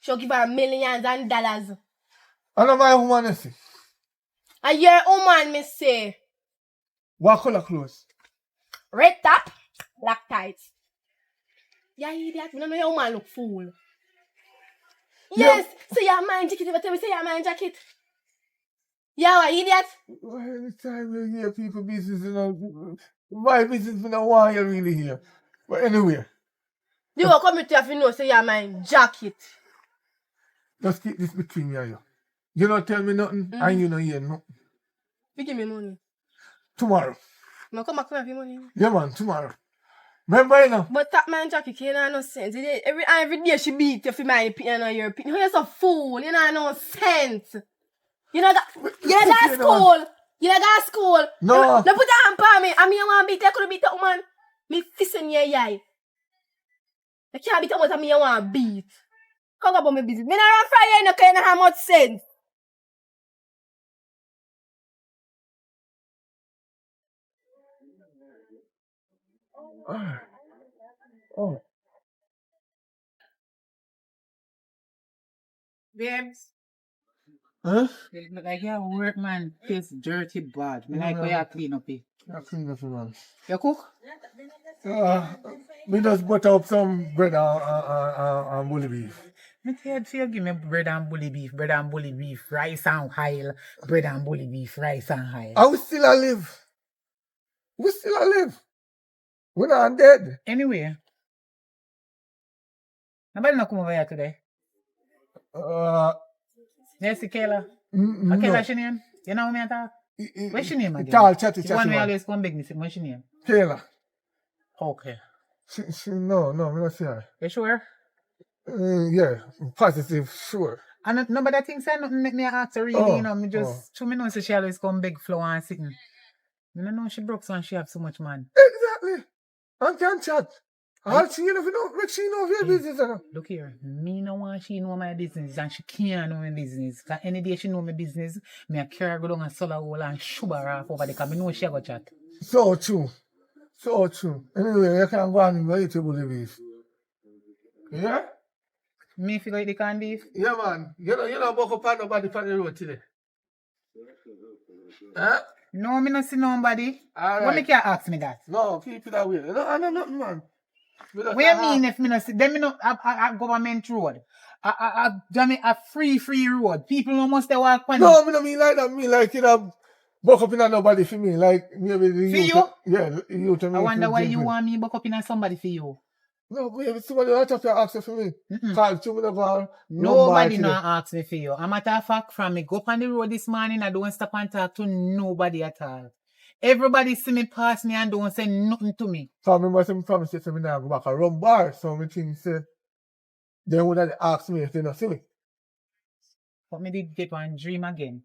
E: She'll give her millions and dollars.
C: I know my woman, you see.
E: And your woman, me say,
C: What color clothes?
E: red top, black tights. Yeah, idiot, we don't know your woman look fool. Yes, say your man jacket, if I tell me say your man jacket. Yeah, idiot.
C: Well, every time you hear people business, you know, my business, you know, why you really here. But anyway,
E: You will come to have to know say your man jacket.
C: just keep this between me and you. You don't tell me nothing, and you don't hear nothing.
E: You give me money.
C: Tomorrow.
E: No come back to me money.
C: Yeah, man, tomorrow. Remember, you know?
E: But that man jacket, you know, no sense. Every day she beat you for my opinion or your opinion. You're so fool. You know, no sense. You know that school. You know that school.
C: No.
E: No put your hand on me. I mean, I want to beat you. I could beat that woman. Me fist in your eye. You can't beat that woman. I mean, I want to beat. Come about my business. Me not run Friday. You know, because you know how much sense.
C: Oh.
B: Babes.
C: Huh?
B: You look like your work, man. Face dirty bad. Me
C: Yeah,
B: like how
C: man.
B: you clean up it.
C: I clean up, man.
B: You cook?
C: Me just butter up some bread and bully beef.
B: Me said for you give me bread and bully beef, rice and oil, bread and bully beef, rice and oil.
C: And we still alive. We still alive. We're not dead.
B: Anyway, nobody not come over here today. Yes, Kayla.
C: No.
B: Kayla, she name? You know who me I talk? What's your name again?
C: Tall, chatty,
B: The one we
C: man.
B: always come beg me, say, what's your name?
C: Kayla.
B: Okay.
C: No, me not see her.
B: You sure?
C: Yeah, positive, sure.
B: And nobody thinks I nothing make me ask her really, you know, me just, so me know say she always come beg flour and sitting. Me don't know she broke so and she have so much man.
C: Exactly. And can chat. All she you know, make she know your business. You know.
B: Look here, me no want she know my business and she can't know my business. Cause any day she know my business, me a carry her go down and sell her hole and shove her off over there cause me know she a go chat.
C: So true. So true. Anyway, you can go and go eat your bully beef. Yeah?
B: Me figure eat the corned beef.
C: Yeah, man. You know, walk up on nobody on the road today. Huh?
B: No, me not see nobody.
C: All
B: What
C: right.
B: make you ask me that?
C: No, keep it that way. I know nothing, man.
B: What you mean if me not see? Then me not a government road. A free road. People almost they walk on
C: No, me don't mean like that. Me like, you know, walk up in a nobody for me. Like, maybe the
B: For
C: youth.
B: you?
C: Yeah, the youth.
B: I wonder why you want me buck up in somebody for you.
C: No, maybe somebody will have to ask for me. Call to me, call.
B: Nobody not ask me for you. A matter of fact, from me go up on the road this morning, I don't stop and talk to nobody at all. Everybody see me pass me and don't say nothing to me.
C: So I remember some promise to me now go back a rum bar. So me think say, they would have asked me if they not see me.
B: But me did get one dream again.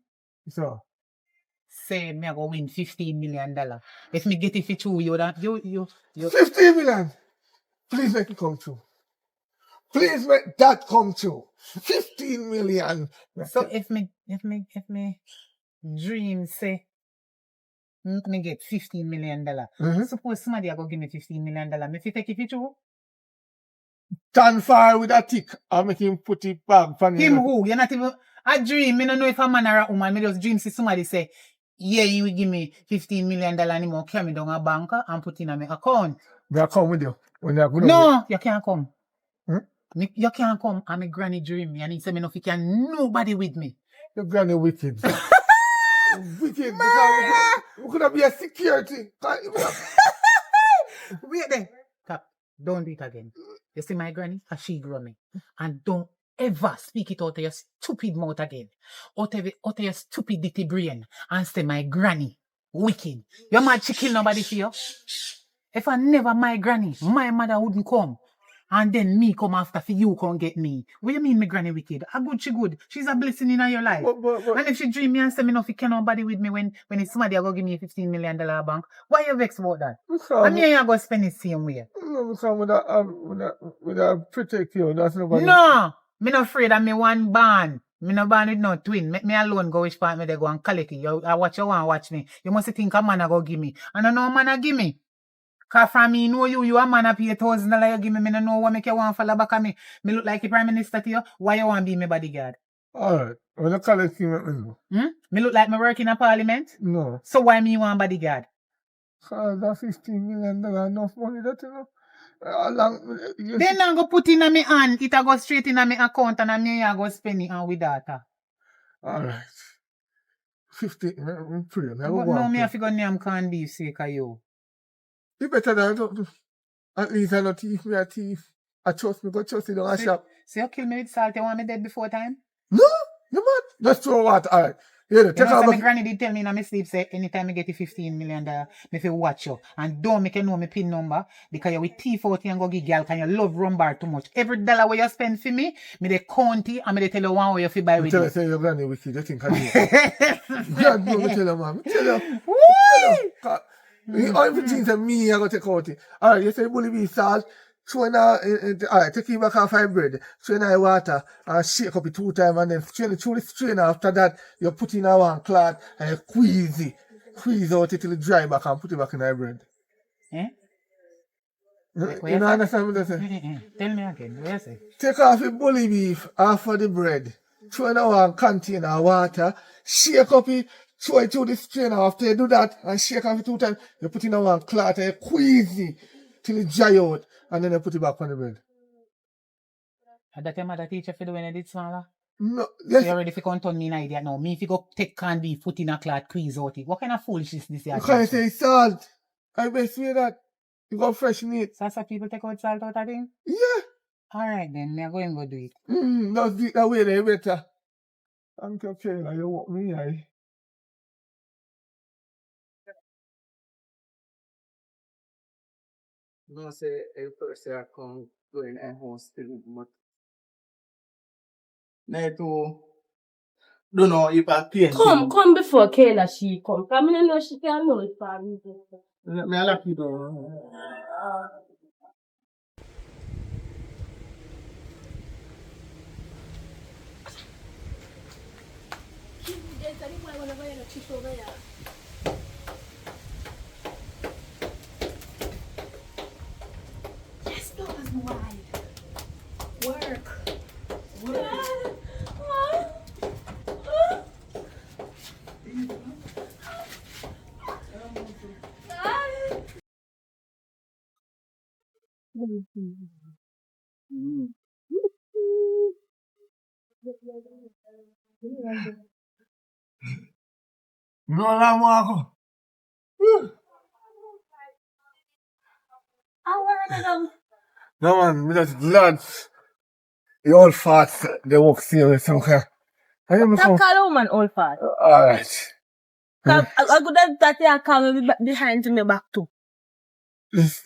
C: So,
B: Say me I go win $15 million. If me get it for true, you
C: 15 million. Please make it come true. Please make that come true. 15 million.
B: So if me dream say me get $15 million. Suppose somebody go give me $15 million. Me fi take it for true.
C: Stand fire with a tick and make him put it back.
B: Him who? You're not even a dream. Me don't know if a man or a woman. Me just dream see somebody say, yeah, you will give me $15 million anymore. Carry me down a bank and put in my account.
C: May I come with you? When you go
B: No, you can't come.
C: Hmm?
B: You can't come. I'm a granny dream me and he said me no fi can nobody with me.
C: Your granny wicked. Wicked, because we could have been a security.
B: Wait there. Cap, don't do it again. You see my granny? She grow me. And don't ever speak it out of your stupid mouth again. Out of your stupid ditty brain. And say my granny. Wicked. Your mad she kill nobody for you. If I never my granny, my mother wouldn't come. And then me come after for you can't get me. What do you mean my granny wicked? A good she good. She's a blessing in your life.
C: But-
B: And if she dream me and say me no fi can nobody with me when it's somebody go give me a $15 million bank, why you vexed about that? I mean you go spend it same way.
C: No, because with a protect you, that's nobody.
B: No! Me not afraid of me one born. Me no born with no twin. Make me alone go which part me they go and collect it. I watch you want watch me. You must think a man a go give me. And I know a man a give me. Cause from me know you a man a pay $1,000 you give me. Me no know what make you want follow back of me. Me look like a prime minister to you. Why you want be my bodyguard?
C: Alright. When you collect you, let me know.
B: Me look like me work in a parliament?
C: No.
B: So why me want bodyguard?
C: Cause that $15 million enough money that you know.
B: Then I go put in a me hand. It a go straight in a me account and me a go spend it on with data.
C: Alright. 50, I'm free.
B: But no, me have to go name can be sake of you.
C: You better than don't. At least I not thief, me a thief. I trust me, go trust you down a shop.
B: So you kill me with salt, you want me dead before time?
C: No, you mad? Just throw what? Alright. Yeah,
B: You
C: take
B: know,
C: off.
B: so my granny did tell me in my sleep, say, anytime I get the $15 million, me fi watch you. And don't make you know my PIN number, because you will thief out and go give girl, can you love rum bar too much. Every dollar where you spend for me they count it, and me they tell you one way you fi buy with
C: Tell
B: it.
C: you, say your granny wicked, you think I do. God, no, me tell you, man. Me tell you. The only thing that me, I go take out it. Alright, you say bully beef salt. Strain alright, take it back off my bread, strain out water, and shake up it 2 times, and then strain it through the strainer. After that, you put in a one cloth, and you squeeze out it till it dry back, and put it back in the bread.
B: Eh?
C: You know understand what I say?
B: Tell me again, what you say?
C: Take off the bully beef off of the bread, throw in a one container of water, shake up it, throw it through the strainer. After you do that, and shake off it 2 times, you put in a one cloth, and you squeeze it till it dry out, and then you put it back on the bread.
B: And that your mother teacher for do when you did smaller?
C: No,
B: So
C: yes.
B: you already fi come turn me an idea now. Me if you go take can be foot in a cloth, squeeze out it. What kind of foolishness this
C: You
B: here?
C: can't say salt. I best way that. You got fresh meat.
B: So that's why people take out salt out of thing?
C: Yeah.
B: Alright then, me a go and go do it.
C: That's the that way they better. I'm okay, now you want me, I.
D: No say a person I come going a house still, but I to don't know if I paint.
A: Come before Kayla she come. Cause me know she can know it for me.
D: Me I like you though.
E: Yes, that was wild. Work.
C: No, I'm walking. No, man, me just glad. The old farts, they walk serious, okay? I am
G: That call woman old fat.
C: Alright.
G: I could have that you call me behind me back too.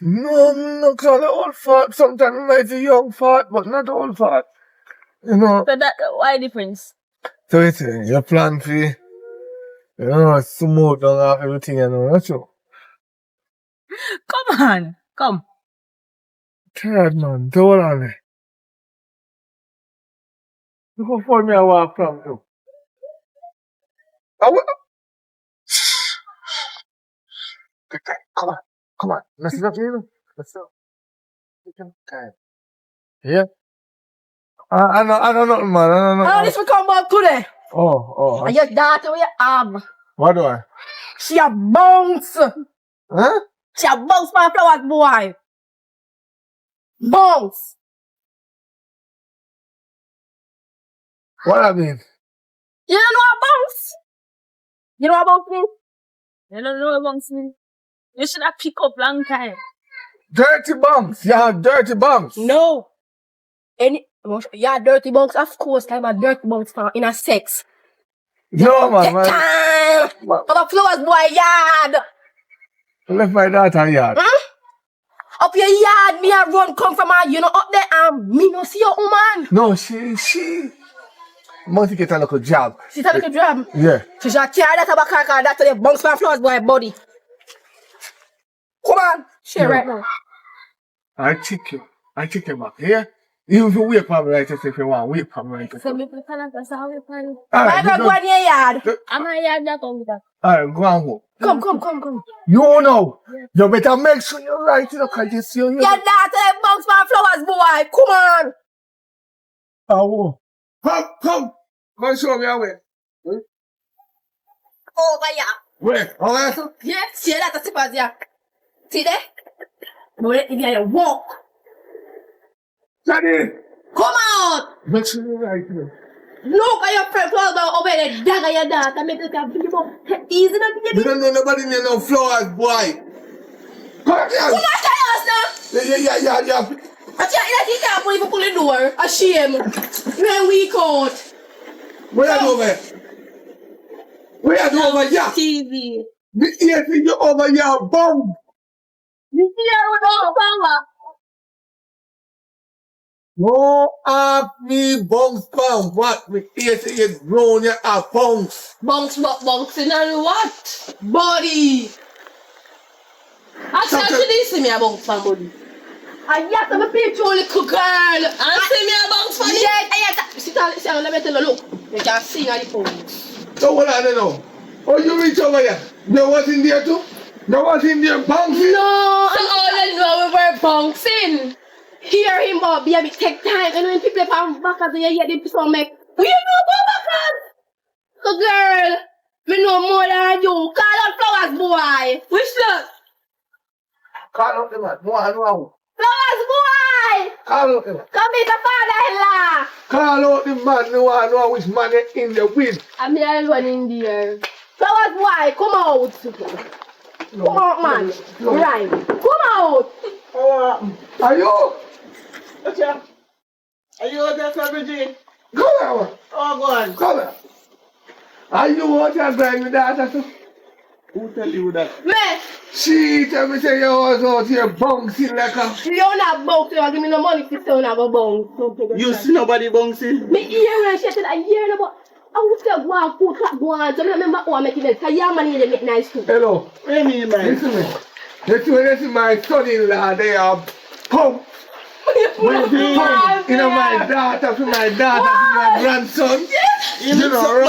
C: No, call it old fart. Sometimes it might be young fart, but not old fart. You know.
G: So that why difference?
C: So it's your plan for, you know, smooth down off everything, you know, that's all.
G: Come on, come.
C: Tired, man. Don't on me. Look how far me I walk from you. Come on. Let's not you. Let's go. Okay. Yeah. I don't know, man. I don't know.
E: How this will come back today?
C: Oh.
E: And your daughter will have.
C: What do I?
E: She a bounce.
C: Huh?
E: She a bounce my flowers, boy. Bounce.
C: What I mean?
E: You don't know a bounce? You know about me?
G: You don't know about me. You should have picked up long time.
C: Dirty bunks. Yeah, dirty bunks.
E: No. Yeah, dirty bunks, of course, I'm a dirty bunks fan in a sex.
C: No, man.
E: Time! For the flowers, boy, yard!
C: Left my daughter yard.
E: Up your yard, me a run come from her, you know, up there, me no see your woman.
C: No, she must get a little job.
E: She's a little job.
C: Yeah.
E: So she carry that back car, that to the bunks for flowers, boy, body. Come on, share right now.
C: I check you back. Yeah? You if you wait for me right if you want, wait for me right.
G: So me prefer not to say how you find.
E: Why not go in your yard?
G: I'm a yard that come back.
C: Alright, go on home.
E: Come.
C: You know, you better make sure you're right, you know, because you see you.
E: Get that to the bunks for flowers, boy. Come on.
C: Oh, come. Come show me your way.
E: Over here.
C: Where? Alright?
E: Yeah, see that as slippers, yeah. See there? Boy, if you walk.
C: Johnny!
E: Come out.
C: Make sure you're right, you know.
E: Look at your friend flowers over there, dagger your daughter, make it come easy enough.
C: You don't know nobody near no flowers, boy. Come here.
E: Come on, tell us now.
C: Yeah.
E: I can't even pull the door. A shame. You ain't weak out.
C: Where are you over here? Where are you over here?
G: TV.
C: The ear thing you over here, bomb.
G: You see that with all power?
C: No, ask me bunks from what? Me ear thing is grown you are bunks.
A: Bunks and what?
E: Body.
A: Actually, she see me a bunks fan body.
E: And yes, I'm a picture little girl.
A: And see me a bunks fan.
E: Yes, sit down, let me tell you, look. You can see now the phone.
C: So what I don't know? Oh, you reach over here. There was in there too? There was in there bunks?
A: No, and all I know we were bunksing.
E: Hear him out, baby, take time. And when people from back as you hear the song make, we know go back. So girl, me know more than you. Call out flowers, boy.
A: Which look?
C: Call out the man. No.
E: Flowers, boy.
C: Call out the man.
E: Come meet the father-in-law.
C: Call out the man. No one know which man is in the wind.
E: I'm the only one in there. Flowers, boy, come out. Come out, man. Right. Come out.
C: Are you?
D: Gotcha. Are you out there, Fabrici?
C: Go here.
D: Oh, go on.
C: Come here. Are you out there going with that?
D: Who tell you that?
E: Me,
C: She tell me say you was out here bouncing like a...
E: you don't have bounce, you don't give me no money if you don't have a bounce.
D: You see nobody bouncing?
E: Me hear when she said I hear about I would say go on, food clap, go on. So I remember how I make it. So your money they make nice too.
C: Hello.
D: What do you mean, man?
C: Listen me. This is my son-in-law. They are pump. Pump. You know my daughter to my grandson.
D: You know, wrong.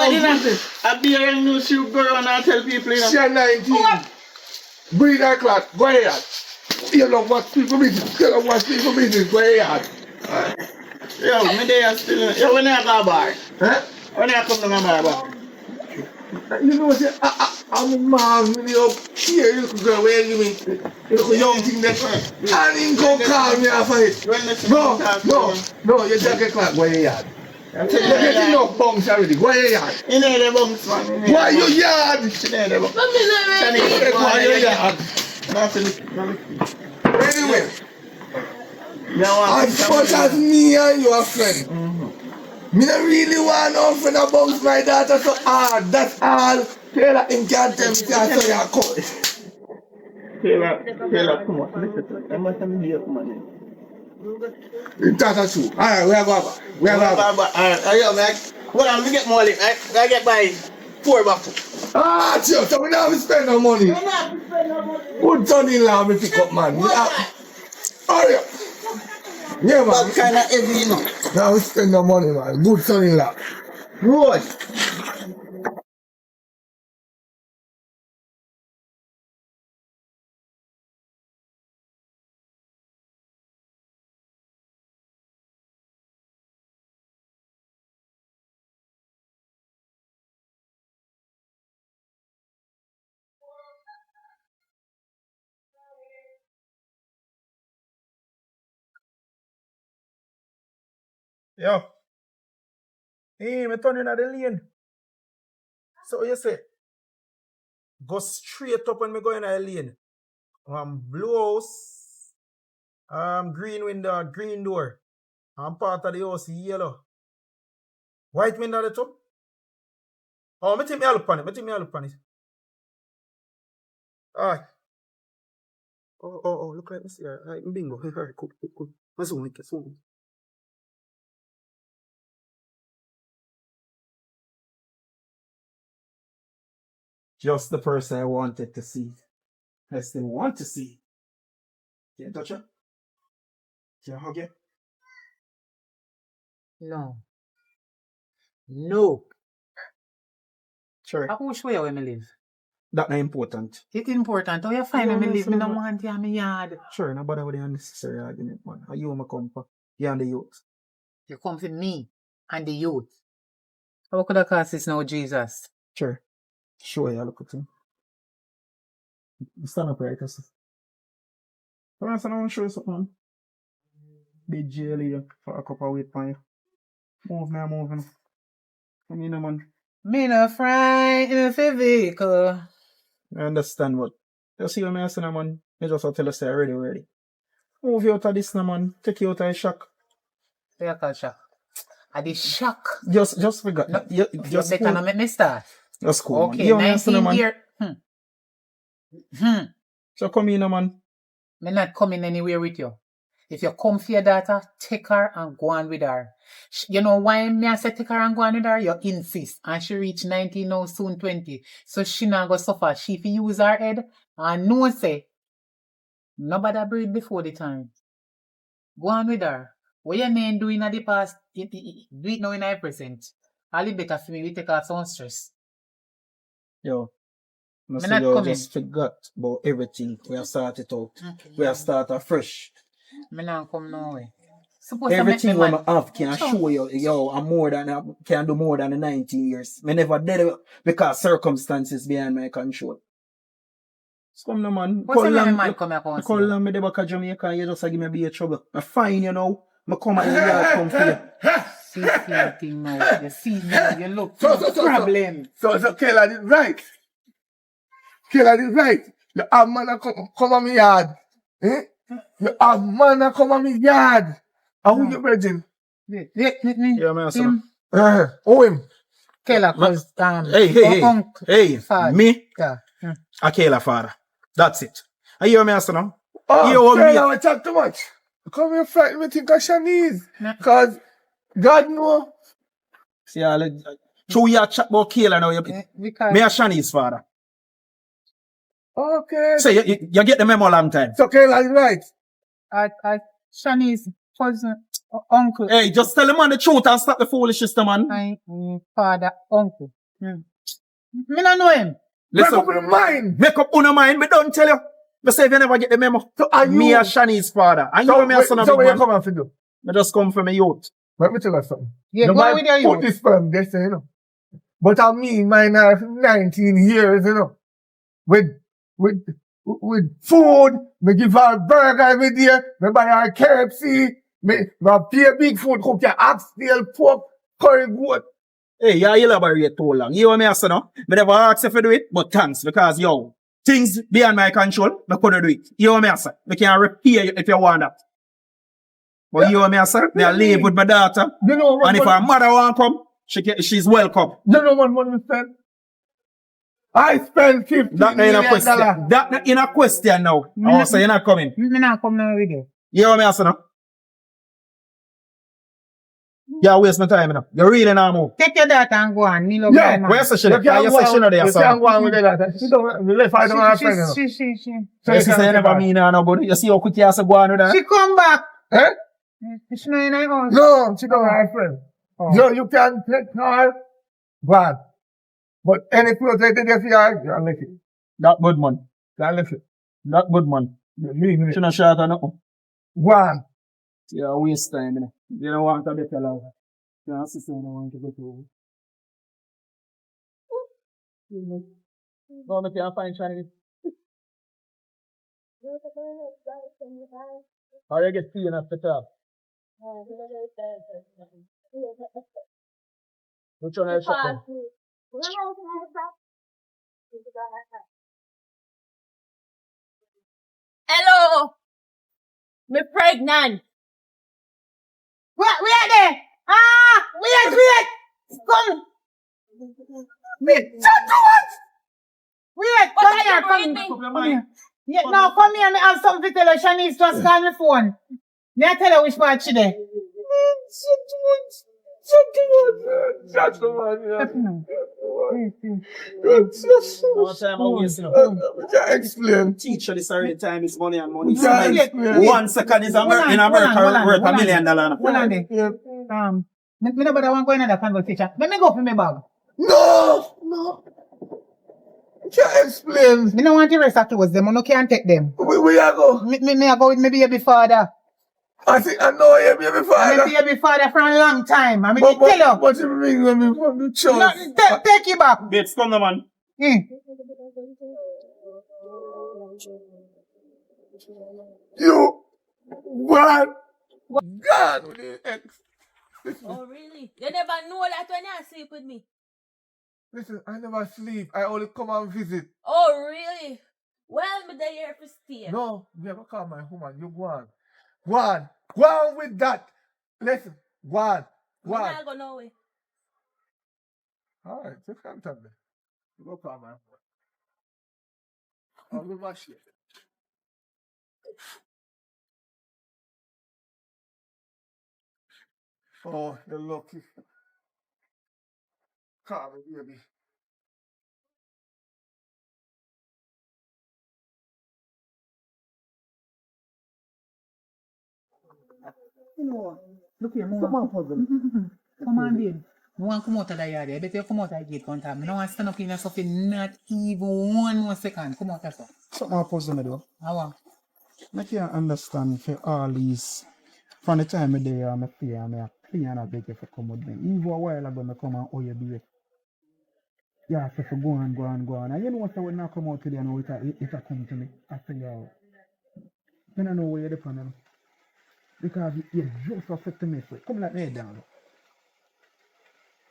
D: I be a new shoe girl and I tell people, you know.
C: She 19. Breed her clock. Go ahead. You know what people business. You know what people business. Go ahead.
D: Yo, me there still. Yo, when I go bar?
C: Huh?
D: When I come to my bar?
C: You know what? I'm a man. When you here, you could go where you mean. You could young thing that. And him go call me after it. No. You just get clock. Go ahead. You're getting enough bunks already. Go ahead.
D: You know the bunks, man.
C: Why you yard?
D: You know the bunks.
C: Why you yard? Anyway, as much as me and you are friends, me don't really want no friend about my daughter so hard. That's all. Taylor him can't tell me can't say you're cold.
D: Taylor, come on. Listen, I must have be up, man.
C: That's true. Alright, we are going back.
D: Alright, yo, man. Hold on, let me get more lip. I get by 4 bottles.
C: Ah, sure. So we don't have to spend no money. Good son-in-law me pick up, man. Hurry up. Yeah, man.
D: But kind of heavy, you know.
C: Now we spend no money, man. Good son-in-law.
D: Right.
F: Yo. Hey, me turn in at the lane. So you say? go straight up when me go in a lane. Blue house, green window, green door. Part of the house yellow. White window at the top. Oh, me think me a look on it. Alright. Oh, look like this here. Alright, bingo. Alright, cool. Let's zoom it. Just the person I wanted to see. I still want to see. Can you touch her? Can you hug her?
B: No.
F: Sure.
B: I who show you where me live?
F: That's not important.
B: It's important. How you find where me live? Me don't want you in my yard.
F: Sure, no bother with the unnecessary argument, man. Are you my come for? You and the youth.
B: You come for me and the youth. How could I call this now, Jesus?
F: Sure. Sure, you look at him. Stand up right, cuz. Come on, son, I want to show you something. Big jail here for a couple of weight on you. Moving. Come in, man.
B: Me no frightened for vehicle.
F: I understand what. You see what I'm saying, man? I just want to tell you, say, ready. Move you out of this, man. Take you out of the shock.
B: What you call shock? At the shock.
F: Just forget.
B: No,
F: just
B: better
F: cool.
B: not make me start.
F: That's cool,
B: Okay,
F: man. You understand,
B: 19
F: man?
B: year.
F: So come in, man.
B: Me not coming anywhere with you. If you come for your daughter, take her and go on with her. You know why me I say take her and go on with her? You insist. And she reach 19 now, soon 20. So she not go suffer. She fi use her head and no say, nobody breathe before the time. Go on with her. What your name do in the past, do it now in the present. All it better for me, we take off some stress.
F: Yo.
B: Me
F: So
B: not
F: you
B: coming.
F: just forgot about everything. We have started out.
B: Okay.
F: We have started fresh.
B: Me not come no way. Suppose
F: Everything
B: I
F: we have can show you, yo, can do more than the 19 years. Me never did it because circumstances behind my control. So come no man.
B: What's the man come here and
F: Call me the back of Jamaica and you just give me a bit of trouble. I'm fine, you know. I come at your yard, come for you.
B: See thing now. You see now, you look problem.
C: So Kayla did right. You have man come on me yard. Eh? You have man come on me yard. And who you virgin?
F: Yeah, man, son.
C: Who him?
B: Kayla, cause
F: Hey,
B: father.
F: me,
B: Yeah.
F: a Kayla father. That's it. Are you hear me, son?
C: Oh, Kayla, we talk too much. Come here, frighten me, think of Shanice. Cause God know.
F: See, through your chat about Kayla now,
B: Because
F: me a Shani's father.
C: Okay.
F: So you get the memo long time.
C: So Kayla is right.
B: I Shani's cousin, uncle,
F: Hey, just tell the man the truth and stop the foolishness, man.
B: my father, uncle. Me not know him.
C: Make up in the mind.
F: Make up on your mind, but don't tell you. But say if you never get the memo.
C: So are you?
F: Me a Shani's father. And you me a son of
C: so
F: a
C: where you
F: man.
C: come and figure?
F: I just come from a youth.
C: Let me tell you something.
B: Yeah,
C: the
B: go
C: man
B: with your
C: put
B: youth.
C: this firm, they say, you know. But I mean, mine are 19 years, you know. With food, me give her burger every day, me buy her KFC, me pay big food, cook your oxtail, pork, curry goat.
F: Hey, you elaborate too long. You know me, son, no? Me never ask if you do it, but thanks, because, yo, things beyond my control, me couldn't do it. You know me, son? Me can repair you if you want that. But you know me, son? Me I live with my daughter,
C: You know what
F: and if her mother want come, she's welcome.
C: You know what money spend? I spend $50
F: That not in a
C: million.
F: question. That not in a question now. Oh, so you're not coming.
B: Me not come now with you.
F: You know me, son, no? Yeah, waste my time, you know. You really not move.
B: Take your daughter and go on. Me love
C: Yeah,
B: my man.
F: Where's the shit?
C: You can't
F: You
C: go
F: say she
C: on
F: not there,
C: you
F: son.
C: can't go on with that. She don't, if I don't have a friend, you know.
B: She.
F: You see, say you never mean her nobody. You see how quick you have to go on with that?
B: She come back.
C: Eh?
B: She not in her house.
C: No, she don't have a friend.
B: Oh.
C: You can take her, bad. But any clothes they take for her, you lick it.
F: That good man.
C: You lick it.
F: That good man.
C: Me.
F: She not short or nothing.
C: One.
F: Yeah, waste time, you know. You don't want to better love. Your sister don't want to go to. Go make you find Chinese. Or you get pain after talk. Which one are you shopping?
G: Hello. Me pregnant.
B: Where there? Wait. Come. Wait. Shut the what? Wait,
G: What
B: come
G: are
B: here,
G: you
B: come
G: reading?
B: Come here. Yeah, now come here and have something to tell her. Shanice just call me phone. May I tell her which part she there?
C: Shut the one, yeah.
F: All time I waste, you know.
C: We can't explain.
F: Teacher, this already time is money and money.
C: We can't explain.
F: 1 second is in America worth $1 million.
B: Hold on there. Me nobody want go in another conversation. Let me go for my bag.
C: No. We can't explain.
B: Me no want the rest of clothes them. I no can't take them.
C: We are go.
B: Me I go with my baby father.
C: I know you, baby
B: I'm
C: father.
B: a baby father for a long time. I'm going to tell you.
C: But you bring me from the church.
B: No, take it back.
F: Babes, come on, man.
C: You, what? God, with the ex. Listen,
G: Oh, really? You never know that when you sleep with me.
C: listen, I never sleep. I only come and visit.
G: Oh, really? Well, me there here for stay.
C: No, you never call my woman. You go on. Go on with that. Listen, go on.
G: Me not go nowhere.
C: All right, just come tell me. You go call my woman. I'll be my shit. Oh, you're lucky. Call me, baby.
B: You know, look here, come on, come on, babe. I want to come out of the yard. I bet you come out of the gate contact. I don't want to stand up in something not even 1 more second. Come out of that.
F: Something I puzzle me though.
B: I want.
F: I can't understand for all these. From the time of the day, I'm a fear, I'm a clean and I beg you to come with me. Even a while ago, I come and owe you babe. Yeah, so for go on. And you know what, when I come out today, I know it come to me. I tell you how. I don't know where you're depending. Because you just affect me. So come like me down.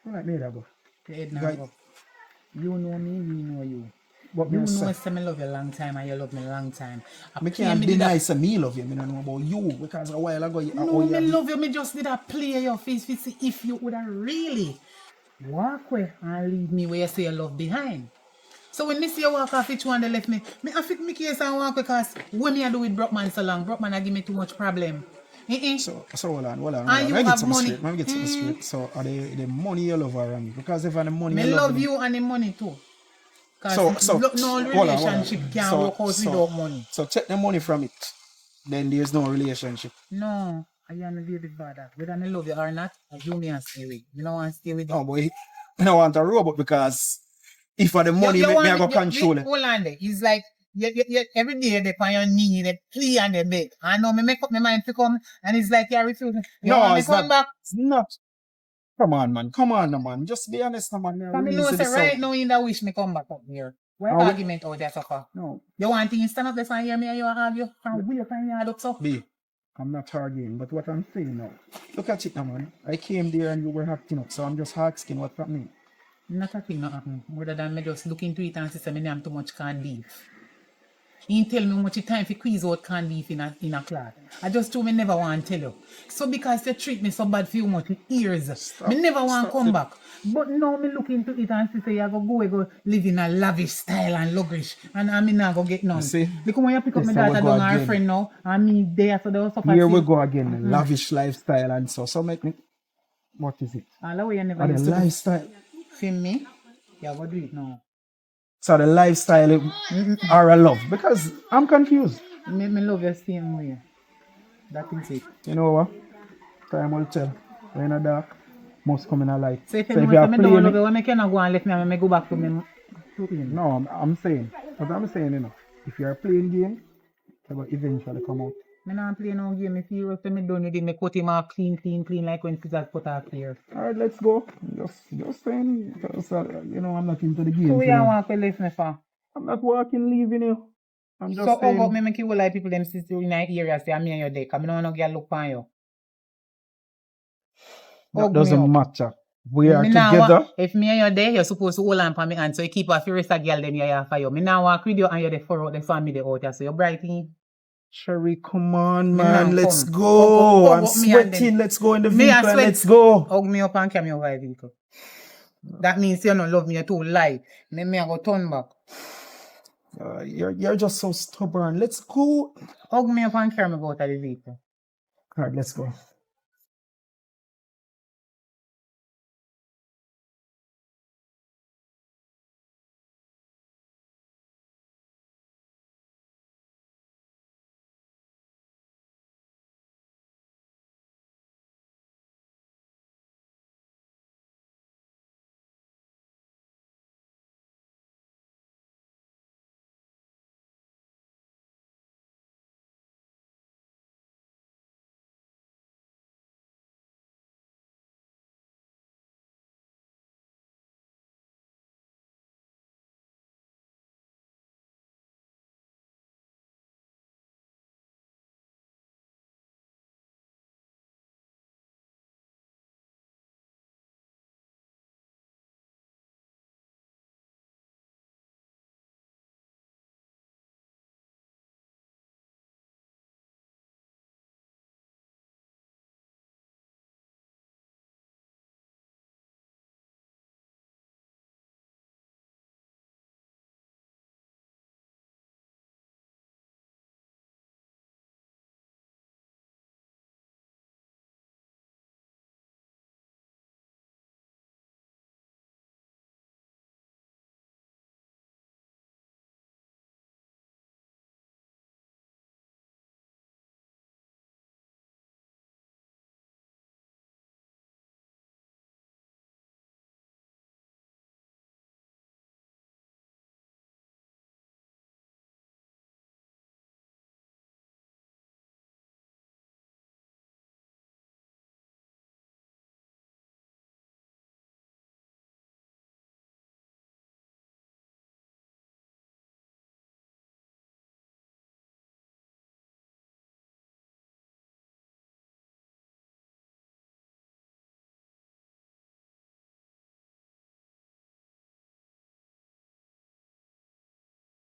F: Come like me down.
B: Right. You know me, we know you. But you know I love you a long time and you love me a long time.
F: I can't deny say me love you. I don't know about you. Because a while ago, you
B: me love you. Me just did a play your face to see if you would have really walk away and leave me where you say you love behind. So when me see you walk off each one they left me I fit me case and walk because when me I do with Brockman so long, Brockman I give me too much problem.
F: So hold on.
B: And you have money.
F: Let me get something straight. So are the money you love around? Because if I the money
B: me
F: you
B: love you and the money too.
F: So
B: no relationship can work out without money.
F: So take the money from it. Then there's no relationship.
B: No, I am a baby father. Whether I love you or not, I do me and stay with. You don't want to stay with you.
F: No, boy. I don't want a robot because if for the money, I go control it.
B: Hold on there. It's like you every day they on your knee, they plea and they beg. I know me make up my mind to come and it's like you're refusing. You want me come back?
F: It's not. Come on, man. Just be honest, man.
B: I know say right now you don't wish me come back up here. Why argument out there so far?
F: No.
B: You want things stand up there and hear me and you have you from wheel from your head up so?
F: B, I'm not arguing, but what I'm saying now. Look at it now, man. I came there and you were acting up, so I'm just asking what's happening.
B: Not a thing not happen. Rather than me just look into it and say me am too much canned beef. He tell me how much time for squeeze out canned beef in a cloth. I just told me never want to tell you. So because you treat me so bad for you much years, me never want to come back. But now me look into it and say you go live in a lavish style and luxury. And I mean not go get none.
F: See?
B: Because when you pick up my daughter down her friend now, and me there so they will suffer.
F: Here we go again. Lavish lifestyle and so make me. What is it?
B: All the way you never
F: The
B: used to
F: lifestyle.
B: film me. Yeah, go do it now.
F: So the lifestyle or a love? Because I'm confused.
B: Me love you same way. That is it.
F: You know what? Time will tell. When in the dark, must come in a light.
B: So if you don't love you, why cannot go and let me go back to me?
F: No, I'm saying. What I'm saying, you know. If you're playing game, it will eventually come out.
B: I don't play no game. If you say me done with it, me cut him off clean like when scissors cut off here.
F: Alright, let's go. Just saying, because, you know, I'm not into the game.
B: So you want to leave me for?
F: I'm not walking, leaving you. I'm just
B: so
F: saying.
B: So how me make you like people them sit in that area say I'm in your day? Because I don't want to get look on you.
F: That doesn't matter. We are together.
B: If me and you there, you're supposed to hold on for me and so you keep a few rest of girl them here for you. Me now walk with you and you're there for out the family out there. So you're bright in.
F: Sherry, come on,
B: Me
F: man.
B: nah
F: Let's
B: come.
F: go.
B: Hug
F: I'm
B: up me and
F: sweating.
B: then-
F: Let's go in the
B: Me a
F: vehicle and
B: sweat.
F: let's go.
B: Hug me up and carry me over the vehicle. That means you don't love me, you too lie. Then me I go turn back.
F: You're just so stubborn. Let's go.
B: Hug me up and carry me out of the vehicle.
F: All right, let's go.